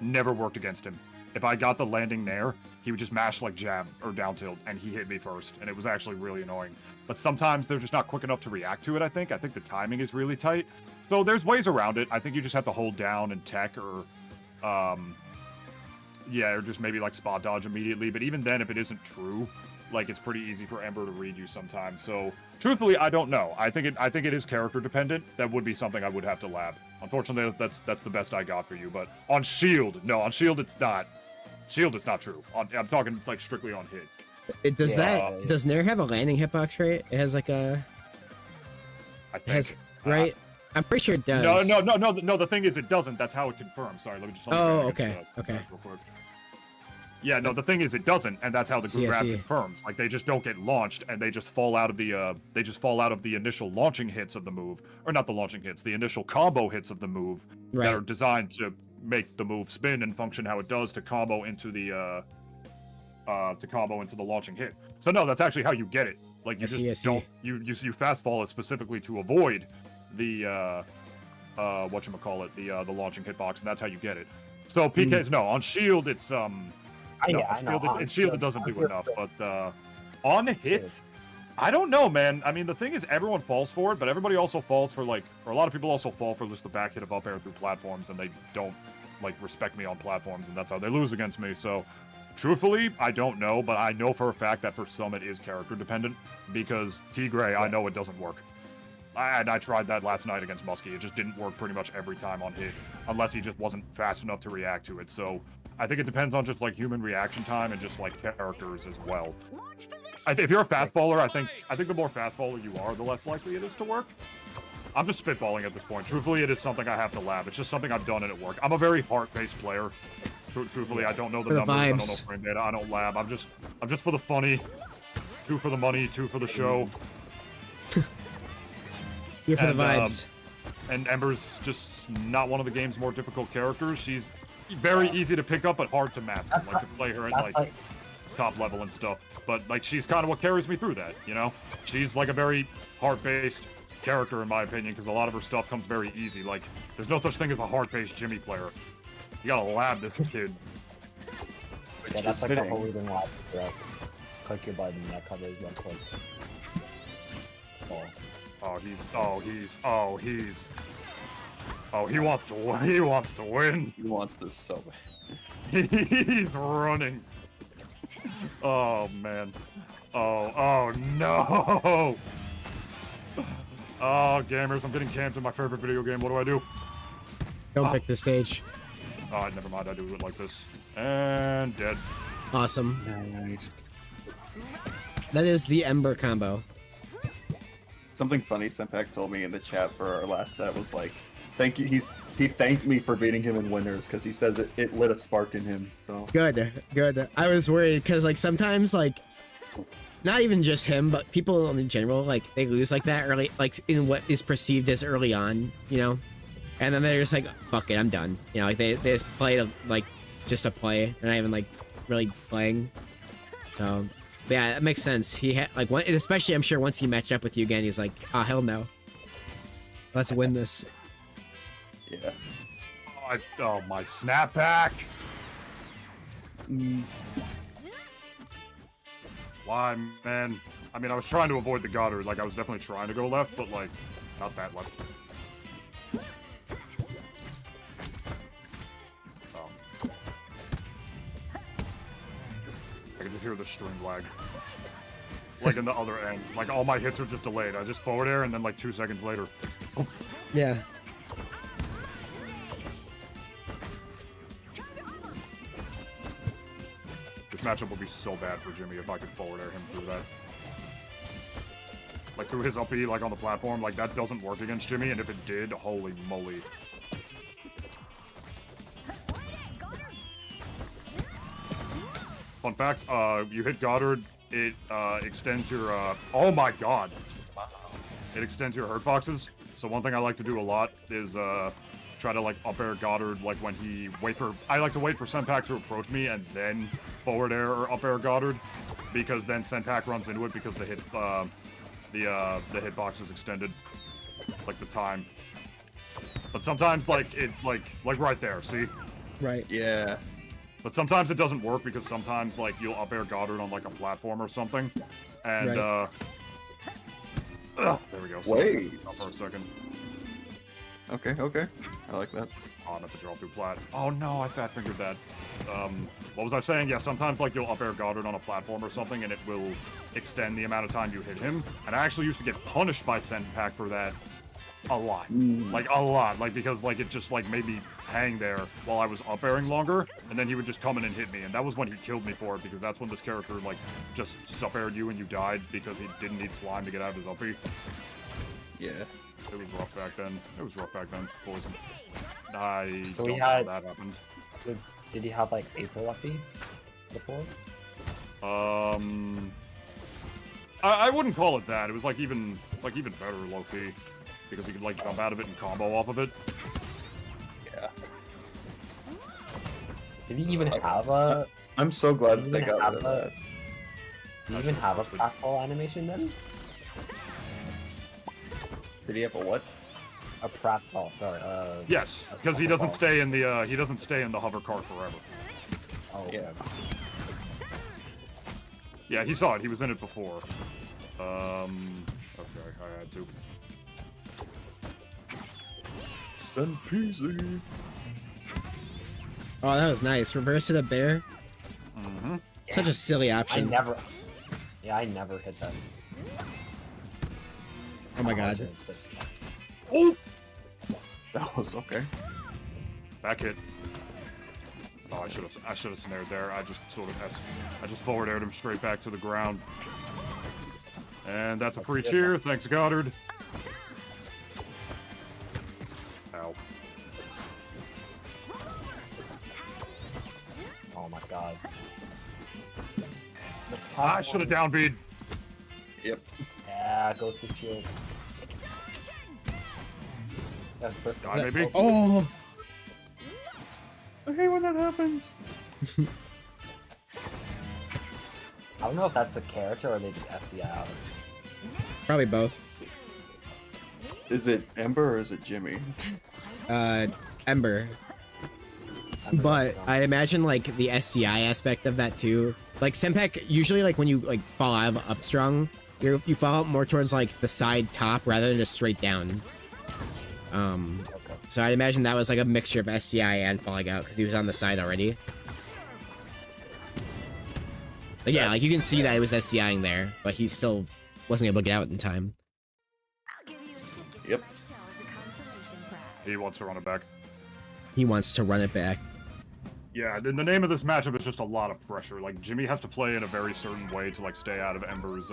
never worked against him. If I got the landing Nair, he would just mash like jab or down tilt, and he hit me first, and it was actually really annoying. But sometimes they're just not quick enough to react to it, I think. I think the timing is really tight. So there's ways around it. I think you just have to hold down and tech or, yeah, or just maybe like spot dodge immediately. But even then, if it isn't true, like it's pretty easy for Ember to read you sometimes. So truthfully, I don't know. I think it is character dependent. That would be something I would have to lab. Unfortunately, that's the best I got for you. But on Shield, no, on Shield it's not. Shield it's not true. I'm talking like strictly on hit. Does Nair have a landing hitbox rate? It has like a. I think. It has, right. I'm pretty sure it does. No. The thing is, it doesn't. That's how it confirms. Sorry, let me just. Okay. Real quick. Yeah, no. The thing is, it doesn't, and that's how the grab confirms. Like they just don't get launched, and they just fall out of the initial launching hits of the move, or not the launching hits, the initial combo hits of the move that are designed to make the move spin and function how it does to combo into the launching hit. So no, that's actually how you get it. Like you don't you fast fall it specifically to avoid the the launching hitbox, and that's how you get it. So PKs no, on Shield it's on Shield it doesn't do enough, but on hits, I don't know, man. I mean, the thing is, everyone falls for it, but everybody also falls for or a lot of people also fall for just the back hit of up air through platforms, and they don't respect me on platforms, and that's how they lose against me. So truthfully, I don't know, but I know for a fact that for some it is character dependent, because Tigray, I know it doesn't work. I tried that last night against Muskie. It just didn't work pretty much every time on hit, unless he just wasn't fast enough to react to it. So I think it depends on just human reaction time and just characters as well. If you're a fast faller, I think the more fast faller you are, the less likely it is to work. I'm just spitballing at this point. Truthfully, it is something I have to lab. It's just something I've done and it worked. I'm a very heart-based player. Truthfully, I don't know the numbers. I don't know frame data. I don't lab. I'm just for the funny. 2 for the money, 2 for the show. Here for the vibes. And Ember's just not one of the game's more difficult characters. She's very easy to pick up, but hard to master. To play her at top level and stuff. But she's kind of what carries me through that. You know, she's a very heart-based character in my opinion, because a lot of her stuff comes very easy. There's no such thing as a heart-based Jimmy player. You gotta lab this kid. Yeah, that's the whole reason why. Click your button, that covers one click. He wants to win. He wants to win. He wants this so bad. He's running. Oh man. Oh no. Oh gamers, I'm getting camped in my favorite video game. What do? Don't pick the stage. Alright, never mind. I do it like this. And dead. Awesome. That is the Ember combo. Something funny Senpak told me in the chat for our last set was thank you. He thanked me for beating him in winners because he says it lit a spark in him. So good. I was worried because sometimes not even just him, but people in general they lose that early, in what is perceived as early on, you know, and then they're just fuck it, I'm done. You know, they just play just a play. They're not even really playing. So. But yeah, that makes sense. He had especially I'm sure once he matched up with you again, he's oh hell no. Let's win this. Yeah. Oh my snapback. Why, man? I mean, I was trying to avoid the Goddard. I was definitely trying to go left, but not that left. I can just hear the stream lag. In the other end. All my hits are just delayed. I just forward air and then 2 seconds later. Yeah. This matchup would be so bad for Jimmy if I could forward air him through that. Through his up E, on the platform. That doesn't work against Jimmy, and if it did, holy moly. Fun fact, you hit Goddard, it extends your, oh my god. It extends your hurt boxes. So one thing I like to do a lot is, try to up air Goddard, when he I like to wait for Senpak to approach me and then forward air or up air Goddard, because then Senpak runs into it because the hitbox is extended, the time. But sometimes, it, right there, see? Right. Yeah. But sometimes it doesn't work because sometimes, you'll up air Goddard on, a platform or something. And, right. there we go. Wait. Stop for a second. Okay, okay. I like that. Oh, not to draw through plat. Oh no, I fat fingered that. What was I saying? Yeah, sometimes like you'll up air Goddard on a platform or something and it will extend the amount of time you hit him. And I actually used to get punished by Senpak for that a lot. Like a lot. Like because like it just like made me hang there while I was up airing longer, and then he would just come in and hit me, and that was when he killed me for it, because that's when this character like just sup aired you and you died because he didn't need slime to get out of his uppy. Yeah. It was rough back then. It was rough back then, boys. I So don't we know had- how that happened. Did he have like April uppy before? I wouldn't call it that. It was like even better low key, because you could like jump out of it and combo off of it. Yeah. Did he even have a? I'm so glad that they Did he got rid of have a- that. Do you even have a pratfall animation then? Did he have a what? A pratfall, sorry. Yes, because he doesn't stay in the hover cart forever. Oh, Yeah. okay. Yeah, he saw it. He was in it before. Okay, I had to. Send peasy. Oh, that was nice. Reverse to the bear. Mm-hmm. Such a silly option. I never hit that. Oh my god. Oh! That was okay. Back hit. Oh, I should have snared there. I just forward aired him straight back to the ground. And that's a free cheer. Thanks, Goddard. Ow. Oh my god. I should have downbeat. Yep. Yeah, goes to shield. That's the first Die, baby. Oh! I hate when that happens. I don't know if that's a character or they just SDI out. Probably both. Is it Ember or is it Jimmy? Ember. But I imagine like the SDI aspect of that too. Like Senpak, usually like when you like fall out of upstrung, you fall out more towards like the side top rather than just straight down. So I imagine that was like a mixture of SDI and falling out because he was on the side already. But yeah, like you can see that it was SDIing there, but he still wasn't able to get out in time. Yep. He wants to run it back. He wants to run it back. Yeah, the name of this matchup is just a lot of pressure. Like Jimmy has to play in a very certain way to like stay out of Ember's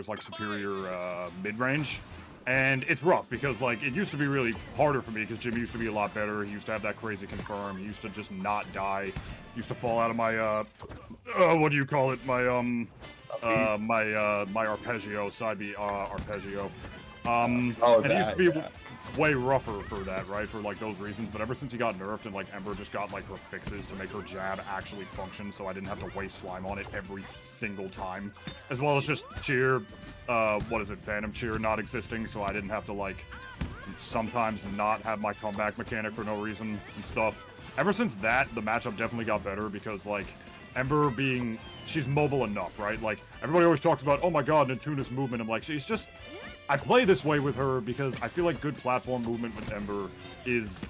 like superior mid range. And it's rough because like it used to be really harder for me because Jimmy used to be a lot better. He used to have that crazy confirm. He used to just not die. He used to fall out of my what do you call it? My my arpeggio, side B arpeggio. And it used to be way rougher for that, right? For like those reasons. But ever since he got nerfed and like Ember just got like her fixes to make her jab actually function, so I didn't have to waste slime on it every single time. As well as just cheer, what is it, Phantom Cheer not existing, so I didn't have to like sometimes not have my comeback mechanic for no reason and stuff. Ever since that, the matchup definitely got better because like Ember being, she's mobile enough, right? Like everybody always talks about, oh my god, Nintoonist movement. I'm like, she's just, I play this way with her because I feel like good platform movement with Ember is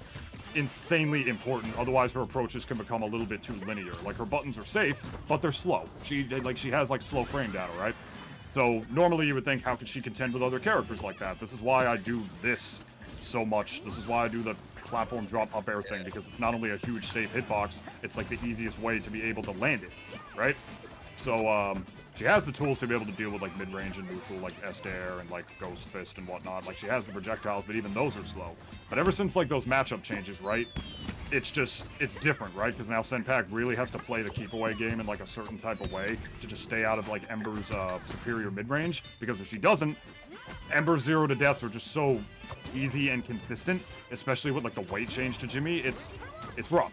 insanely important. Otherwise, her approaches can become a little bit too linear. Like her buttons are safe, but they're slow. She has like slow frame data, right? So normally you would think, how could she contend with other characters like that? This is why I do this so much. This is why I do the platform drop up air thing, because it's not only a huge safe hitbox, it's like the easiest way to be able to land it, right? So she has the tools to be able to deal with like mid-range and neutral, like S-Dare and like Ghost Fist and whatnot. Like she has the projectiles, but even those are slow. But ever since like those matchup changes, right? It's different, right? Because now Senpak really has to play the keep away game in like a certain type of way to just stay out of like Ember's superior mid-range. Because if she doesn't, Ember's 0 to deaths are just so easy and consistent, especially with like the weight change to Jimmy. It's rough.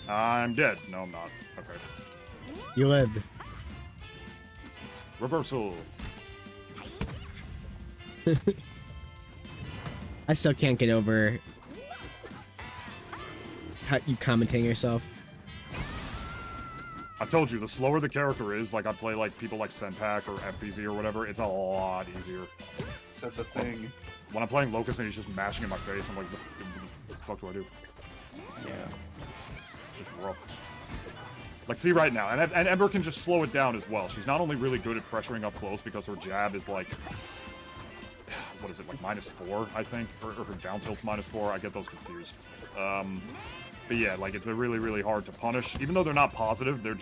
I'm dead. No, I'm not. Okay. You lived. Reversal. I still can't get over how you commenting yourself. I told you, the slower the character is, like I play like people like Senpak or FBZ or whatever, it's a lot easier. That's the thing. When I'm playing Locus and he's just mashing in my face, I'm like, what the fuck do I do? Yeah. It's just rough. Like, see right now, and Ember can just slow it down as well. She's not only really good at pressuring up close because her jab is like, what is it, like -4, I think? Or her down tilt's -4, I get those confused. But yeah, like, it's really, really hard to punish. Even though they're not positive, they're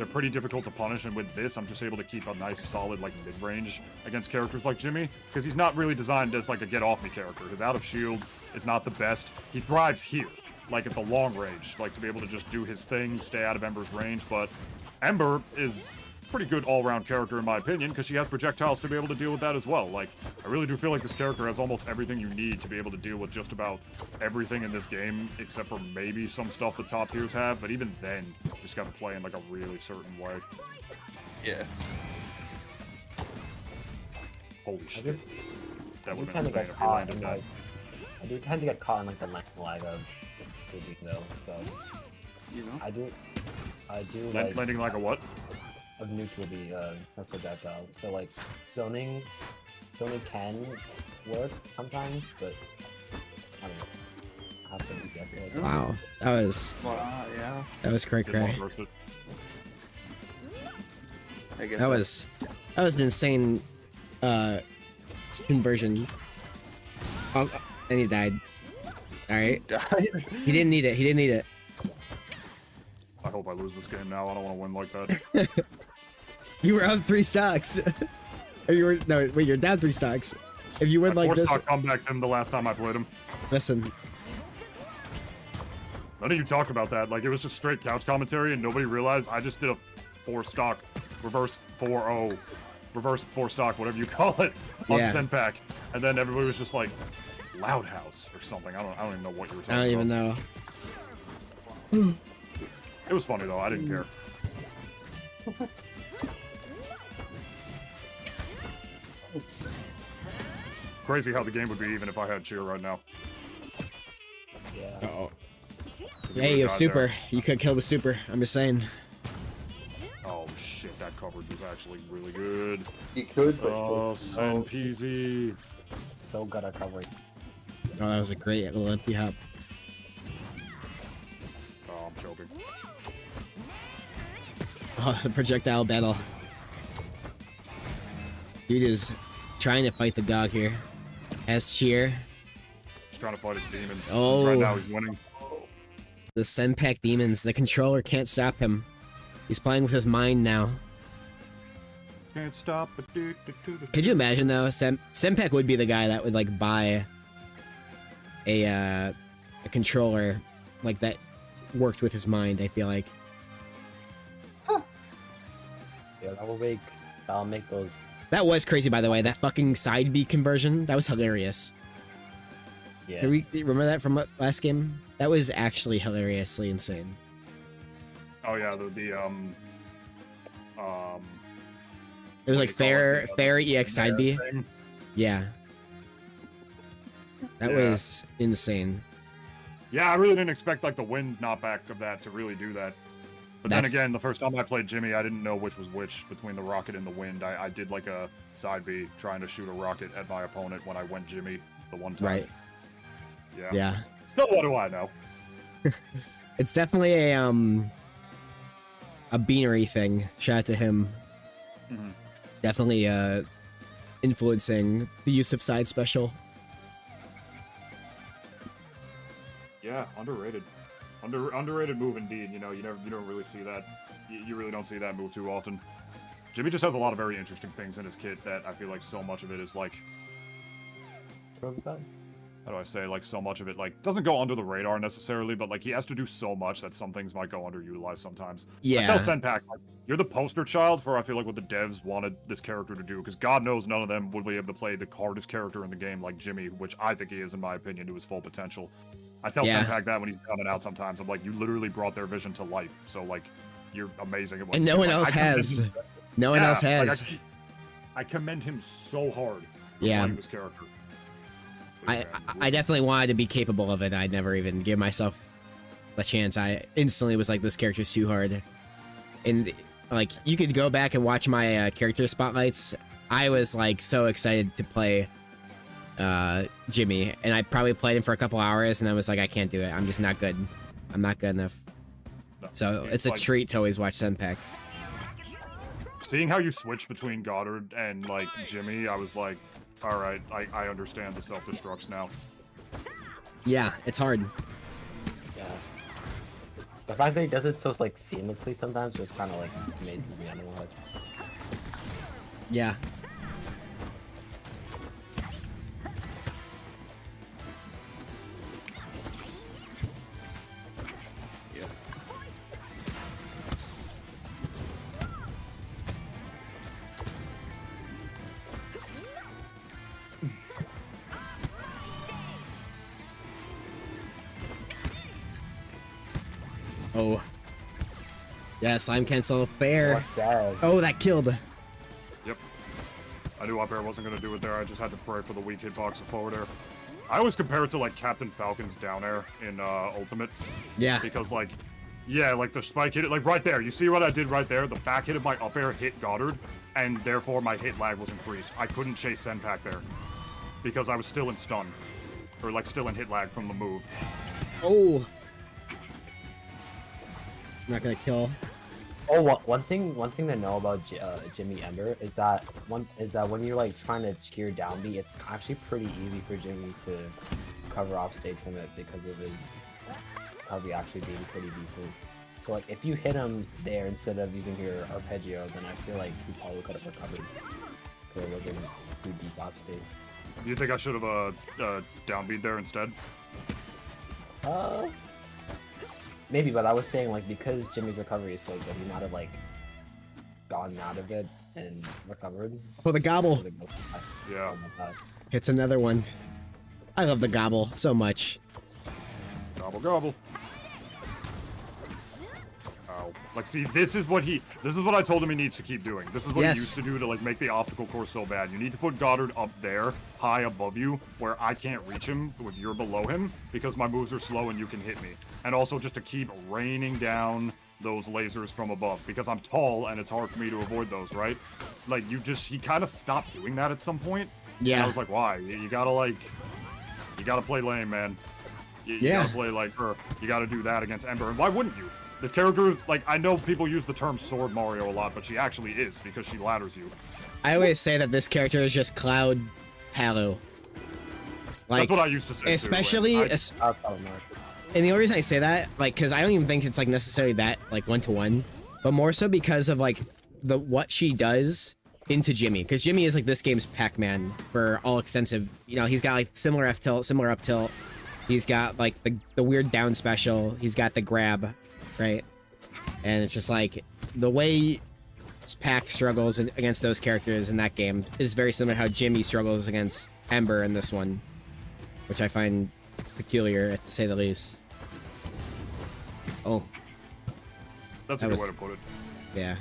pretty difficult to punish, and with this, I'm just able to keep a nice, solid, like, mid-range against characters like Jimmy, because he's not really designed as, like, a get-off-me character. His out-of-shield is not the best. He thrives here, like, at the long range, like, to be able to just do his thing, stay out of Ember's range, but Ember is pretty good all-round character in my opinion, because she has projectiles to be able to deal with that as well. Like, I really do feel like this character has almost everything you need to be able to deal with just about everything in this game, except for maybe some stuff the top tiers have, but even then, you just gotta play in like a really certain way. Yeah. Holy shit. That would've been tend to insane get if we caught landed in that. like, I do tend to get caught in like the lag of shooting though, so You know? I do like Landing like a what? of neutral B for projectile. So like zoning can work sometimes, but I don't know. I have to be careful. Wow, that was Yeah. cray Didn't want cray. to burst it. I guess That was an insane conversion. Oh, and he died. All right, died. he didn't need it. He didn't need it. I hope I lose this game now. I don't want to win like that. You were up 3 stocks. Or you were you're down 3 stocks. If you win I like this, forced comeback to him the last time I played him. listen. None of you talked about that. Like, it was just straight couch commentary, and nobody realized I just did a 4-stock, reverse 4-0, reverse 4-stock, whatever you call it, on Yeah. Senpak. And then everybody was just like, Loud House or something. I don't even know what you were talking I don't even about. know. It was funny, though. I didn't care. Crazy how the game would be even if I had cheer right now. Yeah. Oh. He Hey, you would've have died super. there. You could kill with super. I'm just saying. Oh shit, that coverage was actually really good. He could, but Oh, Sen PZ. So good at covering. Oh, that was a great little empty hop. Oh, I'm choking. Oh, the projectile battle. Dude is trying to fight the dog here. Has cheer. He's trying to fight his demons. Oh. Right now he's winning. The Senpak demons. The controller can't stop him. He's playing with his mind now. Can't stop. Could you imagine though? Senpak would be the guy that would like buy a controller like that worked with his mind. I feel like. Yeah, that'll make those. That was crazy, by the way. That fucking side B conversion. That was hilarious. Yeah. Did we remember that from last game? That was actually hilariously insane. Oh yeah, the It was what like do you call it? fair EX side B. thing. Yeah. That Yeah. was insane. Yeah, I really didn't expect like the wind knockback of that to really do that. But That's- then again, the first time I played Jimmy, I didn't know which was which between the rocket and the wind. I did like a side B trying to shoot a rocket at my opponent when I went Jimmy the one time. Right. Yeah. Yeah. Still, what do I know? It's definitely a beanery thing. Shout out to him. Mhm. Definitely influencing the use of side special. Yeah, underrated. Underrated move indeed. You know, you don't really see that. You really don't see that move too often. Jimmy just has a lot of very interesting things in his kit that I feel like so much of it is like, What was that? how do I say, like so much of it like doesn't go under the radar necessarily, but like he has to do so much that some things might go underutilized sometimes. I Yeah. tell Senpak, like, you're the poster child for I feel like what the devs wanted this character to do, because God knows none of them would be able to play the hardest character in the game like Jimmy, which I think he is in my opinion to his full potential. I tell Yeah. Senpak that when he's coming out sometimes. I'm like, you literally brought their vision to life, so like you're amazing at what And you no do. one Like, else I commend has. him- No one Yeah, else like, has. I commend him so hard for Yeah. playing this character. I definitely wanted to be capable of it. I never even gave myself a chance. I instantly was like, this character's too hard. And like, you could go back and watch my character spotlights. I was like so excited to play Jimmy, and I probably played him for a couple hours, and I was like, I can't do it. I'm just not good. I'm not good enough. No, So it's a treat to always watch Senpak. Seeing how you switch between Goddard and like Jimmy, I was like, all right, I understand the self-destructs now. Yeah, it's hard. Yeah. The fact that he does it so like seamlessly sometimes just kind of like amazes me. I don't know. Yeah. Oh. Yeah, slime cancel fair. What's that? Oh, that killed. Yep. I knew up air wasn't gonna do it there. I just had to pray for the weak hitbox of forward air. I always compare it to like Captain Falcon's down air in Ultimate. Yeah. Because like, yeah, like the spike hit it like right there. You see what I did right there? The back hit of my up air hit Goddard, and therefore my hit lag was increased. I couldn't chase Senpak there because I was still in stun, or like still in hit lag from the move. Oh. Not gonna kill. Oh, one thing to know about Jimmy Ember is that when you're like trying to cheer down B, it's actually pretty easy for Jimmy to cover off stage from it because of his recovery actually being pretty decent. So like if you hit him there instead of using your arpeggio, then I feel like he probably could have recovered because it wasn't too deep off stage. Do you think I should have downbeat there instead? Maybe, but I was saying like because Jimmy's recovery is so good, he might have like gotten out of it and recovered. Oh, the gobble. Yeah. Hits another one. I love the gobble so much. Gobble gobble. Ow. Like, see, this is what I told him he needs to keep doing. This is what he used to do to like make the obstacle course so bad. You need to put Goddard up there, high above you, where I can't reach him if you're below him, because my moves are slow and you can hit me. And also just to keep raining down those lasers from above, because I'm tall and it's hard for me to avoid those, right? Like, he kind of stopped doing that at some point. Yeah. And I was like, why? You gotta play lame, man. You gotta play like, you gotta do that against Ember. And why wouldn't you? This character, like, I know people use the term Sword Mario a lot, but she actually is, because she ladders you. I always say that this character is just Cloud Halo. Like, that's what I used to say, especially, too, and the only reason I say that, like, because I don't even think it's, like, necessarily that, like, one-to-one, but more so because of, like, what she does into Jimmy. Because Jimmy is, like, this game's Pac-Man for all extensive, you know, he's got, like, similar F-tilt, similar up-tilt. He's got, like, the weird down special. He's got the grab, right? And it's just, like, the way Pac struggles against those characters in that game is very similar to how Jimmy struggles against Ember in this one, which I find peculiar, to say the least. Oh. That's a good way to put it. Yeah.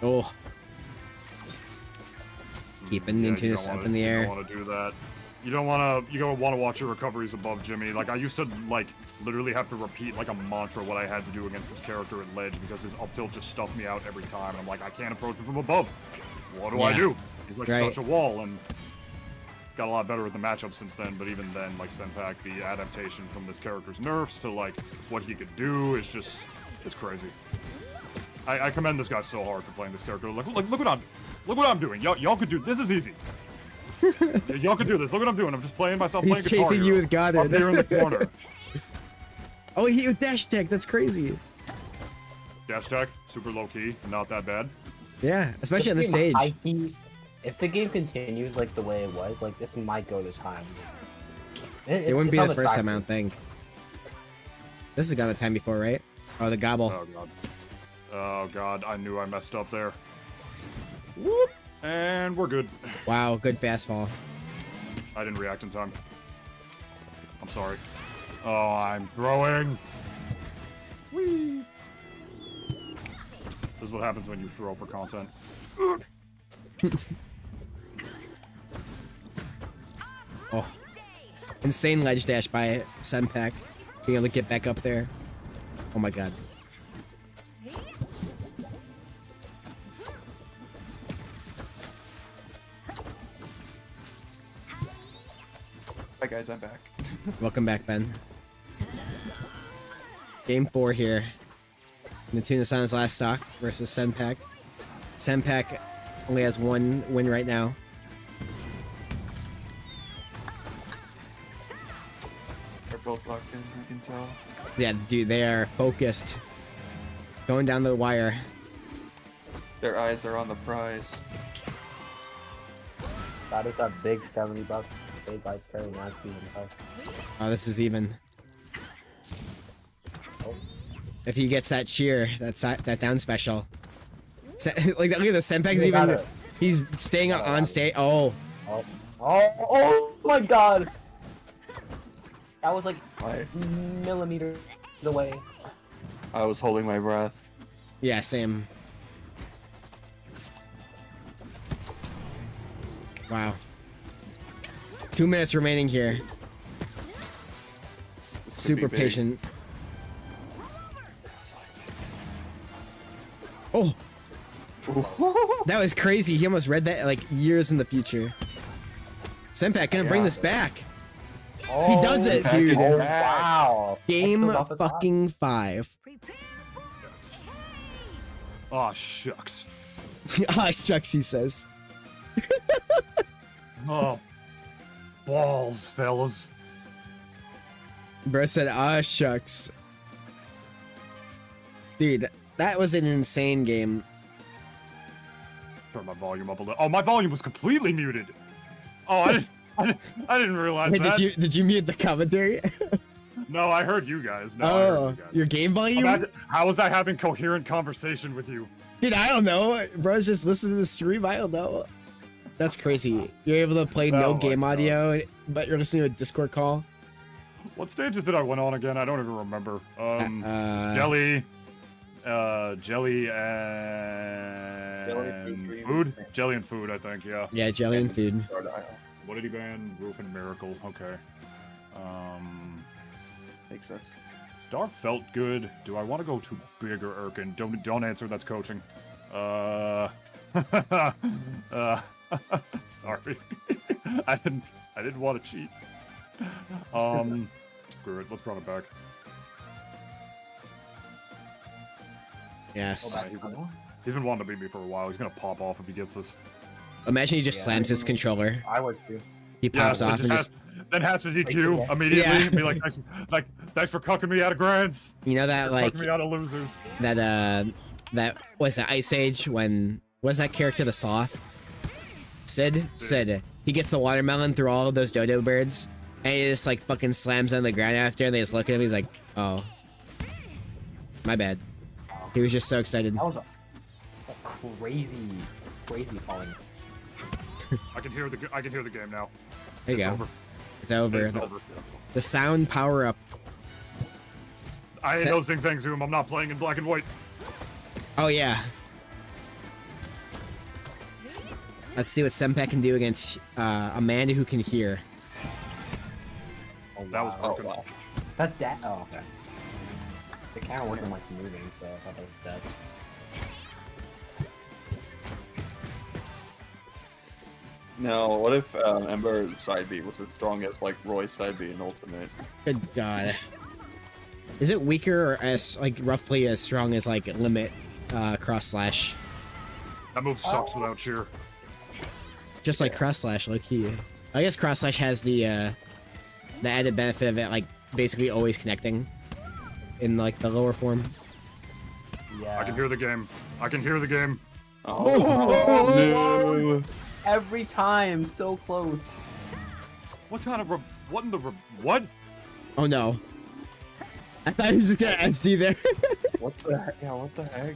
Oh. Keeping Nintoonist up in the air. You don't want to do that. You don't want to watch your recoveries above Jimmy. Like, I used to, like, literally have to repeat, like, a mantra what I had to do against this character at ledge, because his up tilt just stuffed me out every time. And I'm like, I can't approach him from above. What do I do? He's, like, such a wall, and got a lot better with the matchup since then, but even then, like, Senpak, the adaptation from this character's nerfs to, like, what he could do is just, it's crazy. I commend this guy so hard for playing this character. Like look what I'm doing. Y'all could do this. Is easy. Y'all could do this. Look what I'm doing. I'm just playing myself. He's playing chasing you with Goddard. Up there in the corner. Oh, he hit you with dash tech. That's crazy. Dash tech, super low key, not that bad. Yeah, especially on the stage. If the game continues like the way it was, like this might go to time. It wouldn't be the first time, I don't think. This has gone the time before, right? Oh, the gobble. Oh god. Oh god, I knew I messed up there. Whoop! And we're good. Wow, good fast fall. I didn't react in time. I'm sorry. Oh, I'm throwing. Whee! This is what happens when you throw for content. Oh. Insane ledge dash by Senpak. Being able to get back up there. Oh my god. Hi guys, I'm back. Welcome back, Ben. Game 4 here. Nintoonist on his last stock versus Senpak. Senpak only has 1 win right now. They're both locked in, you can tell. Yeah, dude, they are focused. Going down the wire. Their eyes are on the prize. That is a big $70 paid by carrying NASB himself. Oh, this is even. If he gets that cheer, that down special. Like, look at the Senpak's even. He's staying on stage. Oh. Oh my god! That was like millimeters away. I was holding my breath. Yeah, same. Wow. 2 minutes remaining here. This could Super be big. patient. Oh! That was crazy. He almost read that like years in the future. Senpak gonna bring this back. Oh, He does it, dude. Oh, wow. Game Extra buff is fucking 5. Oh, shucks. Ah, shucks, he says. Oh, balls, fellas. Bro said, ah, shucks. Dude, that was an insane game. Turn my volume up a little. Oh, my volume was completely muted. Oh, I didn't realize Wait, that. did you mute the commentary? No, I heard you guys. No, I heard Oh, you guys. your game volume? Imagine, how was I having coherent conversation with you? Dude, I don't know. Bro's just listening to the stream. I don't know. That's crazy. You're able to play no Oh my game God. audio, but you're listening to a Discord call. What stages did I went on again? I don't even remember. Jelly, jelly and food. Jelly and food, I think. Yeah. Yeah, jelly and food. What did he ban? Roof and Miracle. Okay. Makes sense. Star felt good. Do I want to go to bigger Erkin? Don't answer. That's coaching. Sorry. I didn't want to cheat. Screw it. Let's run it back. Yes. He's been wanting to beat me for a while. He's gonna pop off if he gets this. Imagine he just slams his controller. I would too. He pops off and just... Then has to DQ immediately. Yeah. Be like, thanks for cucking me out of grands. You know that, like... Cucking me out of losers. That was that Ice Age when... Was that character the Sloth? Sid. He gets the watermelon through all of those dodo birds. And he just, like, fucking slams on the ground after, and they just look at him, he's like, oh. My bad. He was just so excited. That was a crazy falling. I can hear the game now. There you go. Over. It's over. It's over. The sound power up. I ain't no Zing Zang Zoom. I'm not playing in black and white. Oh, yeah. Let's see what Senpak can do against Amanda who can hear. Oh, That was broken. wow. That? Oh, okay. The camera wasn't like moving, so I thought that was dead. No, what if Ember side B was as strong as like Roy's side B in Ultimate? Good God. Is it weaker or as like roughly as strong as like Limit cross slash? That move sucks without cheer. Just like cross slash, low key. I guess cross slash has the added benefit of it like basically always connecting in like the lower form. Yeah. I can hear the game. I can hear the game. Oh, no. Every time, so close. What kind of what in the what? Oh no. I thought he was just gonna SD there. What the heck? Yeah, what the heck?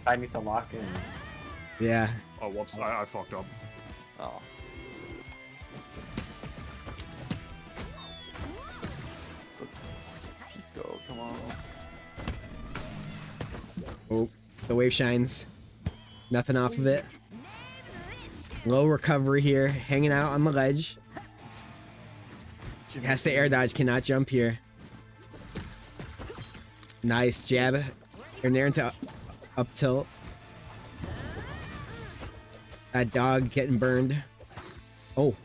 That needs to lock in. Yeah. Oh, whoops! I fucked up. Oh. Let's go, come on. Oh, the wave shines. Nothing off of it. Low recovery here, hanging out on the ledge. Has to air dodge, cannot jump here. Nice jab. You're near into up tilt. That dog getting burned. Oh.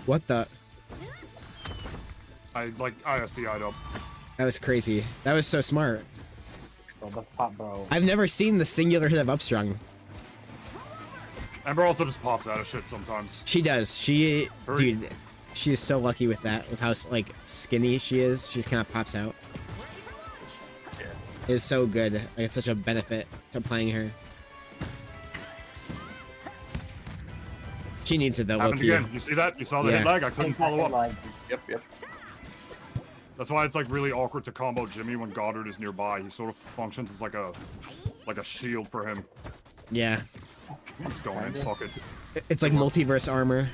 What the? I ISDI'd up. That was crazy. That was so smart. Bro, the pop, bro. I've never seen the singular hit of upstrung. Ember also just pops out of shit sometimes. She does. Dude, she is so lucky with that, with how like skinny she is. She just kind of pops out. It's so good. Like, it's such a benefit to playing her. She needs it though. Happened again. You see that? You saw the hit lag? I couldn't follow up. Yep. That's why it's like really awkward to combo Jimmy when Goddard is nearby. He sort of functions as like a shield for him. Yeah. Let's go in, fuck it. It's like multiverse armor.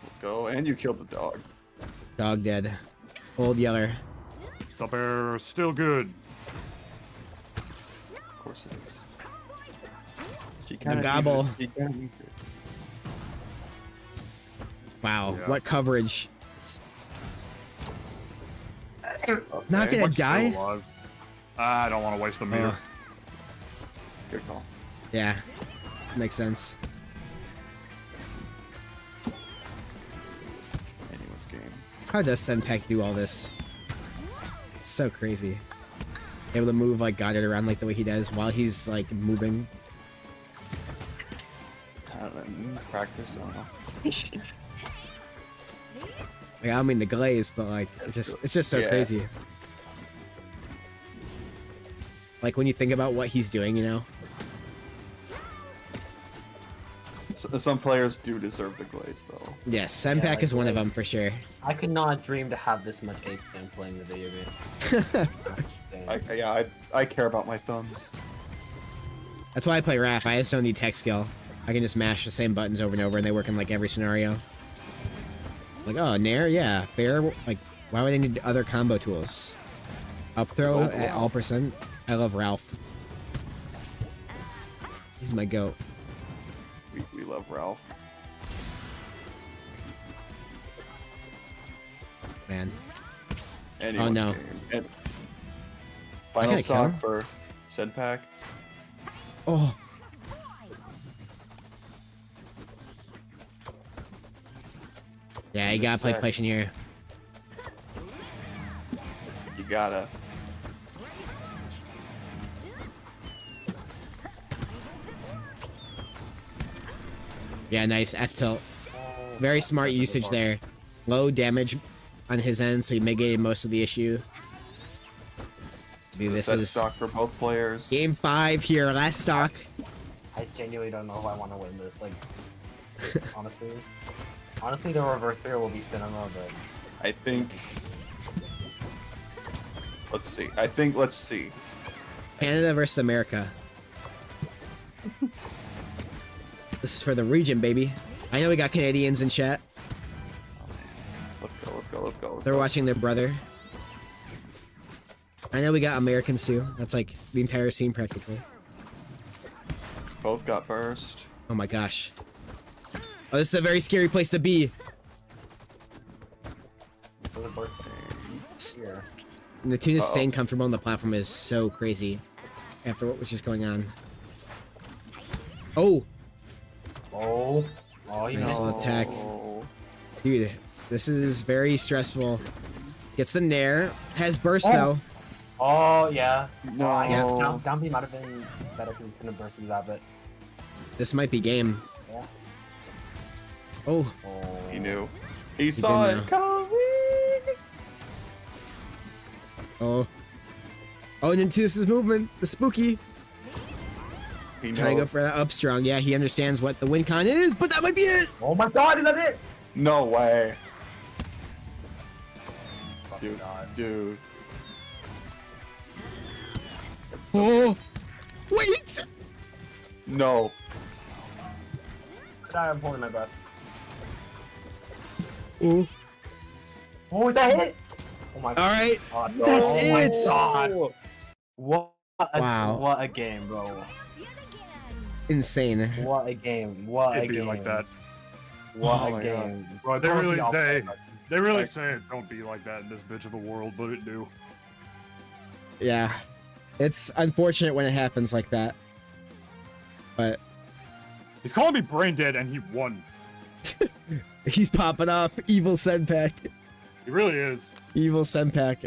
Let's go. And you killed the dog. Dog dead. Old Yeller. The bear still good. Of course it is. She The gobble. She kinda needs it. Wow, Yeah. what coverage. Okay. Not gonna What's still die? alive? I don't want to waste the meter. Good call. Yeah, makes sense. Anyone's game. How does Senpak do all this? It's so crazy. Able to move like Goddard around like the way he does while he's like moving. I don't know. Practice. I don't know. Like, I don't mean the glaze, but like it's just so Yeah. crazy. Like when you think about what he's doing, you know. Some players do deserve the glaze, though. Yes, Senpak like, is one of them for sure. I could not dream to have this much ape when playing the video game. Damn. I care about my thumbs. That's why I play Raph. I just don't need tech skill. I can just mash the same buttons over and over, and they work in like every scenario. Like, oh, Nair, yeah, fair. Like, why would I need other combo tools? Up throw at all %. I love Ralph. He's my goat. We love Ralph. Man. Anyone's no. game. And final gotta stock kill. for Senpak. Oh. Yeah, you gotta play Sec. PlayStation here. You gotta. Yeah, nice F tilt. Very smart usage there. Low damage on his end, so he mitigated most of the issue. Dude, this Set is stock for both players. game 5 here, last stock. I genuinely don't know if I want to win this. Like, honestly, the reverse three will be cinema, but I think. Let's see. Let's see. Canada versus America. This is for the region, baby. I know we got Canadians in chat. Let's go. They're watching their brother. I know we got Americans too. That's like the entire scene practically. Both got burst. Oh my gosh. Oh, this is a very scary place to be. for the first here. Nintoonist staying comfortable on the platform is so crazy after what was just going on. Oh! Oh, you Nice know. little attack. Dude, this is very stressful. Gets the Nair. Has burst though. Oh, yeah. No. Yeah. Down B might have been better if he couldn't have bursted that, but. This might be game. Yeah. Oh. He knew. He saw did it coming. Oh. Oh, Nintoonist's movement. The spooky. He Trying to go knows. for that up strong. Yeah, he understands what the win con is, but that might be it. Oh my god, is that it? No way. Fucking god. Dude. Oh. Wait. No. I'm holding my breath. Oh. Oh, is that it? Oh my All right. god. That's oh it. My god. Wow. What a game, bro. Insane. What a game. What a It'd be game. like that. What Oh a my game. Bro, they Don't really be all they bad. they really say it don't be like that in this bitch of a world, but it do. Yeah. It's unfortunate when it happens like that. But He's calling me brain dead and he won. He's popping off. Evil Senpak. He really is. Evil Senpak.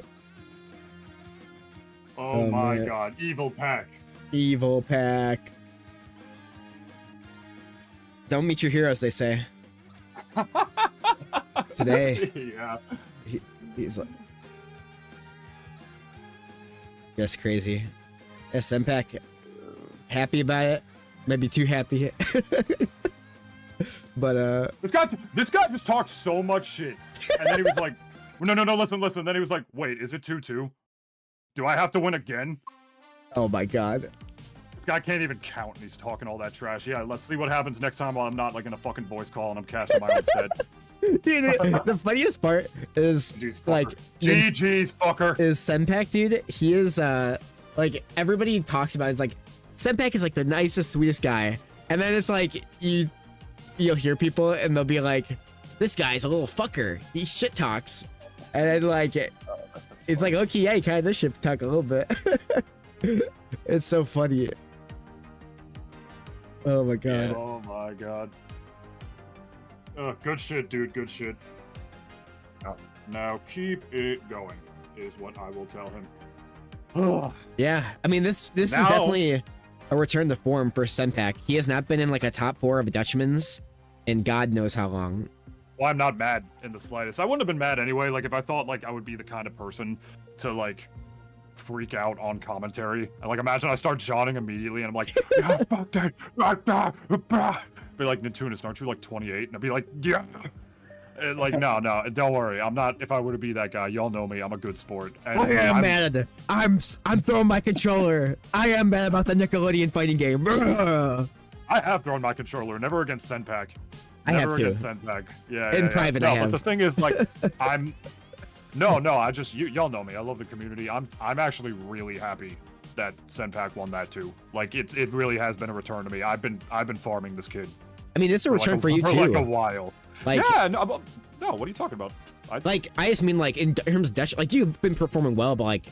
Oh my god, evil pack. Evil pack. Don't meet your heroes, they say. Today. Yeah. He's like... That's crazy. Yeah, Senpak. Happy about it. Maybe too happy. But this guy just talked so much shit. And then he was like, no, listen. Then he was like, wait, is it 2-2? Do I have to win again? Oh my god. This guy can't even count and he's talking all that trash. Yeah, let's see what happens next time while I'm not like in a fucking voice call and I'm casting my own set. Dude, the funniest part is like GG's fucker. Is Senpak, dude. He is like everybody talks about it. It's like Senpak is like the nicest, sweetest guy. And then it's like you'll hear people and they'll be like, this guy's a little fucker. He shit talks. And then like it's like, okay, yeah, he kind of does shit talk a little bit. It's so funny. Oh my god. Oh my god. Good shit, dude. Good shit. Now keep it going, is what I will tell him. Yeah, I mean this is definitely a return to form for Senpak. He has not been in like a top 4 of Dutchman's in God knows how long. Well, I'm not mad in the slightest. I wouldn't have been mad anyway. Like if I thought like I would be the kind of person to like freak out on commentary. And like imagine I start jawing immediately and I'm like, yeah, fuck that. Be like, Nintoonist, aren't you like 28? And I'd be like, yeah. And like, no, don't worry. I'm not. If I were to be that guy, y'all know me. I'm a good sport. And, I'm mad. I'm throwing my controller. I am mad about the Nickelodeon fighting game. I have thrown my controller. Never against Senpak. Never against Senpak. Yeah. In private, no, I have. But the thing is, like, I'm. No. I just y'all know me. I love the community. I'm actually really happy that Senpak won that too. Like it really has been a return to me. I've been farming this kid. I mean, it's a return for you too. For like a while. Like, yeah, no, what are you talking about? I just mean like in terms of Dutch, like you've been performing well, but like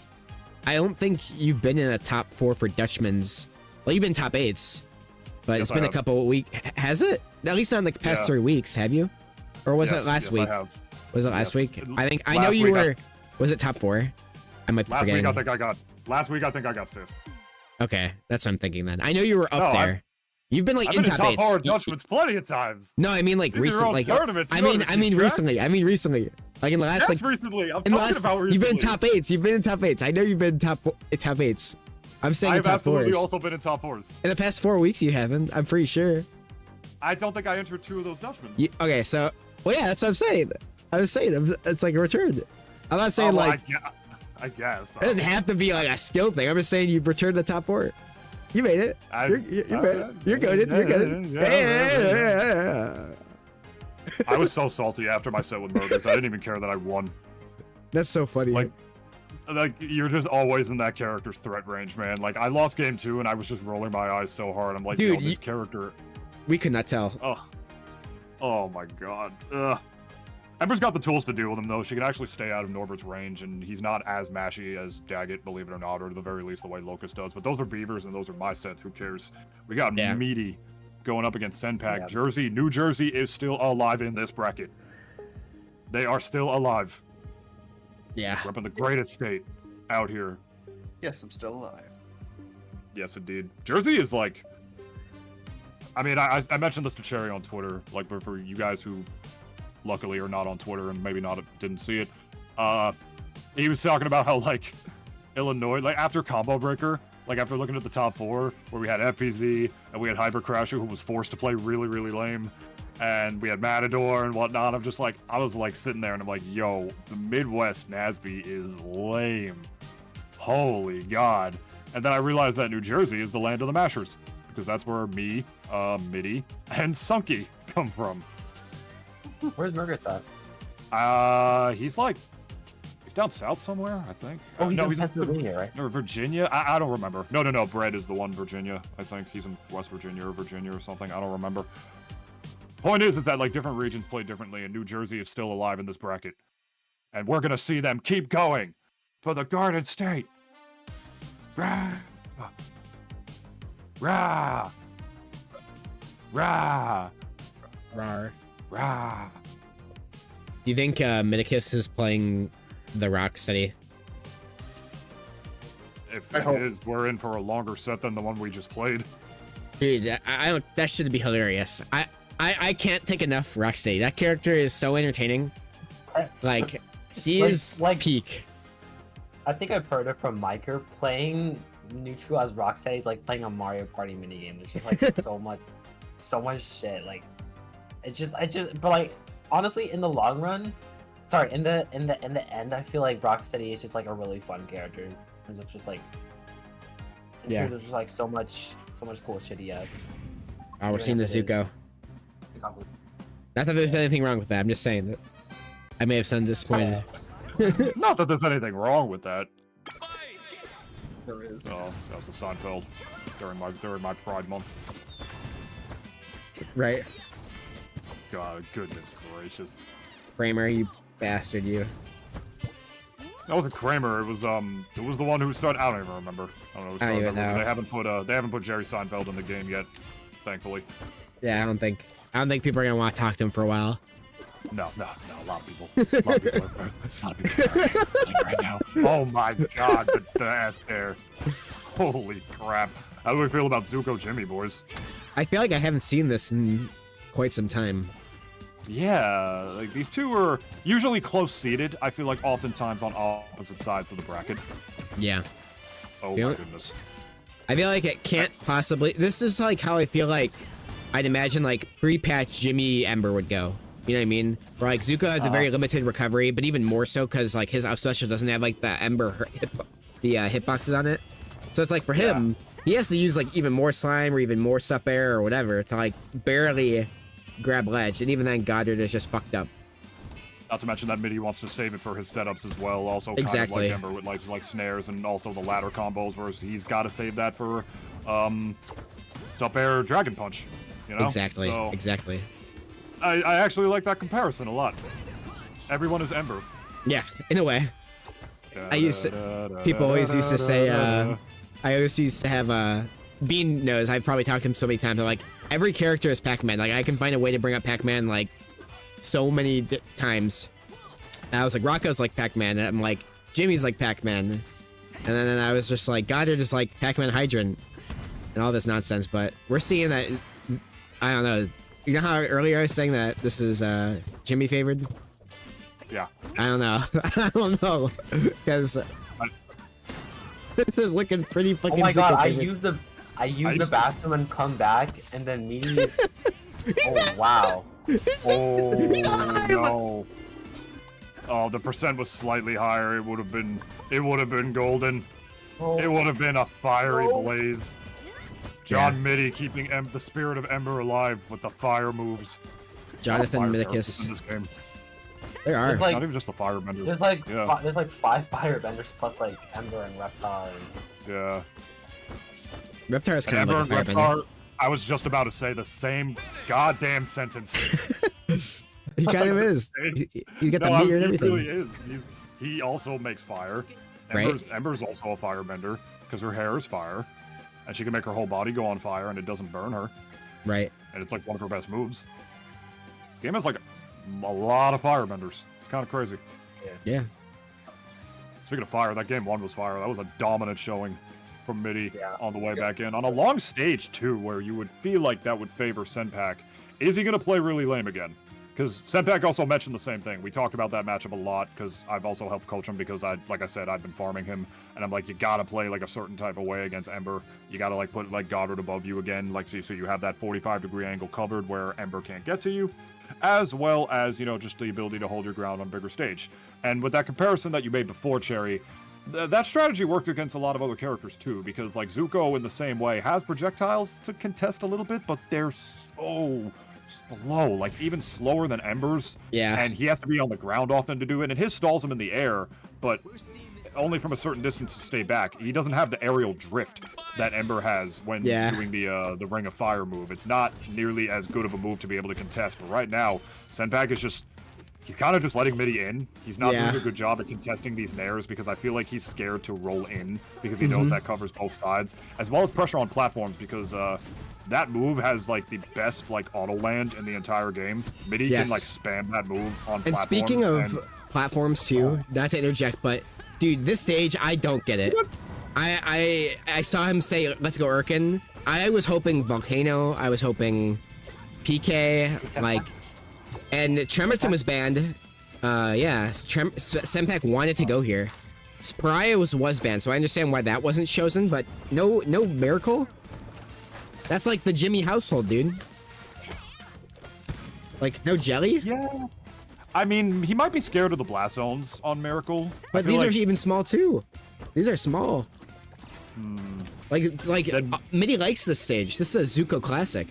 I don't think you've been in a top 4 for Dutchman's. Well, you've been top 8s, but yes, it's been a couple of weeks. Has it? At least not in the past 3 weeks, have you? Or was it last week? I have. Was it last week? I know you were. Was it top 4? I might be forgetting. Last week I think I got 5th. Okay, that's what I'm thinking then. I know you were up there. You've been like in top 8s. I've been in top 4 Dutchman's plenty of times. No, I mean like recently. Like, I mean recently. Like in the last recently. I'm talking about recently. You've been in top 8s. You've been in top 8s. I know you've been in top 8s. I'm saying in top 4s. I've absolutely also been in top 4s. In the past 4 weeks, you haven't. I'm pretty sure. I don't think I entered 2 of those Dutchmen. Okay, so yeah, that's what I'm saying. I was saying it's like a return. I'm not saying like. I guess. It doesn't have to be like a skill thing. I'm just saying you've returned to top 4. You made it. You're good. You're good. Yeah. I was so salty after my set with Murders. I didn't even care that I won. That's so funny. Like you're just always in that character's threat range, man. Like I lost game 2 and I was just rolling my eyes so hard. I'm like, dude, this character. We could not tell. Oh my god. Ugh. Ember's got the tools to deal with him, though. She can actually stay out of Norbert's range, and he's not as mashy as Daggett, believe it or not, or at the very least the way Locus does. But those are Beavers, and those are my sets. Who cares? We got Miity going up against Senpak. Yeah. New Jersey is still alive in this bracket. They are still alive. Yeah. We're up in the greatest state out here. Yes, I'm still alive. Yes, indeed. Jersey is like... I mean, I mentioned this to Cherry on Twitter, like, but for you guys who... luckily are not on Twitter and maybe didn't see it. He was talking about how like Illinois, like after Combo Breaker, like after looking at the top 4, where we had FPZ and we had Hyper Crasher who was forced to play really, really lame, and we had Matador and whatnot. I was like sitting there and I'm like, yo, the Midwest NASB is lame. Holy God. And then I realized that New Jersey is the land of the Mashers, because that's where me, Miity, and Sunky come from. Where's Murgath at? He's down south somewhere, I think. Oh, he's in Pennsylvania, right? Or Virginia? I don't remember. No, Brett is the one, Virginia. I think he's in West Virginia or something. I don't remember. Point is that like different regions play differently, and New Jersey is still alive in this bracket. And we're gonna see them keep going for the Garden State. Rah! Rah! Rah! Rar. Rah! Do you think Miticus is playing the Rocksteady? If I it hope- is, we're in for a longer set than the one we just played. Dude, I don't. That should be hilarious. I can't take enough Rocksteady. That character is so entertaining. Like, he is Like- peak. I think I've heard it from Miker. Playing neutral as Rocksteady is like playing a Mario Party minigame. It's just like so much shit. Like, but like honestly, in the long run, sorry, in the end, I feel like Rocksteady is just like a really fun character. In terms of just like, terms of just like so much cool shit he has. Oh, we're seeing the Zuko. Not that there's anything wrong with that. I'm just saying that I may have sounded disappointed. Not that there's anything wrong with that. There is. Oh, that was a Seinfeld during my Pride Month. Right. God, goodness gracious. Kramer, you bastard, you. That wasn't Kramer. It was the one who started. I don't even remember. I don't know. Who I don't started even that. know. They haven't put Jerry Seinfeld in the game yet, thankfully. Yeah, I don't think people are gonna want to talk to him for a while. No. A lot of people. A lot of people are right now. Oh my God, the ass hair. Holy crap. How do we feel about Zuko Jimmy, boys? I feel like I haven't seen this in quite some time. Yeah, like these two are usually close seated. I feel like oftentimes on opposite sides of the bracket. Yeah. Oh Feel my it? goodness. I feel like it can't possibly. This is like how I feel like I'd imagine like pre-patch Jimmy Ember would go. You know what I mean? Where like Zuko has a very limited recovery, but even more so because like his up special doesn't have like the Ember hitboxes on it. So it's like for him, he has to use like even more slime or even more sup air or whatever to like barely grab ledge, and even then Goddard is just fucked up. Not to mention that Miity wants to save it for his setups as well. Also, Exactly. kind of like Ember with like snares and also the ladder combos, whereas he's got to save that for sup air Dragon Punch. You know? Exactly. So, Exactly. I actually like that comparison a lot. Everyone is Ember. Yeah, in a way. People always used to say, I always used to have, Bean knows, I've probably talked to him so many times, I'm like, every character is Pac-Man. Like, I can find a way to bring up Pac-Man, like, so many times. And I was like, Rocco's like Pac-Man, and I'm like, Jimmy's like Pac-Man. And then I was just like, Goddard is like Pac-Man Hydrant, and all this nonsense, but we're seeing that, I don't know. You know how earlier I was saying that this is, Jimmy favored? Yeah. I don't know. I don't know. Because this is looking pretty fucking Oh my god, I favorite. used the bathroom and come back, and then Miity. Oh wow. Oh no. Oh, the percent was slightly higher. It would have been golden. Oh. It would have been a fiery blaze. John Miity keeping the spirit of Ember alive with the fire moves. Jonathan Fire characters Miticus. in this game. There are. There's like, Not even just the firebenders. there's like Yeah. there's like 5 firebenders plus like Ember and Reptar. And... Yeah. Reptar is And kind Ember of and like a firebender. Reptar, I was just about to say the same goddamn sentence. He kind of is. You get the meteor and everything. He really is. He also makes fire. Ember's also a firebender because her hair is fire, and she can make her whole body go on fire and it doesn't burn her. Right. And it's like one of her best moves. This game has like a lot of firebenders. It's kind of crazy. Yeah. Speaking of fire, that game 1 was fire. That was a dominant showing from Miity Yeah. on the way back in. On a long stage, too, where you would feel like that would favor Senpak. Is he going to play really lame again? Because Senpak also mentioned the same thing. We talked about that matchup a lot, because I've also helped coach him, because like I said, I've been farming him, and I'm like, you gotta play like a certain type of way against Ember. You gotta like put like Goddard above you again, like so you have that 45-degree angle covered where Ember can't get to you, as well as, you know, just the ability to hold your ground on bigger stage. And with that comparison that you made before, Cherry, that strategy worked against a lot of other characters too, because like Zuko in the same way has projectiles to contest a little bit, but they're so slow, like even slower than Ember's. Yeah. And he has to be on the ground often to do it, and his stalls him in the air, but only from a certain distance to stay back. He doesn't have the aerial drift that Ember has when doing the Ring of Fire move. It's not nearly as good of a move to be able to contest, but right now, Senpak is just he's kind of just letting Miity in. He's not Yeah. doing a good job at contesting these nairs because I feel like he's scared to roll in because he knows that covers both sides, as well as pressure on platforms because that move has like the best like auto land in the entire game. Miity can like spam that move on platforms. And speaking of platforms too, not to interject, but dude, this stage I don't get it. I saw him say, "Let's go, Urkin." I was hoping Volcano. I was hoping PK, like, and Tremerton was banned. Yeah, Senpak wanted to go here. Pariah was banned, so I understand why that wasn't chosen. But no Miracle. That's like the Jimmy household, dude. Like no Jelly. Yeah. I mean, he might be scared of the blast zones on Miracle. But these are even small too. These are small. Like Miity likes this stage. This is a Zuko classic.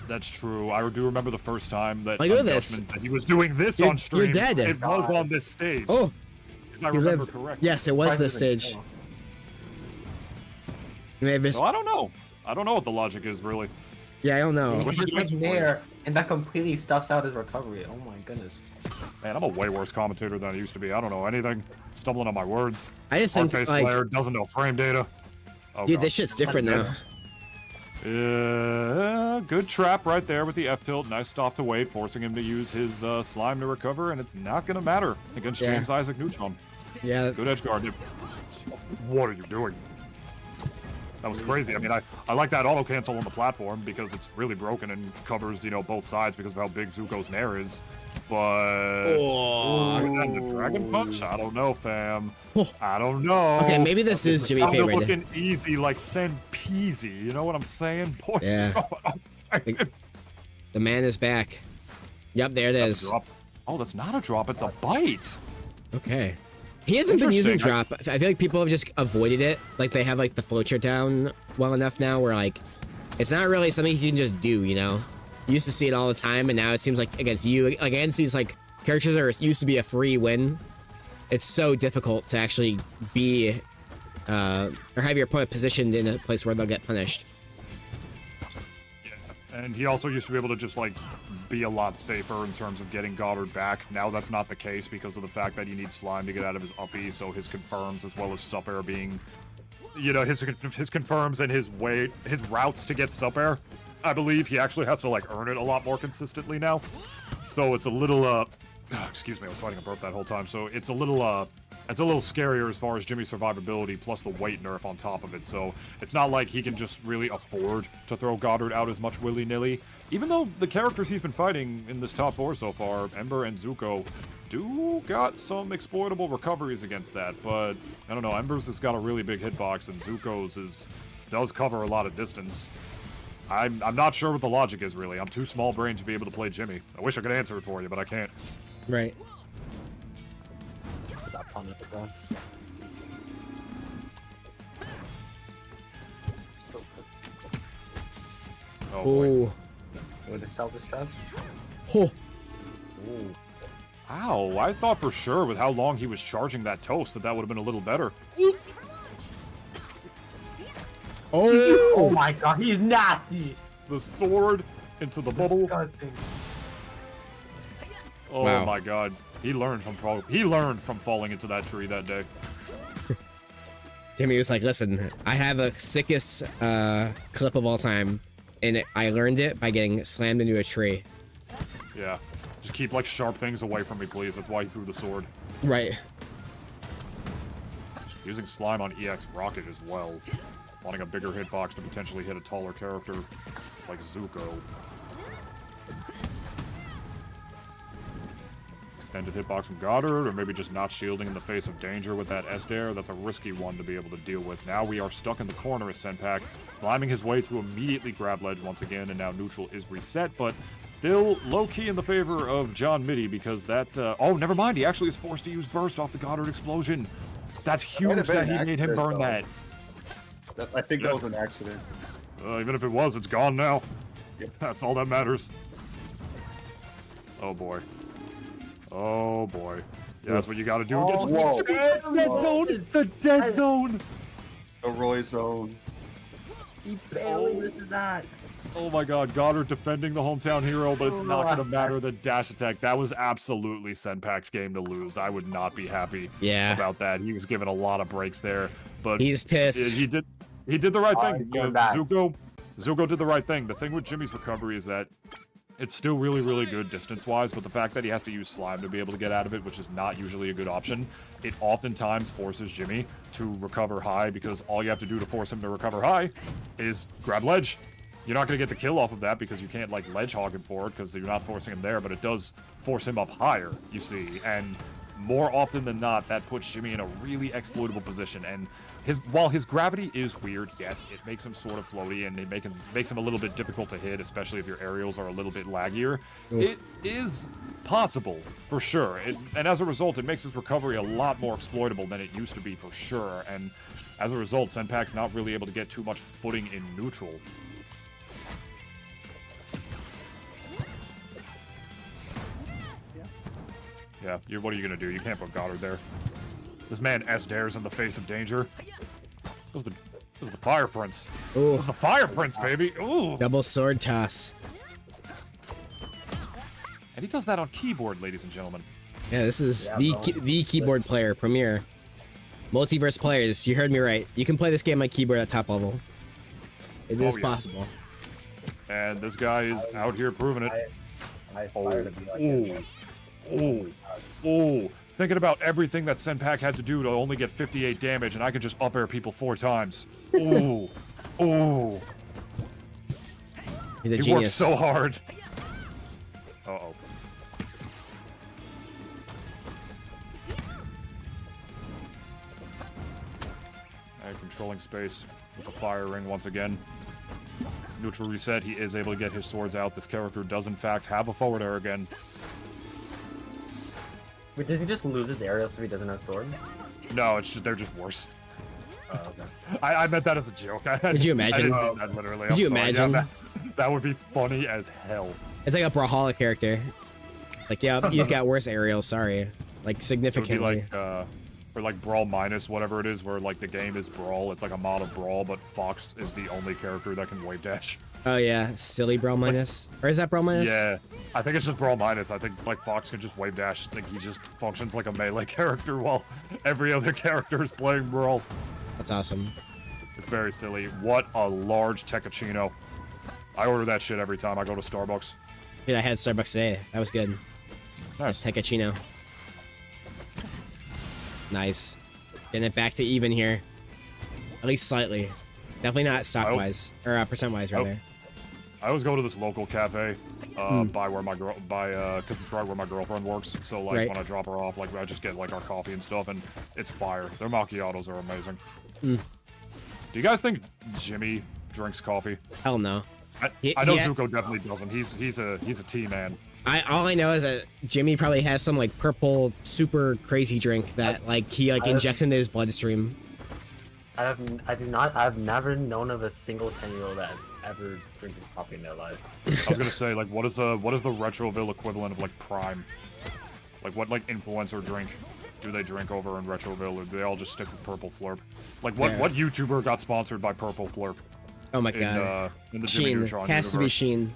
That's true. I do remember the first time that, like, look at this. That he was doing this on stream. You're dead. It was on this stage. Oh, if I remember correctly. Yes, it was this stage. So I don't know. I don't know what the logic is really. Yeah, I don't know. There, and that completely stuffs out his recovery. Oh my goodness. Man, I'm a way worse commentator than I used to be. I don't know anything. Stumbling on my words. I just think like, player doesn't know frame data. Oh, dude, God. this shit's different now. Good trap right there with the F tilt. Nice stop to wait, forcing him to use his slime to recover, and it's not gonna matter against James Isaac Neutron. Yeah. Good edge guard. What are you doing? That was crazy. I mean, I like that auto cancel on the platform because it's really broken and covers, you know, both sides because of how big Zuko's nair is. But and the dragon punch, I don't know, fam. I don't know. Okay, maybe this is Jimmy favorite. Looking easy, like Sen Peasy. You know what I'm saying? Boy, yeah. The man is back. Yep, there it is. Oh, that's not a drop. It's a bite. Okay. He hasn't been using drop. I feel like people have just avoided it. Like they have like the flowchart down well enough now where like it's not really something you can just do, you know? You used to see it all the time, and now it seems like against you, like against these like characters that are used to be a free win, it's so difficult to actually be or have your opponent positioned in a place where they'll get punished. Yeah, and he also used to be able to just like be a lot safer in terms of getting Goddard back. Now that's not the case because of the fact that he needs slime to get out of his uppie, so his confirms as well as sup air being, you know, his confirms and his routes to get sup air, I believe he actually has to like earn it a lot more consistently now. So it's a little excuse me, I was fighting a burp that whole time. So it's a little scarier as far as Jimmy's survivability plus the weight nerf on top of it. So it's not like he can just really afford to throw Goddard out as much willy-nilly. Even though the characters he's been fighting in this top 4 so far, Ember and Zuko, do got some exploitable recoveries against that. But I don't know, Ember's has got a really big hitbox and Zuko's does cover a lot of distance. I'm not sure what the logic is really. I'm too small brained to be able to play Jimmy. I wish I could answer it for you, but I can't. Right. Oh boy. With the self-destruct? Oh. Ooh. Ow, I thought for sure with how long he was charging that toast that would have been a little better. Oh my god, he's nasty! The sword into the bubble. Disgusting. Oh wow. My god. He learned from falling into that tree that day. Jimmy was like, listen, I have a sickest clip of all time, and I learned it by getting slammed into a tree. Yeah. Just keep like sharp things away from me, please. That's why he threw the sword. Right. Using slime on EX Rocket as well. Wanting a bigger hitbox to potentially hit a taller character like Zuko. Extended hitbox from Goddard, or maybe just not shielding in the face of danger with that S-Dare. That's a risky one to be able to deal with. Now we are stuck in the corner as Senpak, climbing his way to immediately grab ledge once again, and now neutral is reset, but still low-key in the favor of John Miity because that... oh, never mind, he actually is forced to use burst off the Goddard explosion. That's huge that he made him burn that. I think that was an accident. Even if it was, it's gone now. Yep. That's all that matters. Oh boy. Oh boy. Yeah, that's what you gotta do. Oh, Get dead zone! The dead zone! The Roy zone. He barely misses that. Oh my god, Goddard defending the hometown hero, but it's not going to matter the dash attack. That was absolutely Senpak's game to lose. I would not be happy about that. He was given a lot of breaks there, but he's pissed. He did the right thing. Zuko did the right thing. The thing with Jimmy's recovery is that it's still really, really good distance-wise, but the fact that he has to use slime to be able to get out of it, which is not usually a good option, it oftentimes forces Jimmy to recover high, because all you have to do to force him to recover high is grab ledge. You're not going to get the kill off of that because you can't, like, ledge hog him for it because you're not forcing him there, but it does force him up higher, you see. And more often than not, that puts Jimmy in a really exploitable position. And while his gravity is weird, yes, it makes him sort of floaty and it makes him a little bit difficult to hit, especially if your aerials are a little bit laggier. It is possible, for sure. And as a result, it makes his recovery a lot more exploitable than it used to be, for sure. And as a result, Senpak's not really able to get too much footing in neutral. Yeah, what are you gonna do? You can't put Goddard there. This man S-dares in the face of danger. This is the Fire Prince. Ooh. This is the Fire Prince, baby. Ooh. Double sword toss. And he does that on keyboard, ladies and gentlemen. Yeah, this is the keyboard player, Premier. Multiverse players, you heard me right. You can play this game on keyboard at top level. It is possible. And this guy is out here proving it. I aspire to be like him. Oh, thinking about everything that Senpak had to do to only get 58 damage, and I could just up air people 4 times. Oh, he's a he genius. worked so hard. Uh-oh. And controlling space with the fire ring once again. Neutral reset, he is able to get his swords out. This character does in fact have a forward air again. Wait, does he just lose his aerial so he doesn't have sword? No, they're just worse. Oh, okay. I meant that as a joke. Could you imagine? I didn't mean that literally. Could you imagine? Yeah, that would be funny as hell. It's like a Brawlhalla character. Like, yeah, he's got worse aerials, sorry. Like, significantly. It would be like, or like Brawl Minus, whatever it is, where like the game is Brawl. It's like a mod of Brawl, but Fox is the only character that can wave dash. Oh yeah, silly Brawl Minus. Or is that Brawl Minus? Yeah, I think it's just Brawl Minus. I think like Fox can just wave dash. I think he just functions like a melee character while every other character is playing Brawl. That's awesome. It's very silly. What a large Tekachino. I order that shit every time I go to Starbucks. Dude, I had Starbucks today. That was good. Nice. Tekachino. Nice. Getting it back to even here. At least slightly. Definitely not stock-wise. Or percent-wise, rather. I always go to this local cafe by where my girl, because it's right where my girlfriend works. So like when I drop her off, like I just get like our coffee and stuff, and it's fire. Their macchiatos are amazing. Do you guys think Jimmy drinks coffee? Hell no. I know Zuko definitely doesn't. He's a tea man. All I know is that Jimmy probably has some like purple super crazy drink that like he like injects into his bloodstream. I've never known of a single 10-year-old that ever drinking coffee in their life. I was gonna say, like, what is the Retroville equivalent of like Prime? Like, what like influencer drink do they drink over in Retroville, or do they all just stick with Purple Flurp? Like, what YouTuber got sponsored by Purple Flurp? Oh my god! In the Sheen has to be Sheen.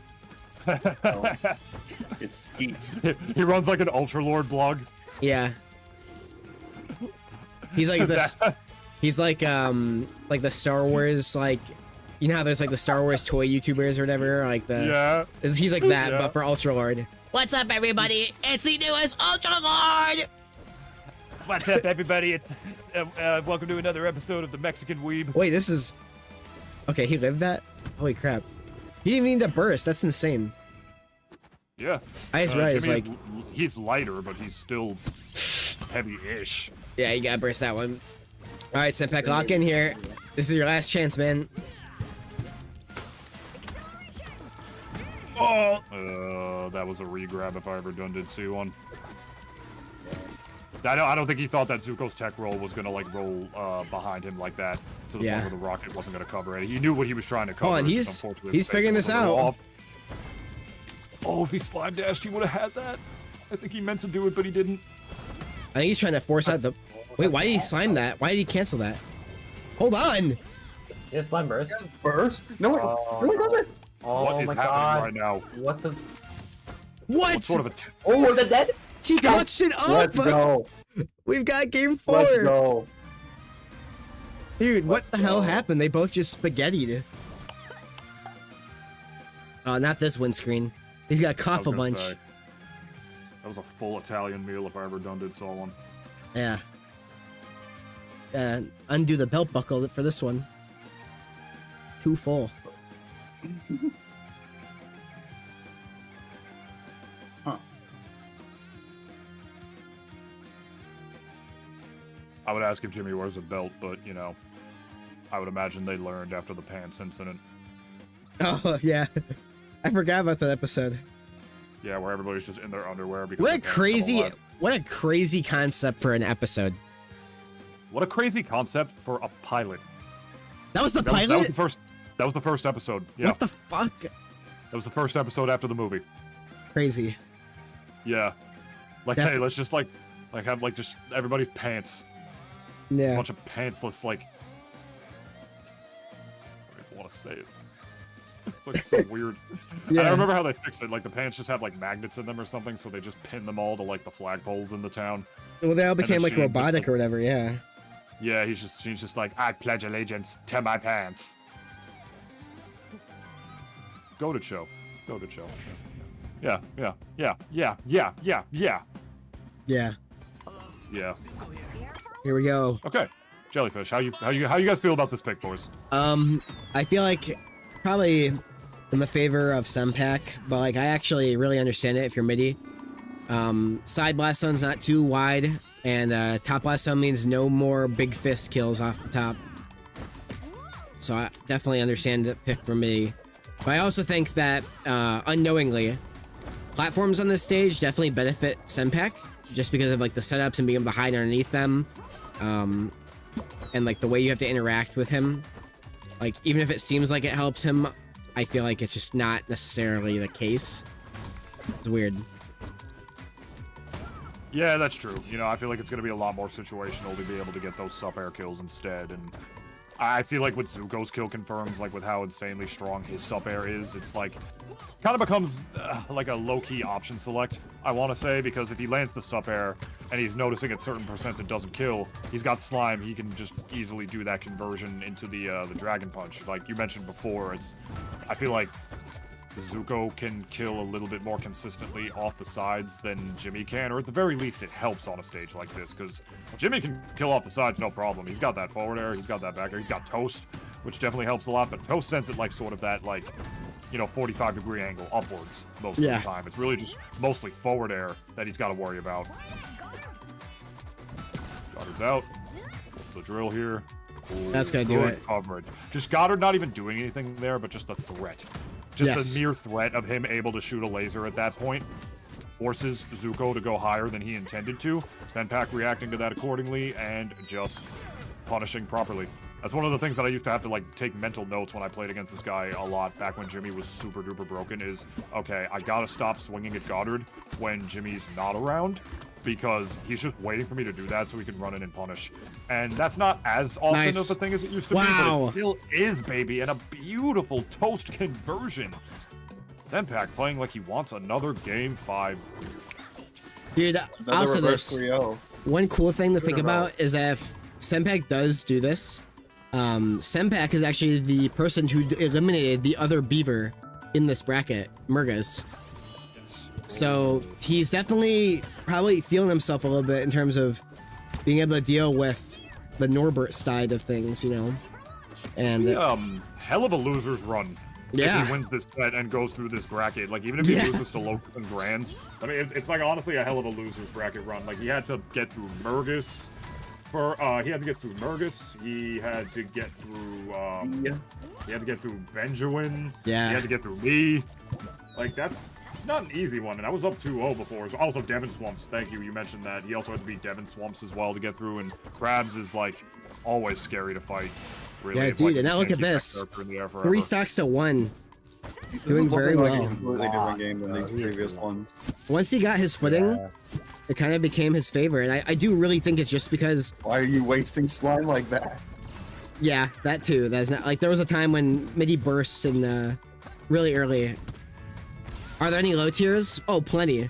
It's Skeet. He runs like an Ultralord blog. Yeah. He's like this. He's like the Star Wars, like, you know how there's like the Star Wars toy YouTubers or whatever, like the he's like that, but for Ultralord. What's up, everybody? It's the newest Ultralord. What's up, everybody? It's welcome to another episode of the Mexican Weeb. Wait, this is okay. He lived that? Holy crap! He didn't even need to burst. That's insane. Yeah. I just realized like he's lighter, but he's still heavy-ish. Yeah, you gotta burst that one. All right, Senpak, lock in here. This is your last chance, man. Oh! That was a re-grab if I ever did see one. I don't think he thought that Zuko's tech roll was gonna like roll behind him like that to the point where the rocket wasn't gonna cover it. He knew what he was trying to cover. Oh, and he's figuring this out. Oh, if he slime dashed, he would have had that. I think he meant to do it, but he didn't. I think he's trying to force out the. Wait, why did he slime that? Why did he cancel that? Hold on. Yeah, slime burst. Burst? No, it doesn't. Oh What is my happening god. right now? What the? What? Sort of a Oh, the dead? He clutched it up. Let's go. We've got game 4. Let's go. Dude, what Let's the hell go. happened? They both just spaghettied. Oh, not this windscreen. He's got I cough was a gonna bunch. say, that was a full Italian meal if I ever saw one. Yeah. Undo the belt buckle for this one. Too full. I would ask if Jimmy wears a belt, but you know, I would imagine they learned after the pants incident. Oh, yeah. I forgot about that episode. Yeah, where everybody's just in their underwear because What a they can't come crazy, alive. what a crazy concept for an episode. What a crazy concept for a pilot. That was the That was pilot? the first. That was the first episode. Yeah, What the fuck? that was the first episode after the movie. Crazy. Yeah, like Def- hey, let's just like have like just everybody's pants, a Yeah. bunch of pantsless like. I don't even want to say it. It's like so weird. And I Yeah. remember how they fixed it. Like the pants just have like magnets in them or something, so they just pin them all to like the flagpoles in the town. Well, they all then became like she just, robotic like- or whatever, yeah. Yeah, she's just like, I pledge allegiance to my pants. Goated show. Goated show. Yeah. Yeah. Yeah. Here we go. Okay. Jellyfish, how you guys feel about this pick, boys? I feel like probably in the favor of Sunpack, but like I actually really understand it if you're Miity. Side blast zone's not too wide, and top blast zone means no more big fist kills off the top. So I definitely understand the pick for Miity. But I also think that unknowingly, platforms on this stage definitely benefit Sunpack just because of like the setups and being able to hide underneath them, and like the way you have to interact with him. Like, even if it seems like it helps him, I feel like it's just not necessarily the case. It's weird. Yeah, that's true. You know, I feel like it's going to be a lot more situational to be able to get those sub-air kills instead, and I feel like with Zuko's kill confirms, like with how insanely strong his sub-air is, it's like, kind of becomes like a low-key option select, I want to say, because if he lands the sub-air and he's noticing at certain percents it doesn't kill, he's got slime, he can just easily do that conversion into the Dragon Punch. Like you mentioned before, I feel like Zuko can kill a little bit more consistently off the sides than Jimmy can, or at the very least it helps on a stage like this, because Jimmy can kill off the sides no problem. He's got that forward air, he's got that back air, he's got Toast, which definitely helps a lot, but Toast sends it like sort of that, like, you know, 45-degree angle upwards most of the time. It's really just mostly forward air that he's got to worry about. Goddard's out. What's the drill here? Ooh, That's gonna do good it. coverage. Just Goddard not even doing anything there, but just the threat. Just the mere threat of him able to shoot a laser at that point forces Zuko to go higher than he intended to. Sunpack reacting to that accordingly and just punishing properly. That's one of the things that I used to have to like take mental notes when I played against this guy a lot back when Jimmy was super duper broken is, okay, I gotta stop swinging at Goddard when Jimmy's not around, because he's just waiting for me to do that so he can run in and punish. And that's not as often of a thing as it used to be, but it still is, baby, and a beautiful Toast conversion. Sunpack playing like he wants another game 5. Dude, Another also reverse this, 3-0. one cool thing to think about is that if Sunpack does do this, Sunpack is actually the person who eliminated the other beaver in this bracket, Murgas. So he's definitely probably feeling himself a little bit in terms of being able to deal with the Norbert side of things, you know. And Hell of a loser's run. If he wins this set and goes through this bracket, like even if he loses to Locus and Grands, I mean, it's like honestly a hell of a loser's bracket run. Like he had to get through Murgas. He had to get through Murgas. He had to get through. He had to get through Benjamin. Yeah. He had to get through me. Like that's not an easy one, and I was up 2-0 before. Also, Devon Swamps. Thank you. You mentioned that. He also had to beat Devon Swamps as well to get through. And Krabs is like always scary to fight. Really. yeah, It's dude, like and you now look can't at keep that this. character in the air 3 forever. stocks to 1. This Doing is very looking like well. a completely different game than these previous ones. Once he got his footing, it kind of became his favor. And I do really think it's just because, Why are you wasting slime like that? yeah, that too. That's not like there was a time when Miity burst and really early. Are there any low tiers? Oh, plenty.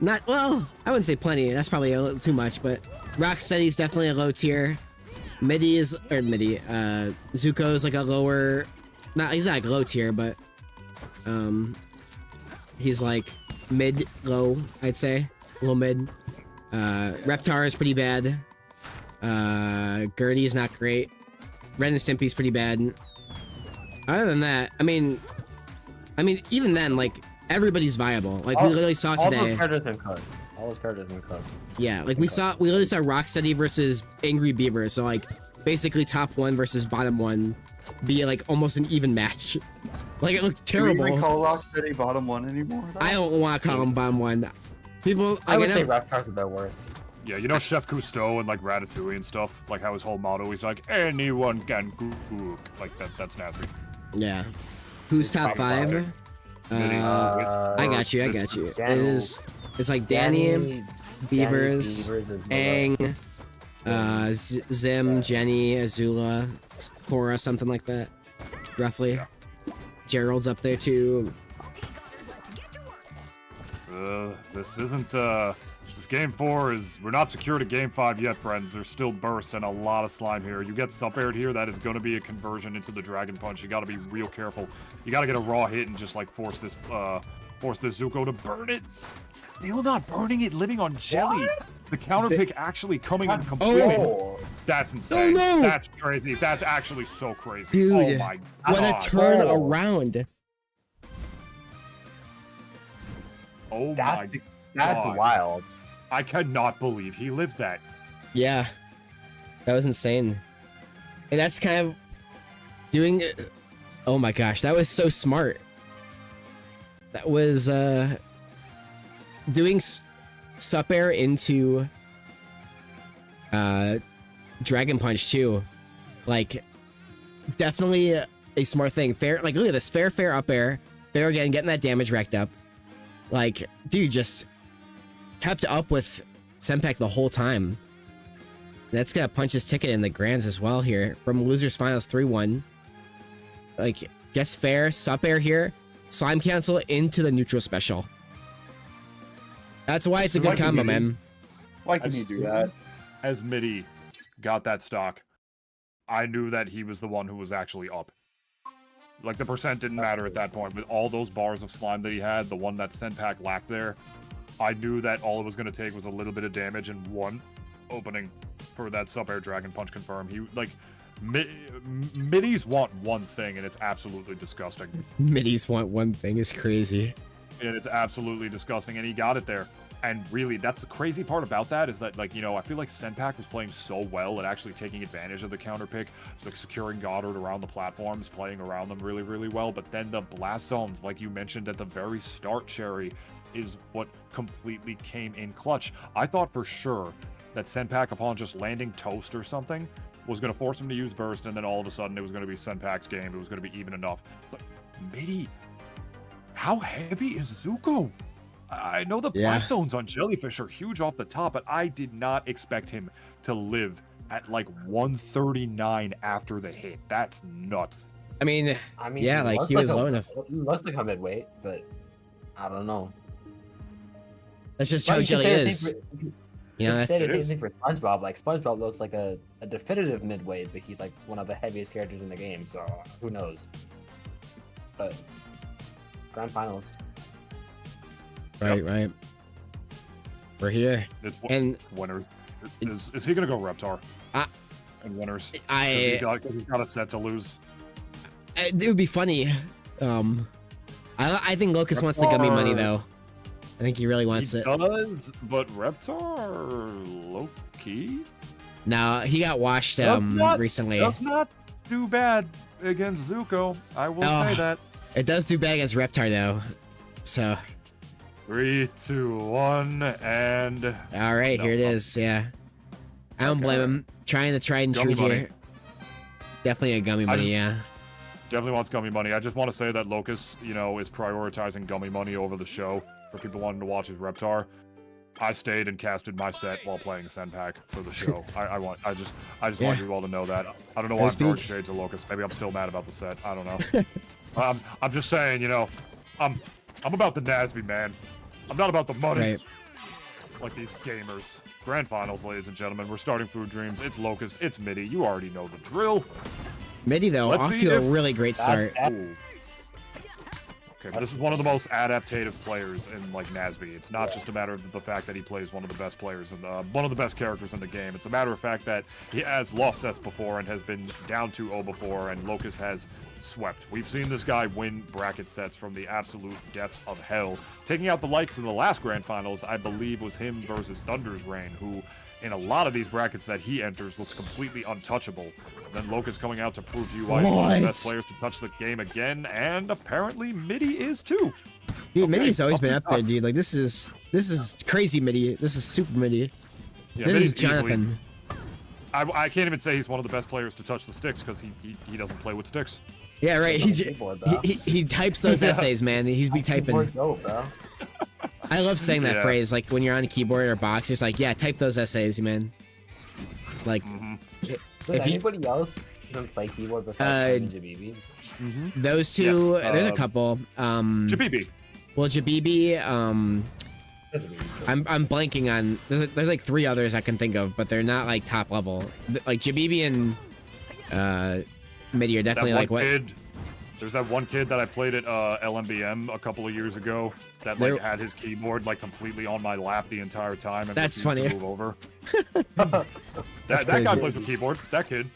Not, well, I wouldn't say plenty. That's probably a little too much, but Rocksteady's definitely a low tier. Zuko's like a lower, he's not like low tier, but he's like mid-low, I'd say. Low mid. Reptar is pretty bad. Gertie's not great. Ren and Stimpy's pretty bad. Other than that, I mean, even then, like, everybody's viable. Like, we literally saw today. All those characters been cooked. All those characters been cooked. Yeah, like, we literally saw Rocksteady versus Angry Beaver. So, like, basically top 1 versus bottom 1 be, like, almost an even match. Like, it looked terrible. Do we even call Rocksteady bottom 1 anymore, though? I don't want to call him bottom 1. People, like, I would say Reptar's a bit worse. Yeah, you know Chef Cousteau and like Ratatouille and stuff, like how his whole motto is like anyone can cook. Like that's nasty. Yeah. Who's top 5? I got you. It's like Danny, Beavers, Aang, Zim, Jenny, Azula, Korra, something like that. Roughly. Yeah. Gerald's up there too. This isn't this game 4 is, we're not secure to game 5 yet, friends. There's still burst and a lot of slime here. You get sup-aired here, that is going to be a conversion into the Dragon Punch. You got to be real careful. You got to get a raw hit and just like force this Zuko to burn it. Still not burning it, living on jelly. What? The counter pick actually coming in completely. Oh. That's insane. Oh, no. That's crazy. That's actually so crazy. Dude, oh my God. What a turn around. Oh my God. That's wild. I cannot believe he lived that. Yeah. That was insane. And that's kind of doing... Oh my gosh, that was so smart. That was doing sup air into Dragon Punch too. Like, definitely a smart thing. Fair, like, look at this. Fair up air. Fair again, getting that damage racked up. Like, dude, just kept up with Senpak the whole time. That's gonna punch his ticket in the grands as well here. From Losers Finals 3-1. Like, guess fair, sup air here. Slime cancel into the neutral special. That's why it's a good combo, man. Why can you do that? As Miity got that stock, I knew that he was the one who was actually up. Like, the percent didn't matter at that point. With all those bars of slime that he had, the one that Senpak lacked there, I knew that all it was going to take was a little bit of damage and one opening for that sub-air Dragon Punch confirm. He, like, Middies want one thing, and it's absolutely disgusting. Middies want one thing is crazy. And it's absolutely disgusting, and he got it there. And really, that's the crazy part about that is that, like, you know, I feel like Senpak was playing so well at actually taking advantage of the counter pick, like securing Goddard around the platforms, playing around them really, really well. But then the blast zones, like you mentioned at the very start, Cherry, is what completely came in clutch. I thought for sure that Senpak, upon just landing toast or something, was going to force him to use burst, and then all of a sudden it was going to be Senpak's game. It was going to be even enough. But Miity, how heavy is Zuko? I know the blast zones on Jellyfish are huge off the top, but I did not expect him to live at like 139 after the hit. That's nuts. I mean yeah, like he was low enough. He must have come midweight, but I don't know. That's just how Jelly is. You know, that's the same thing for SpongeBob. Like, SpongeBob looks like a definitive midweight, but he's like one of the heaviest characters in the game, so who knows? But Grand Finals. Right. We're here. And winners. Is he gonna go Reptar? And winners. Because he's got a set to lose. It would be funny. I think Locus wants the gummy money though. I think he really wants it. He does, but Reptar low-key? No, he got washed recently. Does not do bad against Zuko. I will say that. It does do bad against Reptar though. So 3, 2, 1, and all right, here it is. Yeah, I don't blame him. Trying the tried and true here. Definitely a gummy money. Yeah. Definitely wants gummy money. I just want to say that Locus, you know, is prioritizing gummy money over the show for people wanting to watch his Reptar. I stayed and casted my set while playing Senpak for the show. I just want you all to know that. I don't know why I'm dark shades of Locus. Maybe I'm still mad about the set. I don't know. I'm just saying, you know, I'm about the NASB, man. I'm not about the money. Right. Like these gamers. Grand finals, ladies and gentlemen. We're starting Food Dreams. It's Locus. It's Miity. You already know the drill. Miity, though, Let's off see to a if- really great start. Ooh. Okay, but this is one of the most adaptive players in like NASB. It's not just a matter of the fact that he plays one of the best players and one of the best characters in the game. It's a matter of fact that he has lost sets before and has been down 2-0 before, and Locus has swept. We've seen this guy win bracket sets from the absolute depths of hell, taking out the likes in the last grand finals. I believe was him versus Thunder's Reign, who in a lot of these brackets that he enters looks completely untouchable. Then Locus coming out to prove to you why he's one of the best players to touch the game again, and apparently Miity is too. Dude, Miity's always been up there, dude. Like this is crazy Miity. This is super Miity. Yeah, This is Miity's easily- Jonathan. I can't even say he's one of the best players to touch the sticks because he doesn't play with sticks. Yeah, right. He types those essays, man. He's be typing. Go, bro. I love saying that Yeah. phrase, like when you're on a keyboard or box, it's like, yeah, type those essays, man. Like, Does if you, anybody else even play keyboard besides Jabibi? those two, Yes, there's a couple. Jabibi. Well, Jabibi, I'm blanking on. There's like 3 others I can think of, but they're not like top level. Like Jabibi and Miity are definitely That like one what. kid, there's that one kid that I played at LMBM a couple of years ago that like had his keyboard like completely on my lap the entire time and That's refused funny. to move over. That's that guy crazy. plays with keyboard. That kid.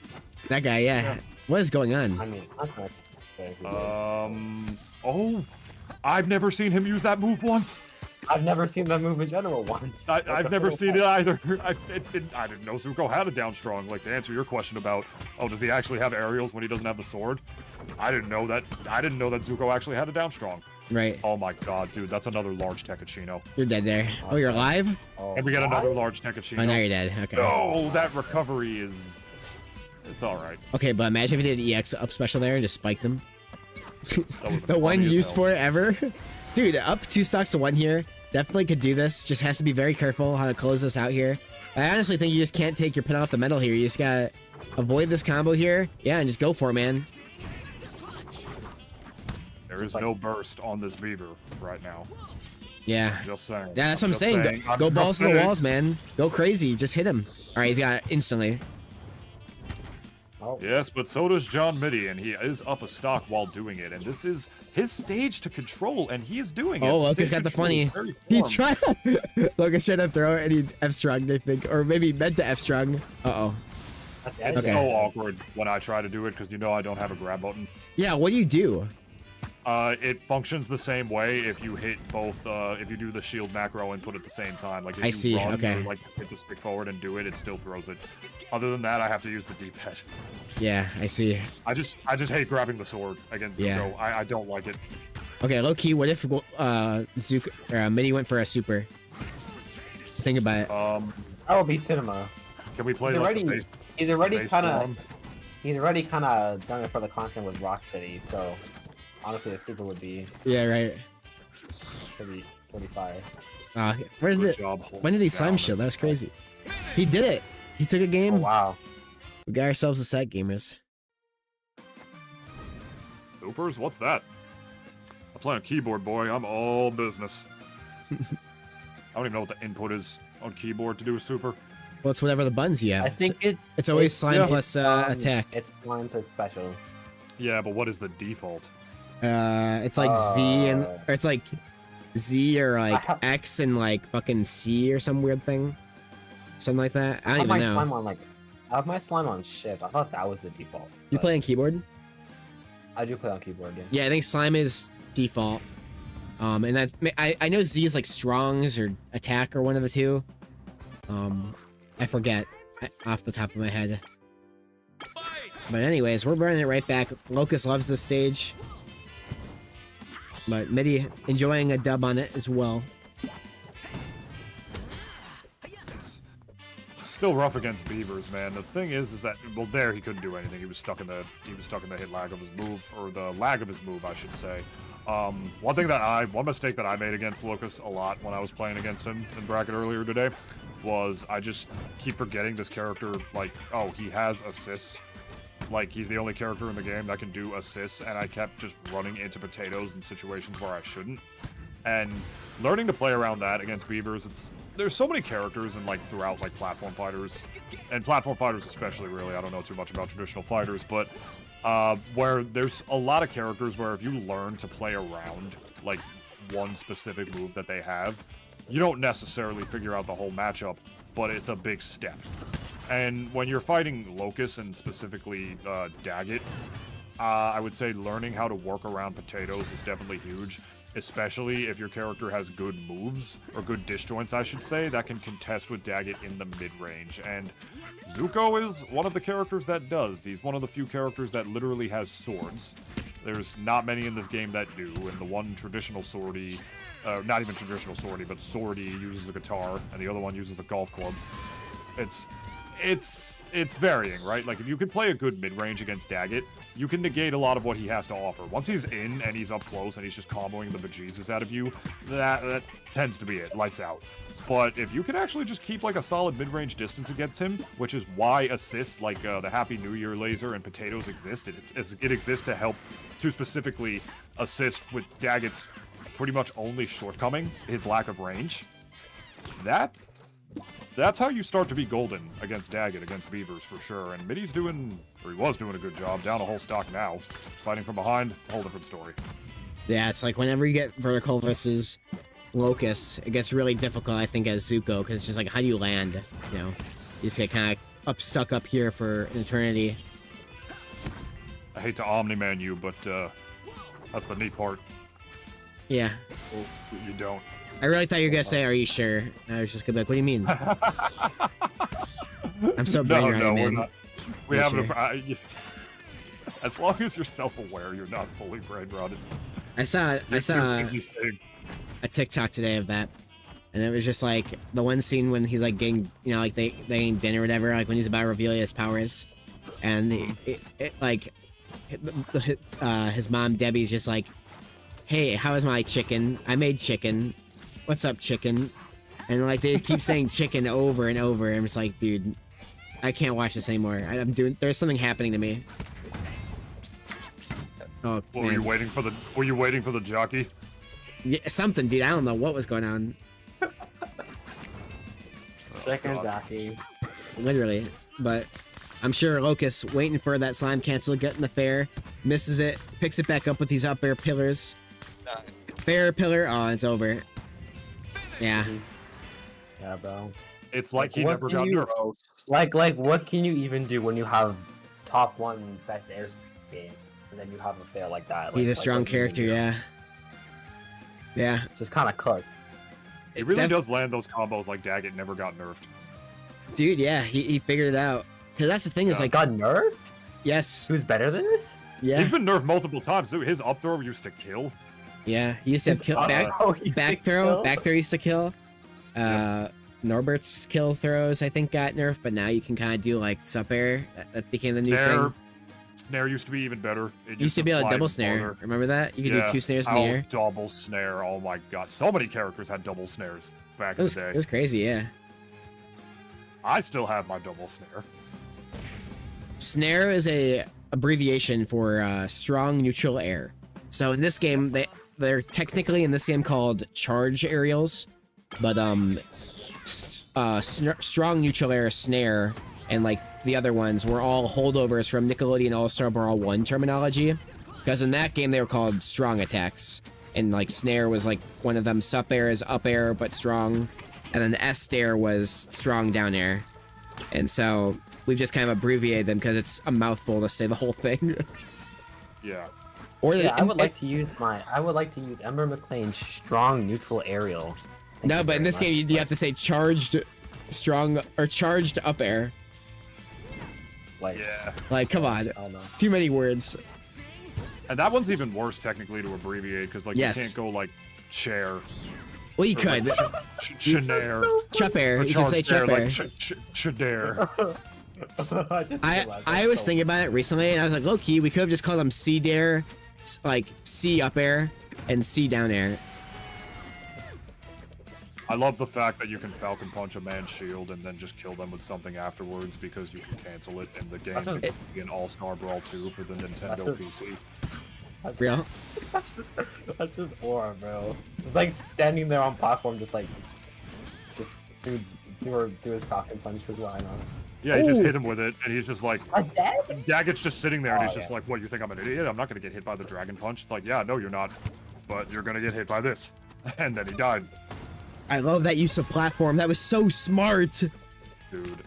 That guy, yeah. What is going on? I mean, that's not very good. Oh, I've never seen him use that move once. I've never seen that move in general once. I've never seen it either. I didn't know Zuko had a down strong. Like to answer your question about, oh, does he actually have aerials when he doesn't have the sword? I didn't know that. I didn't know that Zuko actually had a down strong. Right. Oh my god, dude, that's another large Tekachino. You're dead there. Oh, you're alive? And we got another large Tekachino. Oh, now you're dead. Okay. No, that recovery is. It's all right. Okay, but imagine if he did an EX up special there and just spiked them. That would've The been one funny as use hell. for it ever. Dude, up 2 stocks to 1 here. Definitely could do this. Just has to be very careful how to close this out here. I honestly think you just can't take your pin off the metal here. You just gotta avoid this combo here. Yeah, and just go for it, man. There is no burst on this beaver right now. Yeah. Just saying. Yeah, that's what I'm just saying. I'm Go just balls to the saying. walls, man. Go crazy. Just hit him. All right, he's got it instantly. Oh. Yes, but so does John Miity, and he is up a stock while doing it. And this is his stage to control, and he is doing it. Oh, Locus Stage got the control funny. is very He formed. tried. Locus tried to throw it, and he F-strung, I think, or maybe meant to F-strung. Uh-oh. It's Okay. so awkward when I try to do it because you know I don't have a grab button. Yeah, what do you do? It functions the same way if you hit both. If you do the shield macro and put it at the same time. Like if I you see, run, okay. or, like hit the stick forward and do it, it still throws it. Other than that, I have to use the D-pad. Yeah, I see. I just hate grabbing the sword against Yeah. Zuko. I don't like it. Okay, low key. What if Zook or Miity went for a super? Think about it. That would be cinema. Can we play He's like already, the base? he's already base kind form? of, he's already kind of done it for the content with Rocksteady. So honestly, the super would be Yeah, right. pretty fire. Where did Good it? job holding When did he it slime down. shield? That was crazy. He did it. He took a game. Oh wow. We got ourselves a set, gamers. Supers? What's that? I play on keyboard, boy. I'm all business. I don't even know what the input is on keyboard to do a super. Well, it's whatever the buttons you have. I think it's always slime plus attack. It's slime plus special. Yeah, but what is the default? It's like Z and or it's like Z or like X and like fucking C or some weird thing, something like that. I don't even know. Slime on I have my slime on shift. I thought that was the default. You but play on keyboard? I do play on keyboard. Yeah. Yeah, I think slime is default. And that I know Z is like strongs or attack or one of the two. I forget off the top of my head. But anyways, we're running it right back. Locus loves this stage. But Miity enjoying a dub on it as well. Still rough against beavers, man. The thing is that well, there he couldn't do anything. He was stuck in the hit lag of his move, or the lag of his move, I should say. One mistake that I made against Locus a lot when I was playing against him in bracket earlier today was I just keep forgetting this character. Like, oh, he has assists. Like, he's the only character in the game that can do assists, and I kept just running into potatoes in situations where I shouldn't. And learning to play around that against beavers, there's so many characters and like throughout like platform fighters, and platform fighters especially, really. I don't know too much about traditional fighters, but where there's a lot of characters where if you learn to play around like one specific move that they have, you don't necessarily figure out the whole matchup, but it's a big step. And when you're fighting Locus and specifically Daggett, I would say learning how to work around potatoes is definitely huge, especially if your character has good moves, or good disjoints, I should say, that can contest with Daggett in the mid-range. And Zuko is one of the characters that does. He's one of the few characters that literally has swords. There's not many in this game that do, and the one traditional swordie, not even traditional swordie, but swordie uses a guitar, and the other one uses a golf club. It's varying, right? Like, if you can play a good mid-range against Daggett, you can negate a lot of what he has to offer. Once he's in and he's up close and he's just comboing the bejesus out of you, that tends to be it. Lights out. But if you can actually just keep, like, a solid mid-range distance against him, which is why assists like the Happy New Year laser and potatoes exist. It exists to help to specifically assist with Daggett's pretty much only shortcoming, his lack of range. That's how you start to be golden against Daggett, against beavers, for sure. And Miity's doing, or he was doing a good job, down a whole stock now. Fighting from behind, whole different story. Yeah, it's like whenever you get vertical versus Locus, it gets really difficult, I think, as Zuko, because it's just like, how do you land? You know, you just get kind of stuck up here for an eternity. I hate to Omni-Man you, but that's the neat part. Yeah. Well, you don't. I really thought you were gonna say, "Are you sure?" I was just gonna be like, "What do you mean?" I'm so brain No, man. we're not. We have sure? As long as you're self-aware, you're not fully brain rotted. I saw a TikTok today of that, and it was just like the one scene when he's like getting, you know, like they eating dinner or whatever, like when he's about to reveal his powers, and his mom Debbie's just like, "Hey, how is my chicken? I made chicken. What's up, chicken?" And like they keep saying chicken over and over. I'm just like, dude, I can't watch this anymore. There's something happening to me. Oh, well, man. were you waiting for the jockey? Yeah, something, dude. I don't know what was going on. Chicken jockey. Literally, but I'm sure Locus waiting for that slime cancel to get in the fair, misses it, picks it back up with these up air pillars. Fair pillar. Oh, it's over. Yeah. Yeah, bro. It's like he never got nerfed. Like, what can you even do when you have top 1 best air game, and then you have a fail like that? He's a strong character, yeah. Yeah. Just kind of cooked. He really does land those combos like Daggett never got nerfed. Dude, yeah, he figured it out. Because that's the thing is like... Got nerfed? Yes. Who's better than this? Yeah. He's been nerfed multiple times, too. His up throw used to kill. Yeah, he used to have back throw used to kill. Norbert's kill throws, I think, got nerfed, but now you can kind of do like sup air. That became the new thing. Snare used to be even better. It used to be a double snare. Remember that? You could do 2 snares in the air. Double snare. Oh my god. So many characters had double snares back in the day. It was crazy, yeah. I still have my double snare. Snare is a abbreviation for strong neutral air. So in this game, they're technically in this game called charge aerials, but strong neutral air, snare, and like the other ones were all holdovers from Nickelodeon All-Star Brawl 1 terminology, because in that game they were called strong attacks, and like snare was like one of them. Sup air is up air but strong, and then S stare was strong down air, and so we've just kind of abbreviated them because it's a mouthful to say the whole thing. Yeah. Or I would like to use Ember McLean's strong neutral aerial. No, but in this game you have to say charged strong or charged up air. Like come on. Too many words. And that one's even worse technically to abbreviate because like you can't go like chair. Well, you could. Chenare. Chup air. You can say chup air. Chedare. I was thinking about it recently, and I was like, low key, we could have just called them C dare, like C up air and C down air. I love the fact that you can Falcon Punch a man's shield and then just kill them with something afterwards because you can cancel it in the game. It could be an All-Star Brawl 2 for the Nintendo PC. Real? That's just aura, bro. Just like standing there on platform, just do his Falcon Punch as well. I know. Yeah, he just hit him with it, and he's just like, Dag? Daggit's just sitting there, and he's just like, what, you think I'm an idiot? I'm not gonna get hit by the Dragon Punch. It's like, yeah, no, you're not, but you're gonna get hit by this. And then he died. I love that use of platform. That was so smart. Dude.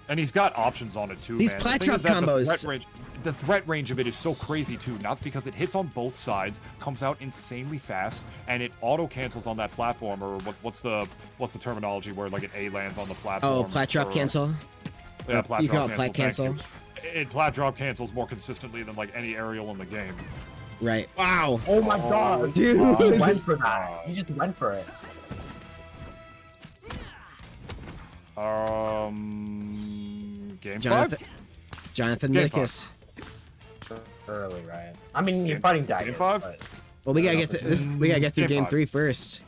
And he's got options on it too, These man. plat drop combos. The threat range of it is so crazy too, not because it hits on both sides, comes out insanely fast, and it auto cancels on that platform, or what's the terminology where like an A lands on the platform? Oh, plat drop cancel. Yeah, plat you drop call it plat cancel. It plat drop cancels more consistently than like any aerial in the game. Right. Wow. Oh my god, dude. He went for that. He just went for it. Game Jonathan, 5? Jonathan Game Locus. Early, right? I mean, you're fighting Daggett. Game 5? But... Well, we gotta get to this. We gotta get through game 5. 3 first.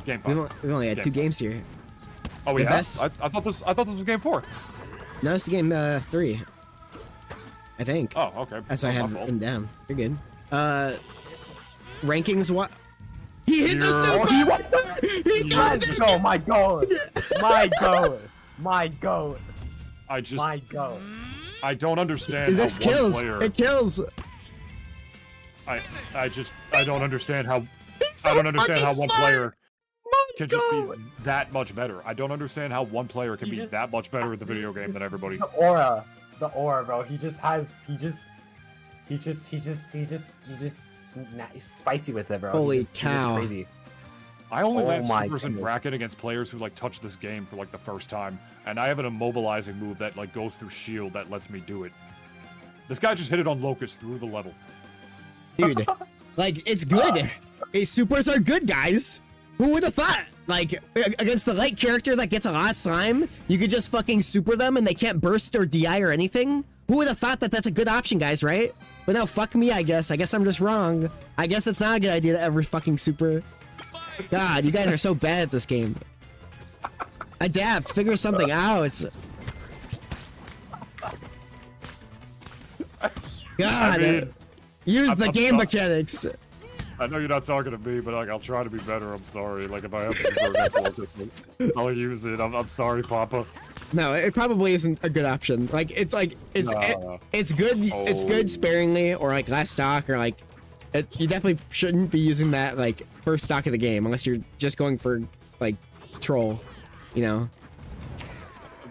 Game 5. We've only had 2 games here. Oh, we The have? best- I thought this was game 4. No, it's game 3. I think. Oh, okay. That's what I My have fault. written down. You're good. Rankings. What? He hit the super. He got Let's it. go, my god! My god! My god! My god! I don't understand This how one kills. player. It kills. I don't understand how. I don't understand how one player can just be that much better. I don't understand how one player can be that much better at the video game than everybody. The aura, bro. He's spicy with it, bro. Holy He's just cow. crazy. I only land my supers in goodness. bracket against players who like touch this game for like the first time, and I have an immobilizing move that like goes through shield that lets me do it. This guy just hit it on Locus through the level. Dude, like, it's good. Supers are good, guys. Who would have thought? Like, against the light character that gets a lot of slime, you could just fucking super them and they can't burst or DI or anything? Who would have thought that that's a good option, guys, right? But now, fuck me, I guess. I guess I'm just wrong. I guess it's not a good idea to ever fucking super. God, you guys are so bad at this game. Adapt. Figure something out. God. I mean, use the I'm game sorry. mechanics. I know you're not talking to me, but like I'll try to be better. I'm sorry. Like if I have to use I'll use it. I'm sorry, Papa. No, it probably isn't a good option. Like it's Nah. it's good. It's good sparingly, or like last stock, or like you definitely shouldn't be using that like first stock of the game unless you're just going for like troll, you know.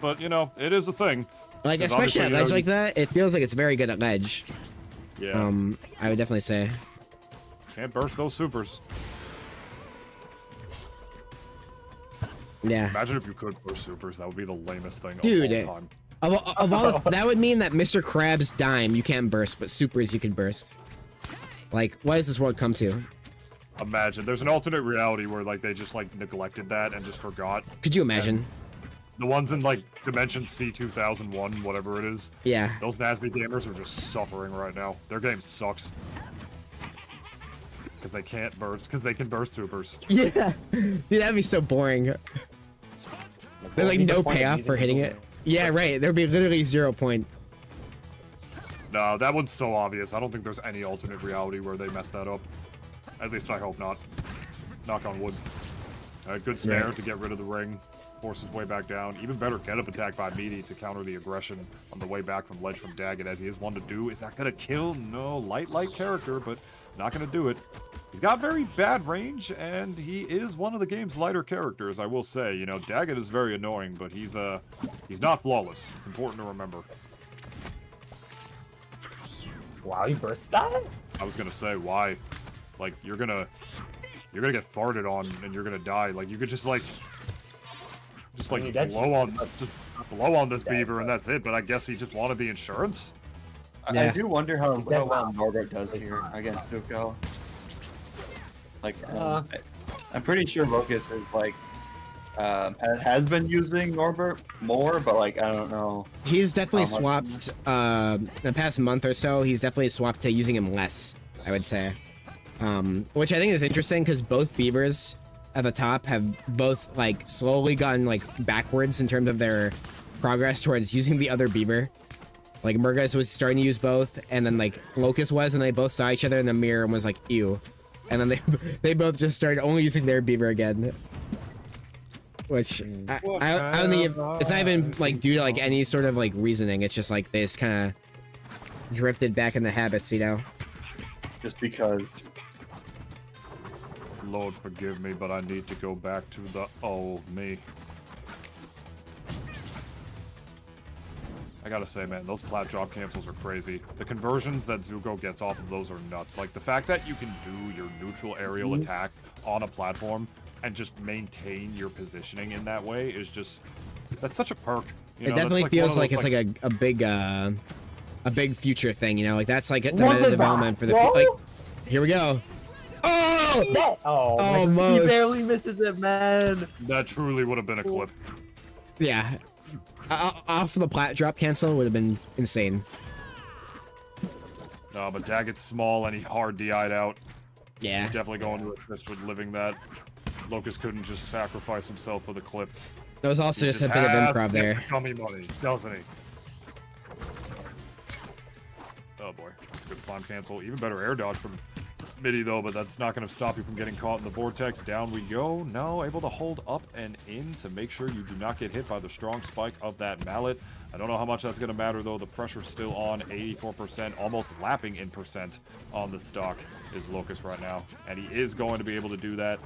But you know, it is a thing. Like 'Cause especially at obviously, ledge you like that, it feels like it's very good at ledge. Yeah. I would definitely say. Can't burst those supers. Yeah. Imagine if you could burst supers. That would be the lamest thing Dude, of all time. Of all, that would mean that Mr. Krabs dime you can't burst, but supers you can burst. Like, what does this world come to? Imagine. There's an alternate reality where like they just like neglected that and just forgot. Could you imagine? The ones in like Dimension C2001, whatever it is. Yeah. Those NASB gamers are just suffering right now. Their game sucks. Because they can't burst, because they can burst supers. Yeah. Dude, that'd be so boring. There's like no payoff for hitting it. Yeah, right. There'd be literally 0 point. No, that one's so obvious. I don't think there's any alternate reality where they mess that up. At least I hope not. Knock on wood. Good snare Right. to get rid of the ring. Force his way back down. Even better, get up attack by Miity to counter the aggression on the way back from ledge from Daggett, as he is one to do. Is that gonna kill? No, light character, but not gonna do it. He's got very bad range, and he is one of the game's lighter characters, I will say. You know, Daggett is very annoying, but he's not flawless. It's important to remember. Wow, you burst that? I was gonna say, why? Like, you're gonna get farted on, and you're gonna die. Like, you could just like blow on this beaver, and that's it. But I guess he just wanted the insurance. Yeah. I do wonder how dead well now. Norbert does here against Duco. Like, I'm pretty sure Locus is like has been using Norbert more, but like I don't know. He's definitely How much? swapped the past month or so. He's definitely swapped to using him less, I would say. Which I think is interesting because both beavers at the top have both like slowly gotten like backwards in terms of their progress towards using the other beaver. Like Murgas was starting to use both, and then like Locus was, and they both saw each other in the mirror and was like, ew. And then they both just started only using their beaver again. Which I don't think it's not even like due to like any sort of like reasoning. It's just like they just kind of drifted back in the habits, you know. Just because. Lord forgive me, but I need to go back to the old me. I gotta say, man, those plat drop cancels are crazy. The conversions that Zuko gets off of those are nuts. Like, the fact that you can do your neutral aerial attack on a platform and just maintain your positioning in that way is just... That's such a perk. You know, it definitely like feels like it's like a big future thing, you know? Like, that's like the meta development for the... Like, here we go. Oh! Almost. He barely misses it, man. That truly would have been a clip. Yeah. Off the plat drop cancel would have been insane. No, but Daggett's small and he hard DI'd out. Yeah. He's definitely going to assist with living that. Locus couldn't just sacrifice himself for the clip. That was also just a bit of improv there. Dummy money, doesn't he? Oh boy, that's a good slime cancel. Even better air dodge from Miity though, but that's not going to stop you from getting caught in the vortex. Down we go. No, able to hold up and in to make sure you do not get hit by the strong spike of that mallet. I don't know how much that's going to matter though. The pressure's still on, 84%, almost lapping in percent on the stock is Locus right now. And he is going to be able to do that.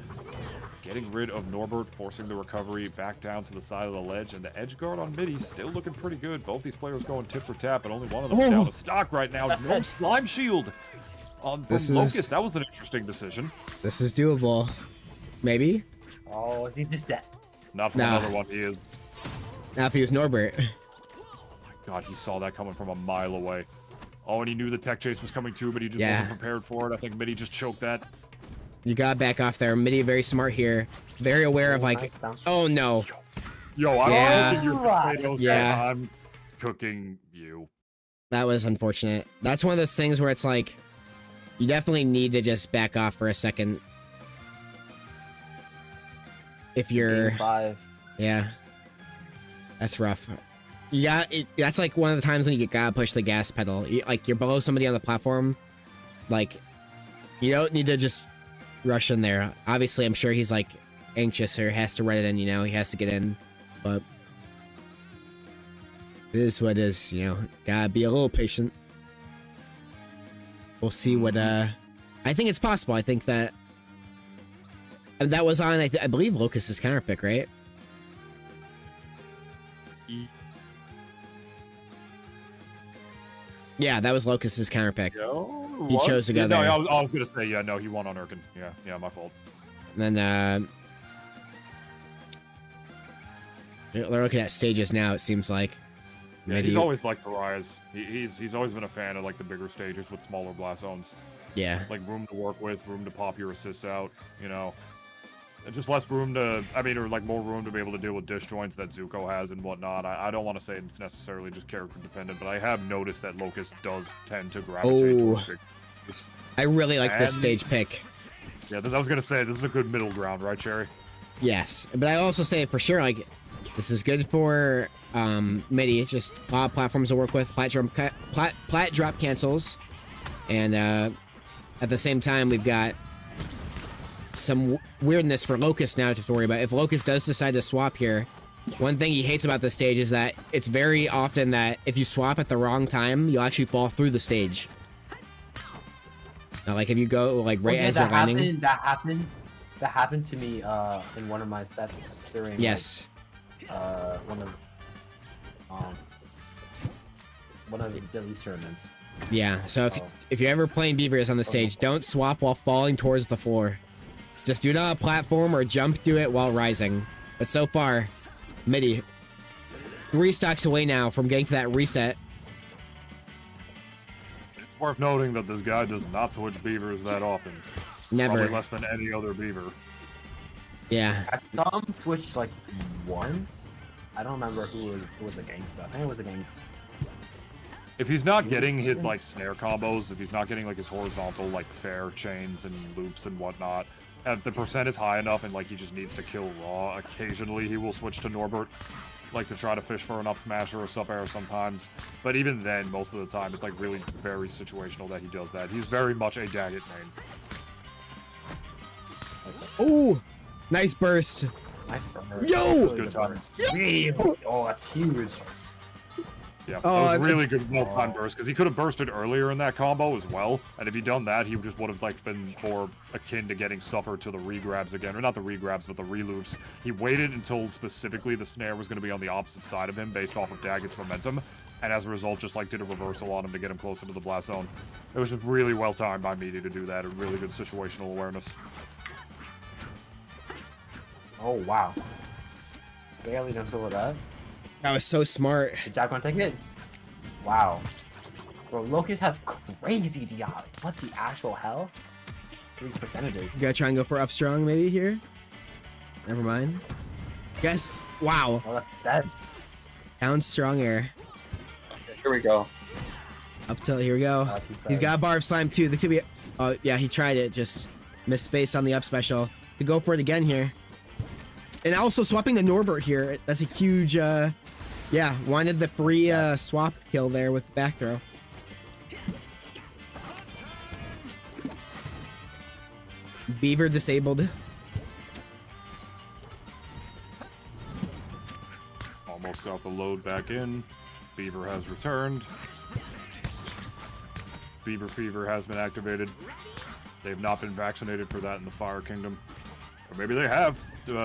Getting rid of Norbert, forcing the recovery back down to the side of the ledge. And the edge guard on Miity still looking pretty good. Both these players going tit for tat, but only one of them is down to stock right now. No slime shield on from Locus. That was an interesting decision. This is doable. Maybe? Oh, is he just dead? Not from another one, he is. Not if he was Norbert. God, he saw that coming from a mile away. Oh, and he knew the tech chase was coming too, but he just wasn't prepared for it. I think Miity just choked that. You got back off there. Miity very smart here. Very aware of like, oh no. Yo, I'm cooking your potatoes. Yeah. I'm cooking you. That was unfortunate. That's one of those things where it's like, you definitely need to just back off for a second. If you're... Game 5. Yeah. That's rough. That's like one of the times when you gotta push the gas pedal. Like, you're below somebody on the platform. Like, you don't need to just rush in there. Obviously, I'm sure he's like anxious or has to run it in, you know? He has to get in. But it is what it is, you know? Gotta be a little patient. We'll see what, I think it's possible. I think that was on, I believe, Locus's counter pick, right? Yeah, that was Locus's counter pick. He chose to go there. No, I was gonna say, yeah, no, he won on Urkin. Yeah, my fault. And then, they're looking at stages now, it seems like. Yeah, he's always liked the Rise. He's always been a fan of like the bigger stages with smaller blast zones. Yeah. Like room to work with, room to pop your assists out, you know. And just less room to, or like more room to be able to deal with disjoints that Zuko has and whatnot. I don't want to say it's necessarily just character dependent, but I have noticed that Locus does tend to gravitate towards big. I really like this stage pick. Yeah, I was gonna say this is a good middle ground, right, Cherry? Yes, but I also say for sure, like, this is good for Miity. It's just a lot of platforms to work with. Plat drop cancels, and at the same time, we've got some weirdness for Locus now to worry about. If Locus does decide to swap here, one thing he hates about this stage is that it's very often that if you swap at the wrong time, you'll actually fall through the stage. Now, like if you go like right as you're landing. That happened to me in one of my sets during one of Dilly's tournaments. Yeah, so if you're ever playing Beavers on the stage, don't swap while falling towards the floor. Just do it on a platform or jump to it while rising. But so far, Miity 3 stocks away now from getting to that reset. It's worth noting that this guy does not switch beavers that often. Never. Probably less than any other beaver. Yeah. I saw him switch like once. I don't remember who was against. I think it was against. If he's not getting his like snare combos, if he's not getting like his horizontal like fair chains and loops and whatnot, if the percent is high enough and like he just needs to kill raw, occasionally he will switch to Norbert, like to try to fish for an up smash or a sub air sometimes. But even then, most of the time, it's like really very situational that he does that. He's very much a Daggett main. Oh, nice burst. Nice burst. Yo! Really good burst. Oh, that's huge. Yeah, Oh, that was really good well-timed burst, because he could have bursted earlier in that combo as well, and if he'd done that, he just would have like been more akin to getting suffered to the re-grabs again, or not the re-grabs, but the re-loops. He waited until specifically the snare was going to be on the opposite side of him based off of Daggett's momentum, and as a result, just like did a reversal on him to get him closer to the blast zone. It was just really well-timed by Miity to do that, and really good situational awareness. Oh, wow. Barely knows what that. That was so smart. Did Jack want to take it? Wow. Bro, Locus has crazy DI. What the actual hell? These percentages. He's gonna try and go for up strong maybe here. Never mind. Guess. Wow. Oh, that's dead. Down strong air. Here we go. Up till here we go. He's got a bar of slime too. This could be. Oh yeah, he tried it. Just missed space on the up special. Could go for it again here. And also swapping to Norbert here. That's a huge. Yeah, wanted the free swap kill there with back throw. Beaver disabled. Almost got the load back in. Beaver has returned. Beaver Fever has been activated. They've not been vaccinated for that in the Fire Kingdom. Or maybe they have,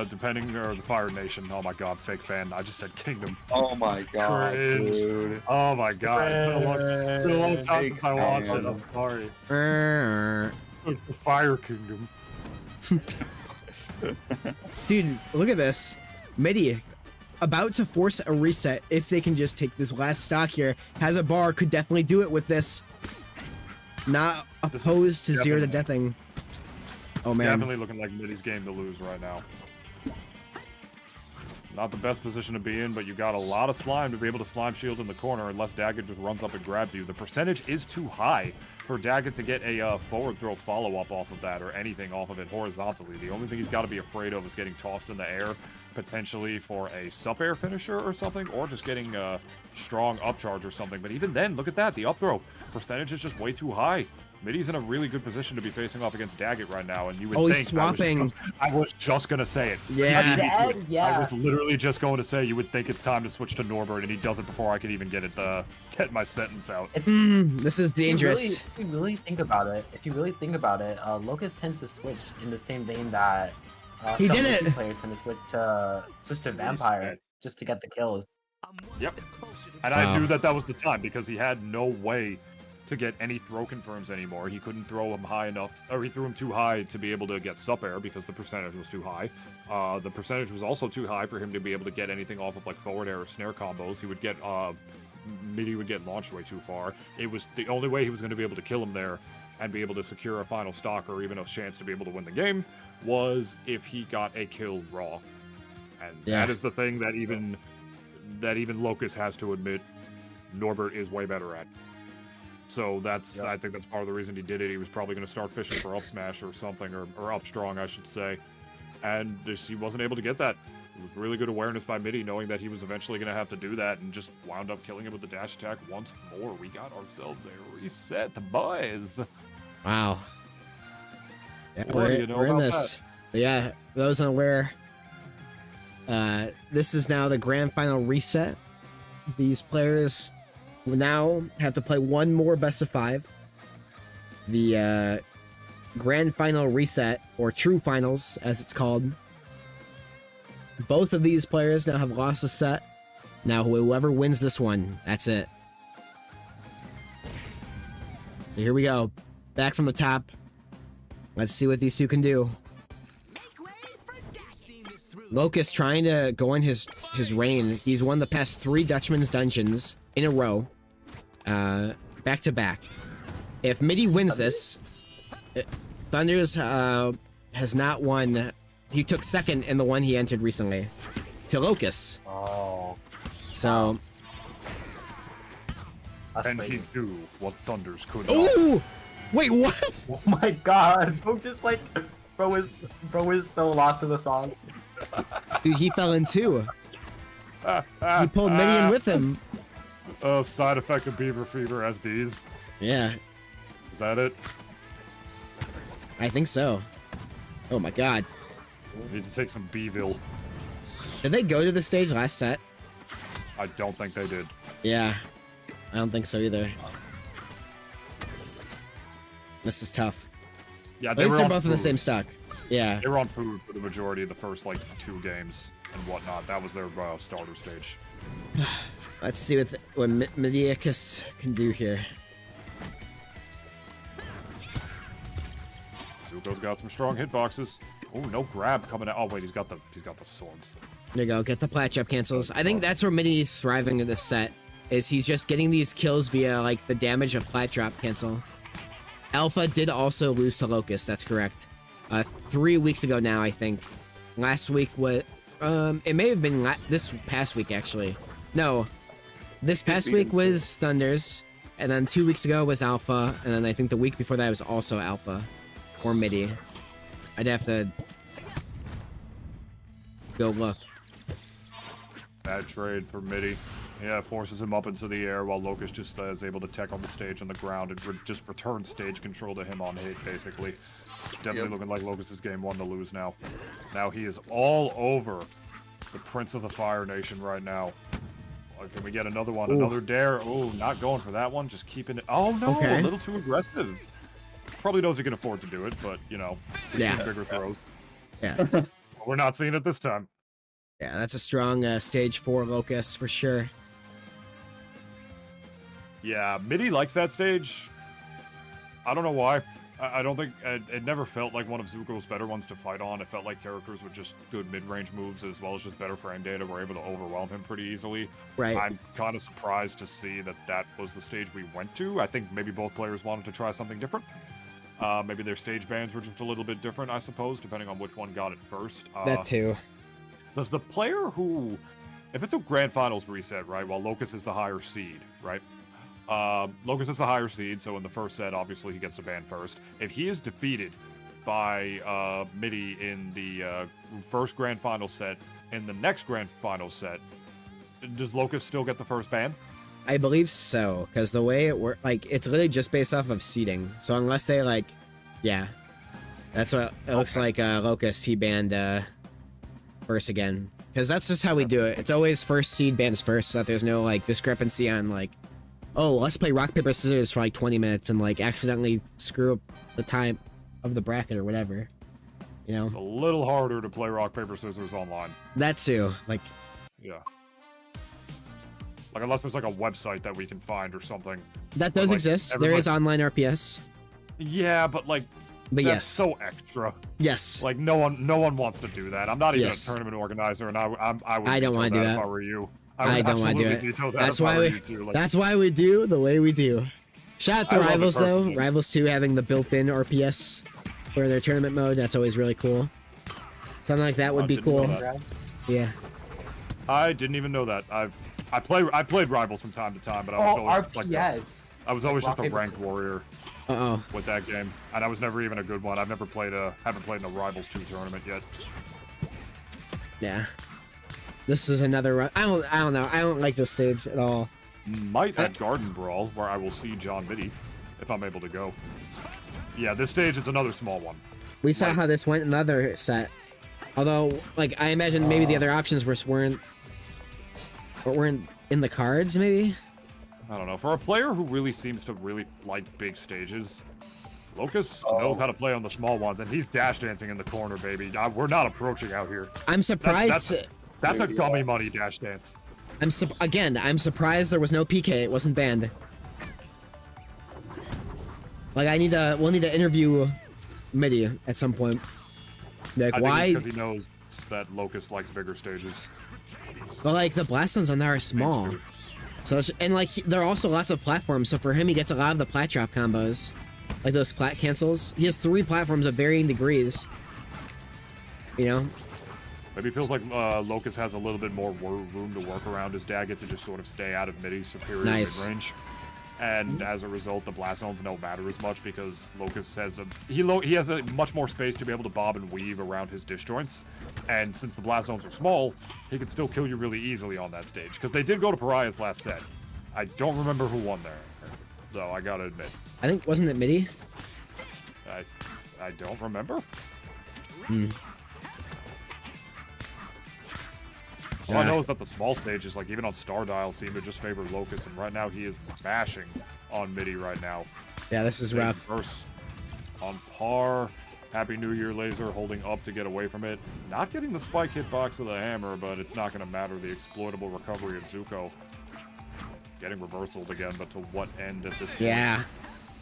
depending, or the Fire Nation. Oh my god, fake fan. I just said Kingdom. Oh my god, Cringe. dude. Oh my god. It's been a long time since I watched it. I'm sorry. It's the Fire Kingdom. Dude, look at this. Miity about to force a reset if they can just take this last stock here. Has a bar, could definitely do it with this. Not opposed to zero to deathing. Oh man. Definitely looking like Miiti's game to lose right now. Not the best position to be in, but you got a lot of slime to be able to slime shield in the corner unless Daggett just runs up and grabs you. The percentage is too high for Daggett to get a forward throw follow-up off of that or anything off of it horizontally. The only thing he's got to be afraid of is getting tossed in the air, potentially for a sub-air finisher or something, or just getting a strong upcharge or something. But even then, look at that. The up throw percentage is just way too high. Miiti's in a really good position to be facing off against Daggett right now, and you would think... he's swapping. I was just gonna say it. Yeah. I was literally just going to say you would think it's time to switch to Norbert, and he does it before I could even get my sentence out. This is dangerous. If you really think about it, Locus tends to switch in the same vein that He some did Miiti it! players tend to switch to Vampire just to get the kills. Yep. And I knew that was the time because he had no way to get any throw confirms anymore. He couldn't throw him high enough, or he threw him too high to be able to get sup air because the percentage was too high. The percentage was also too high for him to be able to get anything off of like forward air or snare combos. He would get, Miiti would get launched way too far. It was the only way he was going to be able to kill him there and be able to secure a final stock or even a chance to be able to win the game was if he got a kill raw. And that is the thing that even Locus has to admit Norbert is way better at. So that's, I think that's part of the reason he did it. He was probably going to start fishing for up smash or something, or up strong, I should say. And he wasn't able to get that. It was really good awareness by Miiti, knowing that he was eventually going to have to do that, and just wound up killing him with the dash attack once more. We got ourselves a reset, boys. Wow. Yeah, What do you know we're in about this. Yeah, those unaware. This is now the grand final reset. These players will now have to play one more best of 5. The grand final reset, or true finals as it's called. Both of these players now have lost a set. Now whoever wins this one, that's it. Here we go. Back from the top. Let's see what these two can do. Locus trying to go on his reign. He's won the past 3 Dutchman's dungeons in a row. Back to back. If Miiti wins this, Thunders has not won. He took second in the one he entered recently to Locus. Oh. So. And he do what Thunders could. Ooh! Wait, what? Oh my god! I'm just like. Bro is so lost in the sauce. Dude, he fell in too. He pulled Miity with him. Oh, side effect of Beaver Fever SDs. Yeah, Is that it? I think so. Oh my god. Need to take some Beeville. Did they go to the stage last set? I don't think they did. Yeah, I don't think so either. This is tough. Yeah, At they least were they're on both in the food. same stock. Yeah. They were on food for the majority of the first like 2 games and whatnot. That was their starter stage. Let's see what Mediacus can do here. Zuko's got some strong hitboxes. Oh, no grab coming out. Oh wait, he's got the swords. There you go. Get the plat trap cancels. I think that's where Miiti's thriving in this set. Is he's just getting these kills via like the damage of plat trap cancel. Alpha did also lose to Locus. That's correct. 3 weeks ago now, I think. Last week was it may have been this past week actually. No, this past week was Thunders, and then 2 weeks ago was Alpha, and then I think the week before that was also Alpha or Miity. I'd have to go look. Bad trade for Miity. Yeah, forces him up into the air while Locus just is able to tech on the stage on the ground and just return stage control to him on hit, basically. Definitely looking like Locus's game 1 to lose now. Now he is all over the Prince of the Fire Nation right now. Can we get another one? Ooh. Another dare? Oh, not going for that one. Just keeping it. Oh, no. Okay. A little too aggressive. Probably knows he can afford to do it, but, you know, we've Yeah. seen bigger throws. Yeah. We're not seeing it this time. Yeah, that's a strong stage 4 Locus for sure. Yeah, Miity likes that stage. I don't know why. I don't think it never felt like one of Zuko's better ones to fight on. It felt like characters with just good mid-range moves as well as just better frame data were able to overwhelm him pretty easily. Right. I'm kind of surprised to see that that was the stage we went to. I think maybe both players wanted to try something different. Maybe their stage bans were just a little bit different, I suppose, depending on which one got it first. That too. Does the player who, if it's a Grand Finals reset, right, while Locus is the higher seed, right? Locus is the higher seed, so in the first set, obviously, he gets to ban first. If he is defeated by Miity in the first Grand Final set, in the next Grand Final set, does Locus still get the first ban? I believe so, because the way it works, like, it's literally just based off of seeding. So unless they, like, yeah. That's what it looks like Locus, he banned first again. Because that's just how we do it. It's always first seed bans first, so that there's no, like, discrepancy on, like, oh, let's play rock, paper, scissors for, like, 20 minutes and, like, accidentally screw up the time of the bracket or whatever. You know? It's a little harder to play rock, paper, scissors online. That too. Like, Yeah. Like, unless there's, like, a website that we can find or something. that does like, exist. There everybody- is online RPS. Yeah, but, like, But that's yes. so extra. Yes. Like, no one wants to do that. I'm not even Yes. a tournament organizer, and I would I don't want wanna to do that. if I were you. I don't want to do absolutely it. veto that That's if I why were we. you too. Like, That's why we do the way we do. Shout out to I love it Rivals though. personally. Rivals 2 having the built-in RPS for their tournament mode. That's always really cool. Something like that would be didn't know cool. that. Yeah. I didn't even know that. I played Rivals from time to time, but I was Oh, always like RPS. I was always just a Rock, paper, ranked warrior Uh-oh. with that game, and I was never even a good one. I've never played haven't played in a Rivals 2 tournament yet. Yeah. This is another run. I don't know. I don't like this stage at all. Might at Garden Brawl, where I will see John Miity, if I'm able to go. Yeah, this stage it's another small one. We saw Like- how this went in the other set. Although, like, I imagine maybe the other options weren't in the cards, maybe? I don't know. For a player who really seems to really like big stages, Locus knows how to play on the small ones, and he's dash dancing in the corner, baby. We're not approaching out here. I'm surprised. That's a gummy money dash dance. I'm surprised there was no PK. It wasn't banned. Like, we'll need to interview Miity at some point. Like, I why? think it's because he knows that Locus likes bigger stages. But like the blast zones on there are small. So and like there are also lots of platforms. So for him, he gets a lot of the plat drop combos, like those plat cancels. He has 3 platforms of varying degrees. You know. Maybe it feels like Locus has a little bit more room to work around his dagger to just sort of stay out of Miiti's superior Nice. mid-range. and as a result, the blast zones don't matter as much because Locus has he has a much more space to be able to bob and weave around his disjoints, and since the blast zones are small, he can still kill you really easily on that stage. Because they did go to Pariah's last set. I don't remember who won there, though. I gotta admit. I think wasn't it Miity? I don't remember. All I know is that the small stages, like even on Star Dial, seem to just favor Locus, and right now he is mashing on Miity right now. Yeah, this is rough. First on par. Happy New Year laser holding up to get away from it. Not getting the spike hitbox of the hammer, but it's not going to matter. The exploitable recovery of Zuko. Getting reversaled again, but to what end at this point? Yeah.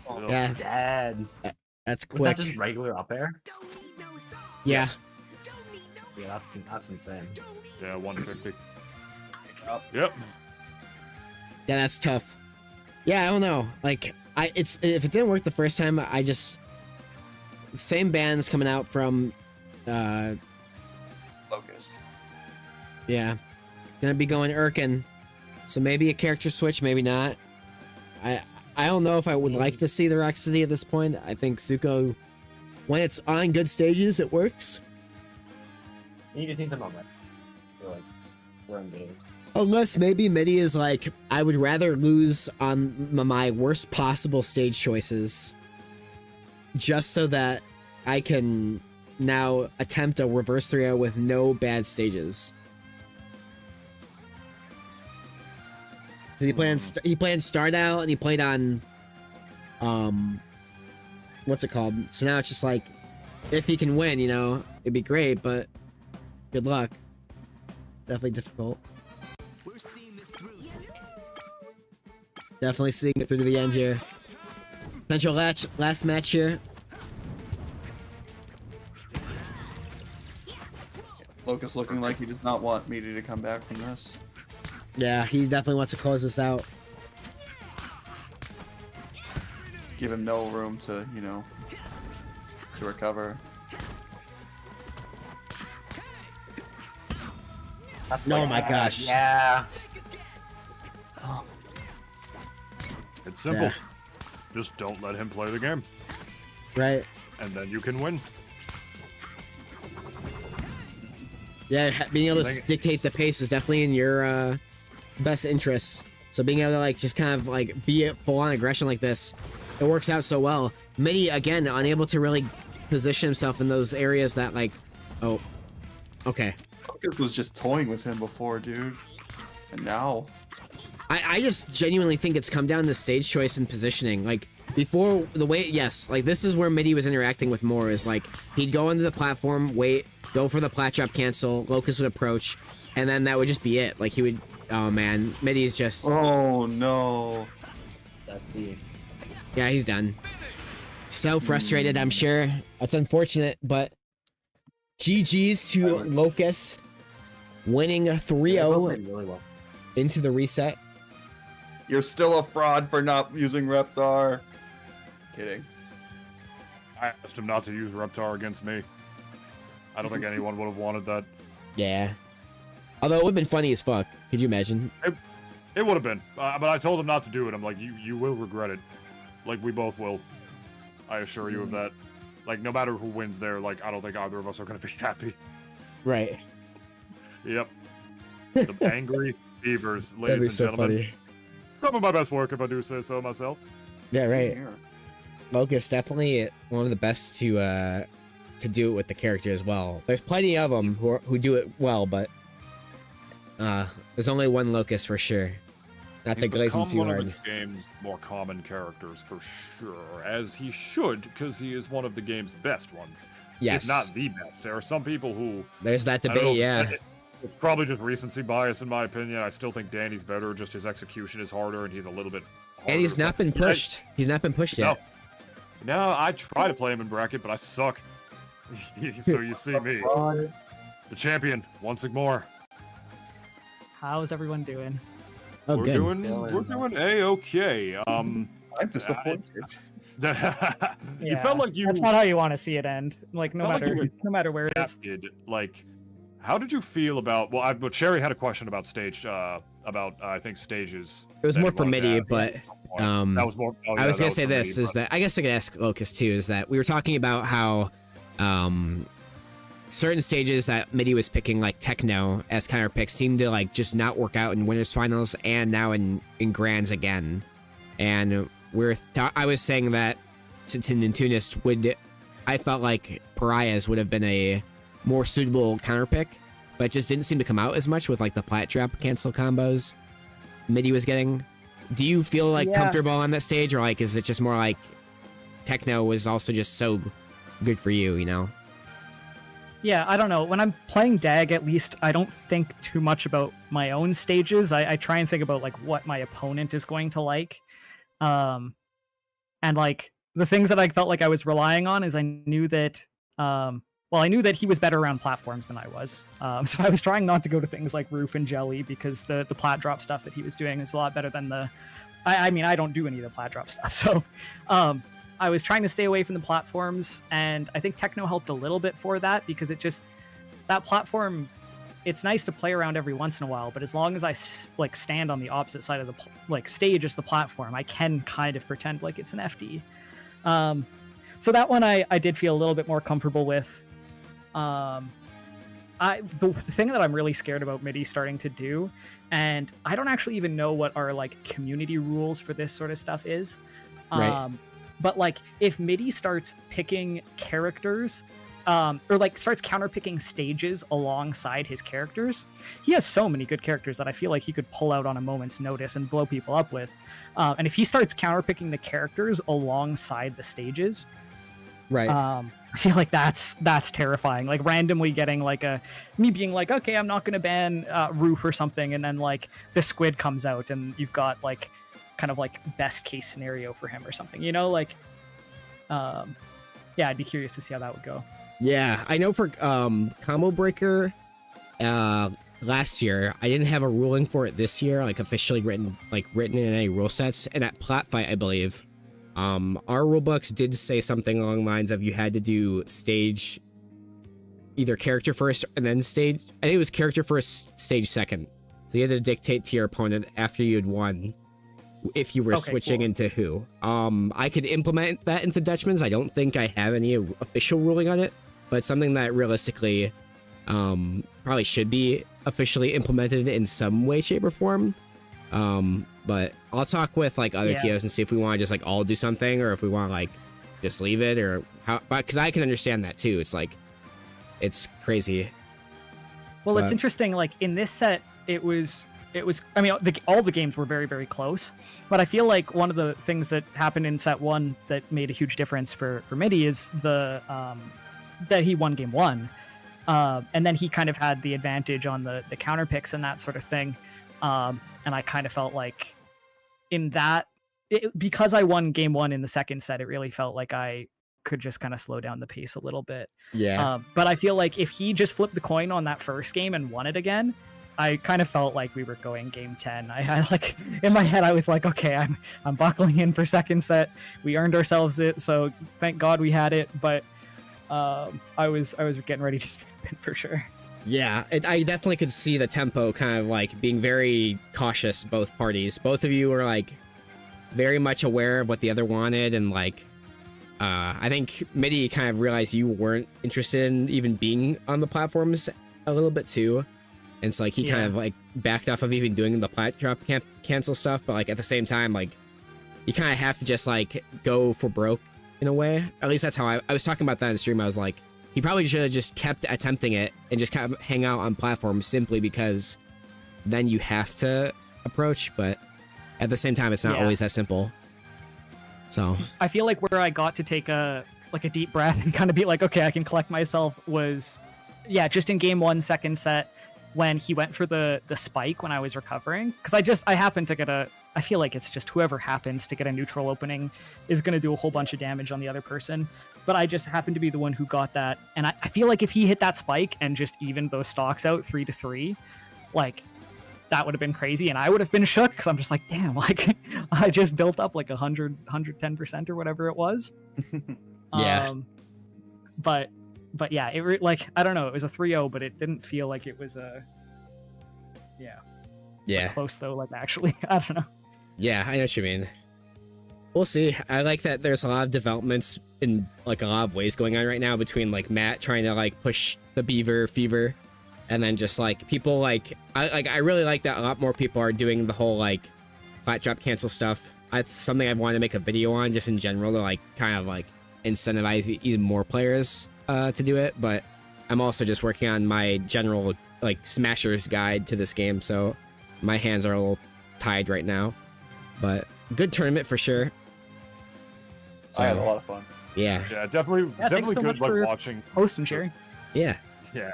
Oh, Yeah. Dead. That's Was quick. that just regular up air? Yeah. Yeah, that's insane. Yeah, 150. Yep. Yep. Yeah, that's tough. Yeah, I don't know. Like, if it didn't work the first time, I just same bands coming out from, Locus. yeah, gonna be going Irken, so maybe a character switch, maybe not. I don't know if I would like to see the Rocksteady at this point. I think Zuko, when it's on good stages, it works. You just need the moment. You're like, we're engaged. Unless maybe Miity is like, I would rather lose on my worst possible stage choices just so that I can now attempt a reverse 3-0 with no bad stages. He played Star Dial and he played on, what's it called? So now it's just like, if he can win, you know, it'd be great, but good luck. Definitely difficult. We're seeing this through. Definitely seeing it through to the end here. Potential last match here. Locus looking like he does not want Miity to come back from this. Yeah, he definitely wants to close this out. Give him no room to, you know, to recover. That's Oh like, my gosh. Yeah. It's simple. Yeah. Just don't let him play the game, Right. and then you can win. Yeah, being able to Think- dictate the pace is definitely in your best interests. So being able to like just kind of like be at full on aggression like this, it works out so well. Miity again unable to really position himself in those areas that like, oh, okay. Locus was just toying with him before, dude. And now... I just genuinely think it's come down to stage choice and positioning. Like before the way, yes, like this is where Miity was interacting with more is like he'd go into the platform, wait, go for the plat drop cancel, Locus would approach, and then that would just be it. Like he would, oh man, Miity's just, Oh no. That's the. yeah, he's done. So frustrated, I'm sure. That's unfortunate, but GG's to Locus, winning 3-0 Really well. into the reset. You're still a fraud for not using Reptar. Kidding. I asked him not to use Reptar against me. I don't think anyone would have wanted that. Yeah. Although it would have been funny as fuck. Could you imagine? It would have been, but I told him not to do it. I'm like, you will regret it. Like, we both will. I assure you of that. Like, no matter who wins there, like, I don't think either of us are going to be happy. Right. Yep. The angry beavers, ladies That'd be and so gentlemen. funny. Some of my best work, if I do say so myself. Yeah, right. Here. Locus definitely one of the best to do it with the character as well. There's plenty of them who do it well, but there's only one Locus for sure. Not to He's glaze him become too one hard. of the game's more common characters for sure, as he should, because he is one of the game's best ones. Yes. If not the best. There are some people who... There's that I don't know, debate, yeah. It's probably just recency bias, in my opinion. I still think Danny's better, just his execution is harder, and he's a little bit harder. And he's not been pushed. He's not been pushed yet. No, I try to play him in bracket, but I suck. So you see me. The champion, once more. How's everyone doing? Oh, we're good. doing A-okay. I'm disappointed. You Yeah, felt like you... That's not how you want to see it end. Like no Felt like matter you no matter where it is. Like, how did you feel about... Well, Sherry had a question about stage about I think stages. It was that more he for wanted to Miity, add. but That was more. Oh, yeah, I was that gonna say for this Miity, is but- that I guess I could ask Locus too. Is that we were talking about how certain stages that Miity was picking, like Techno as counter picks, seemed to like just not work out in winners finals and now in grands again. And I was saying that to Nintoonist I felt like Pariahs would have been a more suitable counter pick, but it just didn't seem to come out as much with like the plat drop cancel combos Miity was getting. Do you feel like comfortable on that stage, or like is it just more like Techno was also just so good for you, you know? Yeah, I don't know. When I'm playing DAG, at least I don't think too much about my own stages. I try and think about like what my opponent is going to like. And like the things that I felt like I was relying on is I knew that I knew that he was better around platforms than I was. So I was trying not to go to things like Roof and Jelly because the plat drop stuff that he was doing is a lot better than I mean, I don't do any of the plat drop stuff. So I was trying to stay away from the platforms, and I think Techno helped a little bit for that because that platform, it's nice to play around every once in a while, but as long as I like stand on the opposite side of the stage as the platform, I can kind of pretend like it's an FD. So that one I did feel a little bit more comfortable with. The thing that I'm really scared about Miity starting to do, and I don't actually even know what our like community rules for this sort of stuff is. Right. But like if Miity starts picking characters, or like starts counterpicking stages alongside his characters, he has so many good characters that I feel like he could pull out on a moment's notice and blow people up with. And if he starts counterpicking the characters alongside the stages, right. I feel like that's terrifying. Like randomly getting like me being like, okay, I'm not gonna ban Roof or something, and then like the squid comes out and you've got like kind of like best case scenario for him or something, you know, like yeah, I'd be curious to see how that would go. Yeah, I know for Combo Breaker last year, I didn't have a ruling for it this year, like officially written in any rule sets. And at Plat Fight, I believe, our rulebooks did say something along the lines of you had to do stage, either character first and then stage. I think it was character first, stage second. So you had to dictate to your opponent after you had won if you were switching into who. I could implement that into Dutchman's. I don't think I have any official ruling on it, but something that realistically probably should be officially implemented in some way, shape, or form. But I'll talk with like other TOs and see if we want to just like all do something, or if we want to like just leave it, or how, because I can understand that too. It's like, it's crazy. Well, it's interesting, like in this set, it was, I mean, all the games were very, very close, but I feel like one of the things that happened in set one that made a huge difference for Miity is that he won game one. And then he kind of had the advantage on the counter picks and that sort of thing. And I kind of felt like in that, because I won game one in the second set, it really felt like I could just kind of slow down the pace a little bit. Yeah. But I feel like if he just flipped the coin on that first game and won it again, I kind of felt like we were going game 10. I had like in my head, I was like, okay, I'm buckling in for second set. We earned ourselves it, so thank God we had it. But I was getting ready to step in for sure. Yeah, I definitely could see the tempo kind of like being very cautious. Both parties, both of you were like very much aware of what the other wanted, and like I think Miity kind of realized you weren't interested in even being on the platforms a little bit too. And so like he kind of like backed off of even doing the plat drop cancel stuff, but like at the same time, like you kind of have to just like go for broke in a way. At least that's how I was talking about that in stream. I was like, he probably should have just kept attempting it and just kind of hang out on platforms simply because then you have to approach, but at the same time, it's not always that simple. So I feel like where I got to take a deep breath and kind of be like, okay, I can collect myself was, just in game 1, second set, when he went for the spike when I was recovering. Because I happened to get I feel like it's just whoever happens to get a neutral opening is going to do a whole bunch of damage on the other person. But I just happened to be the one who got that. And I feel like if he hit that spike and just evened those stocks out 3-3, like that would have been crazy. And I would have been shook because I'm just like, damn, like I just built up like 110% or whatever it was. Yeah. But yeah, like, I don't know, it was a 3-0, but it didn't feel like it was a, Yeah. Close though, like actually, I don't know. Yeah, I know what you mean. We'll see. I like that there's a lot of developments in like a lot of ways going on right now between like Matt trying to like push the Beaver fever, and then just like people like I really like that a lot more people are doing the whole like flat drop cancel stuff. That's something I want to make a video on just in general to like kind of like incentivize even more players to do it. But I'm also just working on my general like Smasher's guide to this game, so my hands are a little tied right now. But good tournament for sure. So, I had a lot of fun. Yeah. Yeah, definitely thanks so good much like for watching. Hosting, Sherry. Yeah. Yeah,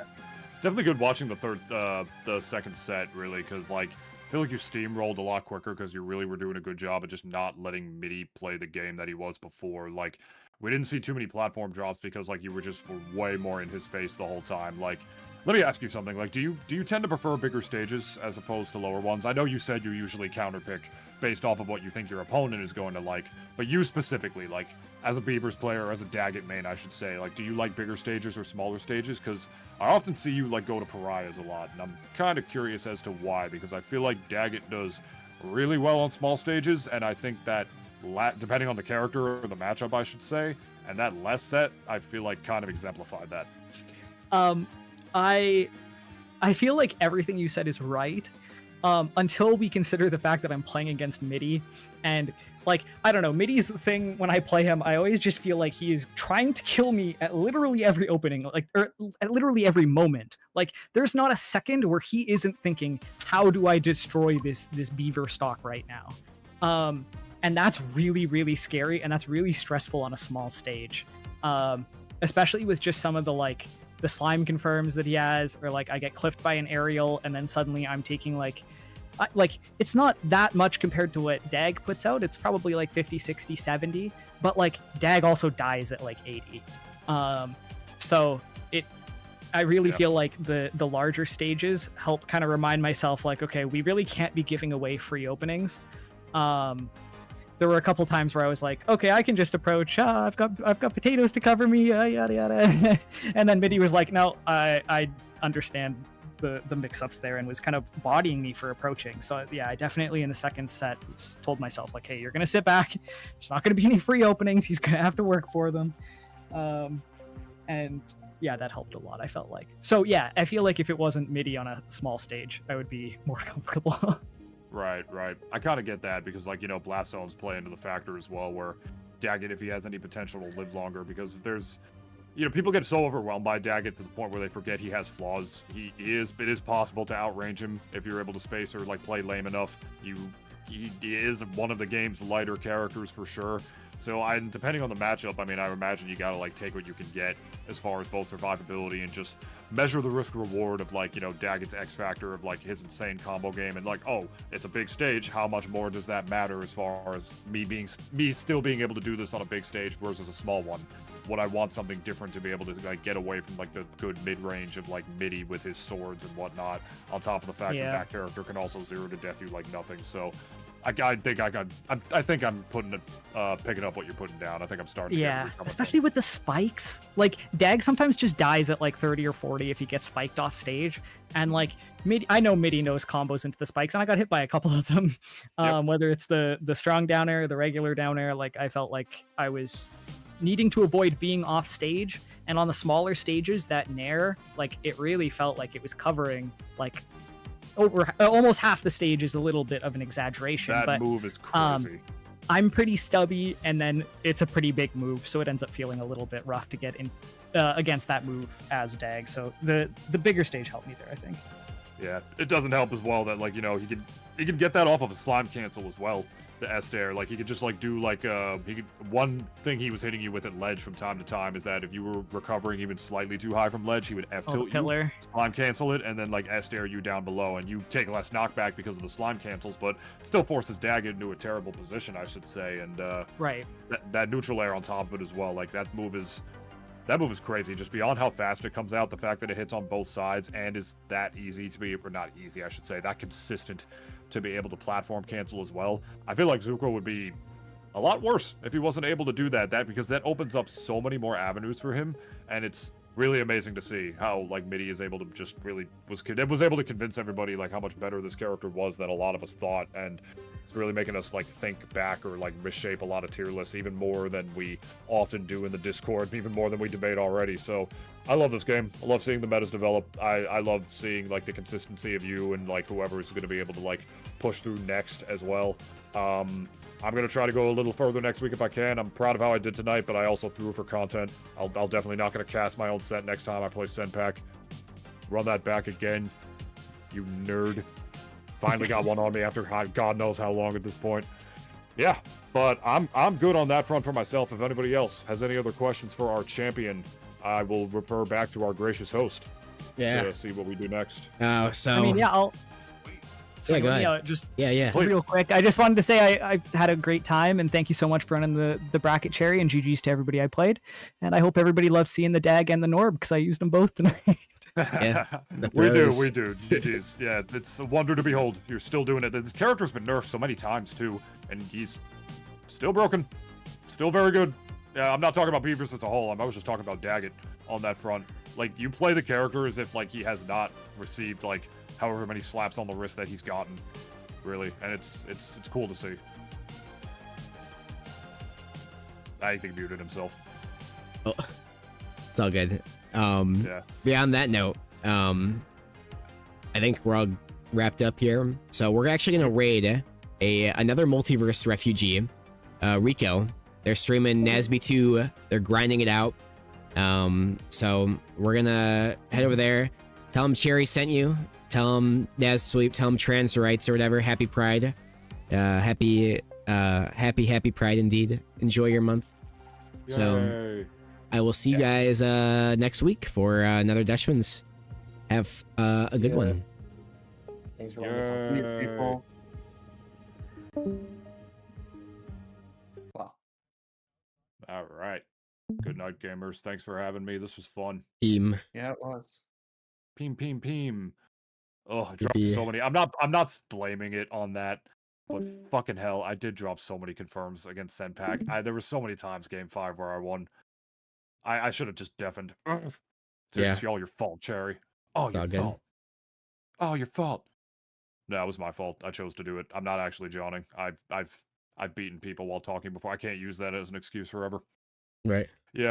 it's definitely good watching the second set really, because like I feel like you steamrolled a lot quicker because you really were doing a good job of just not letting Miity play the game that he was before. Like we didn't see too many platform drops because like you were way more in his face the whole time. Like, let me ask you something. Like, do you tend to prefer bigger stages as opposed to lower ones? I know you said you usually counterpick based off of what you think your opponent is going to like, but you specifically, like, as a Beavers player, or as a Daggett main, I should say, like, do you like bigger stages or smaller stages? Because I often see you, like, go to Pariahs a lot, and I'm kind of curious as to why, because I feel like Daggett does really well on small stages, and I think that, depending on the character or the matchup, I should say, and that less set, I feel like kind of exemplified that. I feel like everything you said is right, until we consider the fact that I'm playing against Miity, and like, I don't know, Miity's thing when I play him, I always just feel like he is trying to kill me at literally every opening, like, or at literally every moment. Like, there's not a second where he isn't thinking, how do I destroy this Beaver stock right now? And that's really, really scary, and that's really stressful on a small stage. Especially with just some of the, like, the slime confirms that he has, or like I get clipped by an aerial and then suddenly I'm taking like it's not that much compared to what Dag puts out. It's probably like 50, 60, 70, but like Dag also dies at like 80. So I really feel like the larger stages help kind of remind myself like, okay, we really can't be giving away free openings. There were a couple times where I was like, okay, I can just approach. I've got potatoes to cover me. Yada yada. And then Miity was like, no, I understand the mix-ups there, and was kind of bodying me for approaching. So yeah, I definitely in the second set told myself like, hey, you're gonna sit back. There's not gonna be any free openings. He's gonna have to work for them. And yeah, that helped a lot, I felt like. So yeah, I feel like if it wasn't Miity on a small stage, I would be more comfortable. Right. I kind of get that because, like, you know, Blast Zones play into the factor as well, where Daggett, if he has any potential to live longer, because if there's, you know, people get so overwhelmed by Daggett to the point where they forget he has flaws. It is possible to outrange him if you're able to space or, like, play lame enough. He is one of the game's lighter characters for sure. So, depending on the matchup, I mean, I imagine you gotta, like, take what you can get as far as both survivability and just measure the risk-reward of, like, you know, Daggett's X-Factor of, like, his insane combo game, and, like, oh, it's a big stage, how much more does that matter as far as me still being able to do this on a big stage versus a small one? Would I want something different to be able to, like, get away from, like, the good mid-range of, like, Miity with his swords and whatnot, on top of the fact that character can also zero to death you like nothing, so I think I'm picking up what you're putting down. I think I'm starting to get especially with the spikes. Like, Dag sometimes just dies at like 30 or 40 if he gets spiked off stage. And like, I know Miity knows combos into the spikes, and I got hit by a couple of them. Whether it's the strong down air, the regular down air, like I felt like I was needing to avoid being off stage. And on the smaller stages, that nair, like it really felt like it was covering like over almost half the stage is a little bit of an exaggeration. That but move is crazy. I'm pretty stubby, and then it's a pretty big move, so it ends up feeling a little bit rough to get in against that move as Dag. So the bigger stage helped me there, I think. Yeah, it doesn't help as well that, like, you know, he could get that off of a slime cancel as well. The S-Dare, like, he could just, like, do, like, one thing he was hitting you with at ledge from time to time is that if you were recovering even slightly too high from ledge, he would F-tilt you, slime cancel it, and then, like, S-Dare you down below, and you take less knockback because of the slime cancels, but it still forces Daggett into a terrible position, I should say, and, that neutral air on top of it as well, like, that move is crazy, just beyond how fast it comes out, the fact that it hits on both sides, and is that easy to be, or not easy, I should say, that consistent to be able to platform cancel as well. I feel like Zuko would be a lot worse if he wasn't able to do that, because that opens up so many more avenues for him, and it's really amazing to see how like Miity is able to just really was able to convince everybody like how much better this character was than a lot of us thought, and it's really making us like think back or like reshape a lot of tier lists even more than we often do in the Discord, even more than we debate already. So I love this game. I love seeing the metas develop. I love seeing like the consistency of you and like whoever is going to be able to like push through next as well. I'm going to try to go a little further next week if I can. I'm proud of how I did tonight, but I also threw for content. I'll definitely not going to cast my own set next time I play Senpak. Run that back again, you nerd. Finally got one on me after God knows how long at this point. Yeah, but I'm good on that front for myself. If anybody else has any other questions for our champion, I will refer back to our gracious host to see what we do next. So I mean, yeah, I'll. yeah, go ahead. Yeah, just Yeah. real quick. I just wanted to say I had a great time, and thank you so much for running the bracket, Cherry, and GG's to everybody I played. And I hope everybody loved seeing the Dag and the Norb because I used them both tonight. Yeah, we do. GG's. Yeah, it's a wonder to behold. You're still doing it. This character's been nerfed so many times too, and he's still broken, still very good. Yeah, I'm not talking about Beavers as a whole. I was just talking about Daggett on that front. Like, you play the character as if like he has not received like however many slaps on the wrist that he's gotten, really, and it's cool to see. I think he muted himself. Oh, it's all good. Yeah. Beyond that note, I think we're all wrapped up here. So we're actually gonna raid another multiverse refugee, Rico. They're streaming NASB2. They're grinding it out. So we're gonna head over there. Tell them Cherry sent you. Tell them Naz Sweep. Tell them trans rights or whatever. Happy Pride. Happy Pride indeed. Enjoy your month. Yay. So I will see you guys next week for another Dutchman's. Have a good one. Thanks for watching. People. Wow. All right. Good night, gamers. Thanks for having me. This was fun. Team. Yeah, it was. Peem. Oh, I dropped so many. I'm not blaming it on that, but fucking hell, I did drop so many confirms against Senpak. There were so many times game 5 where I won. I should have just deafened. It's all your fault, Cherry. Oh, your fault. Oh, your fault. No, it was my fault. I chose to do it. I'm not actually Johnning. I've beaten people while talking before. I can't use that as an excuse forever. Right. Yeah.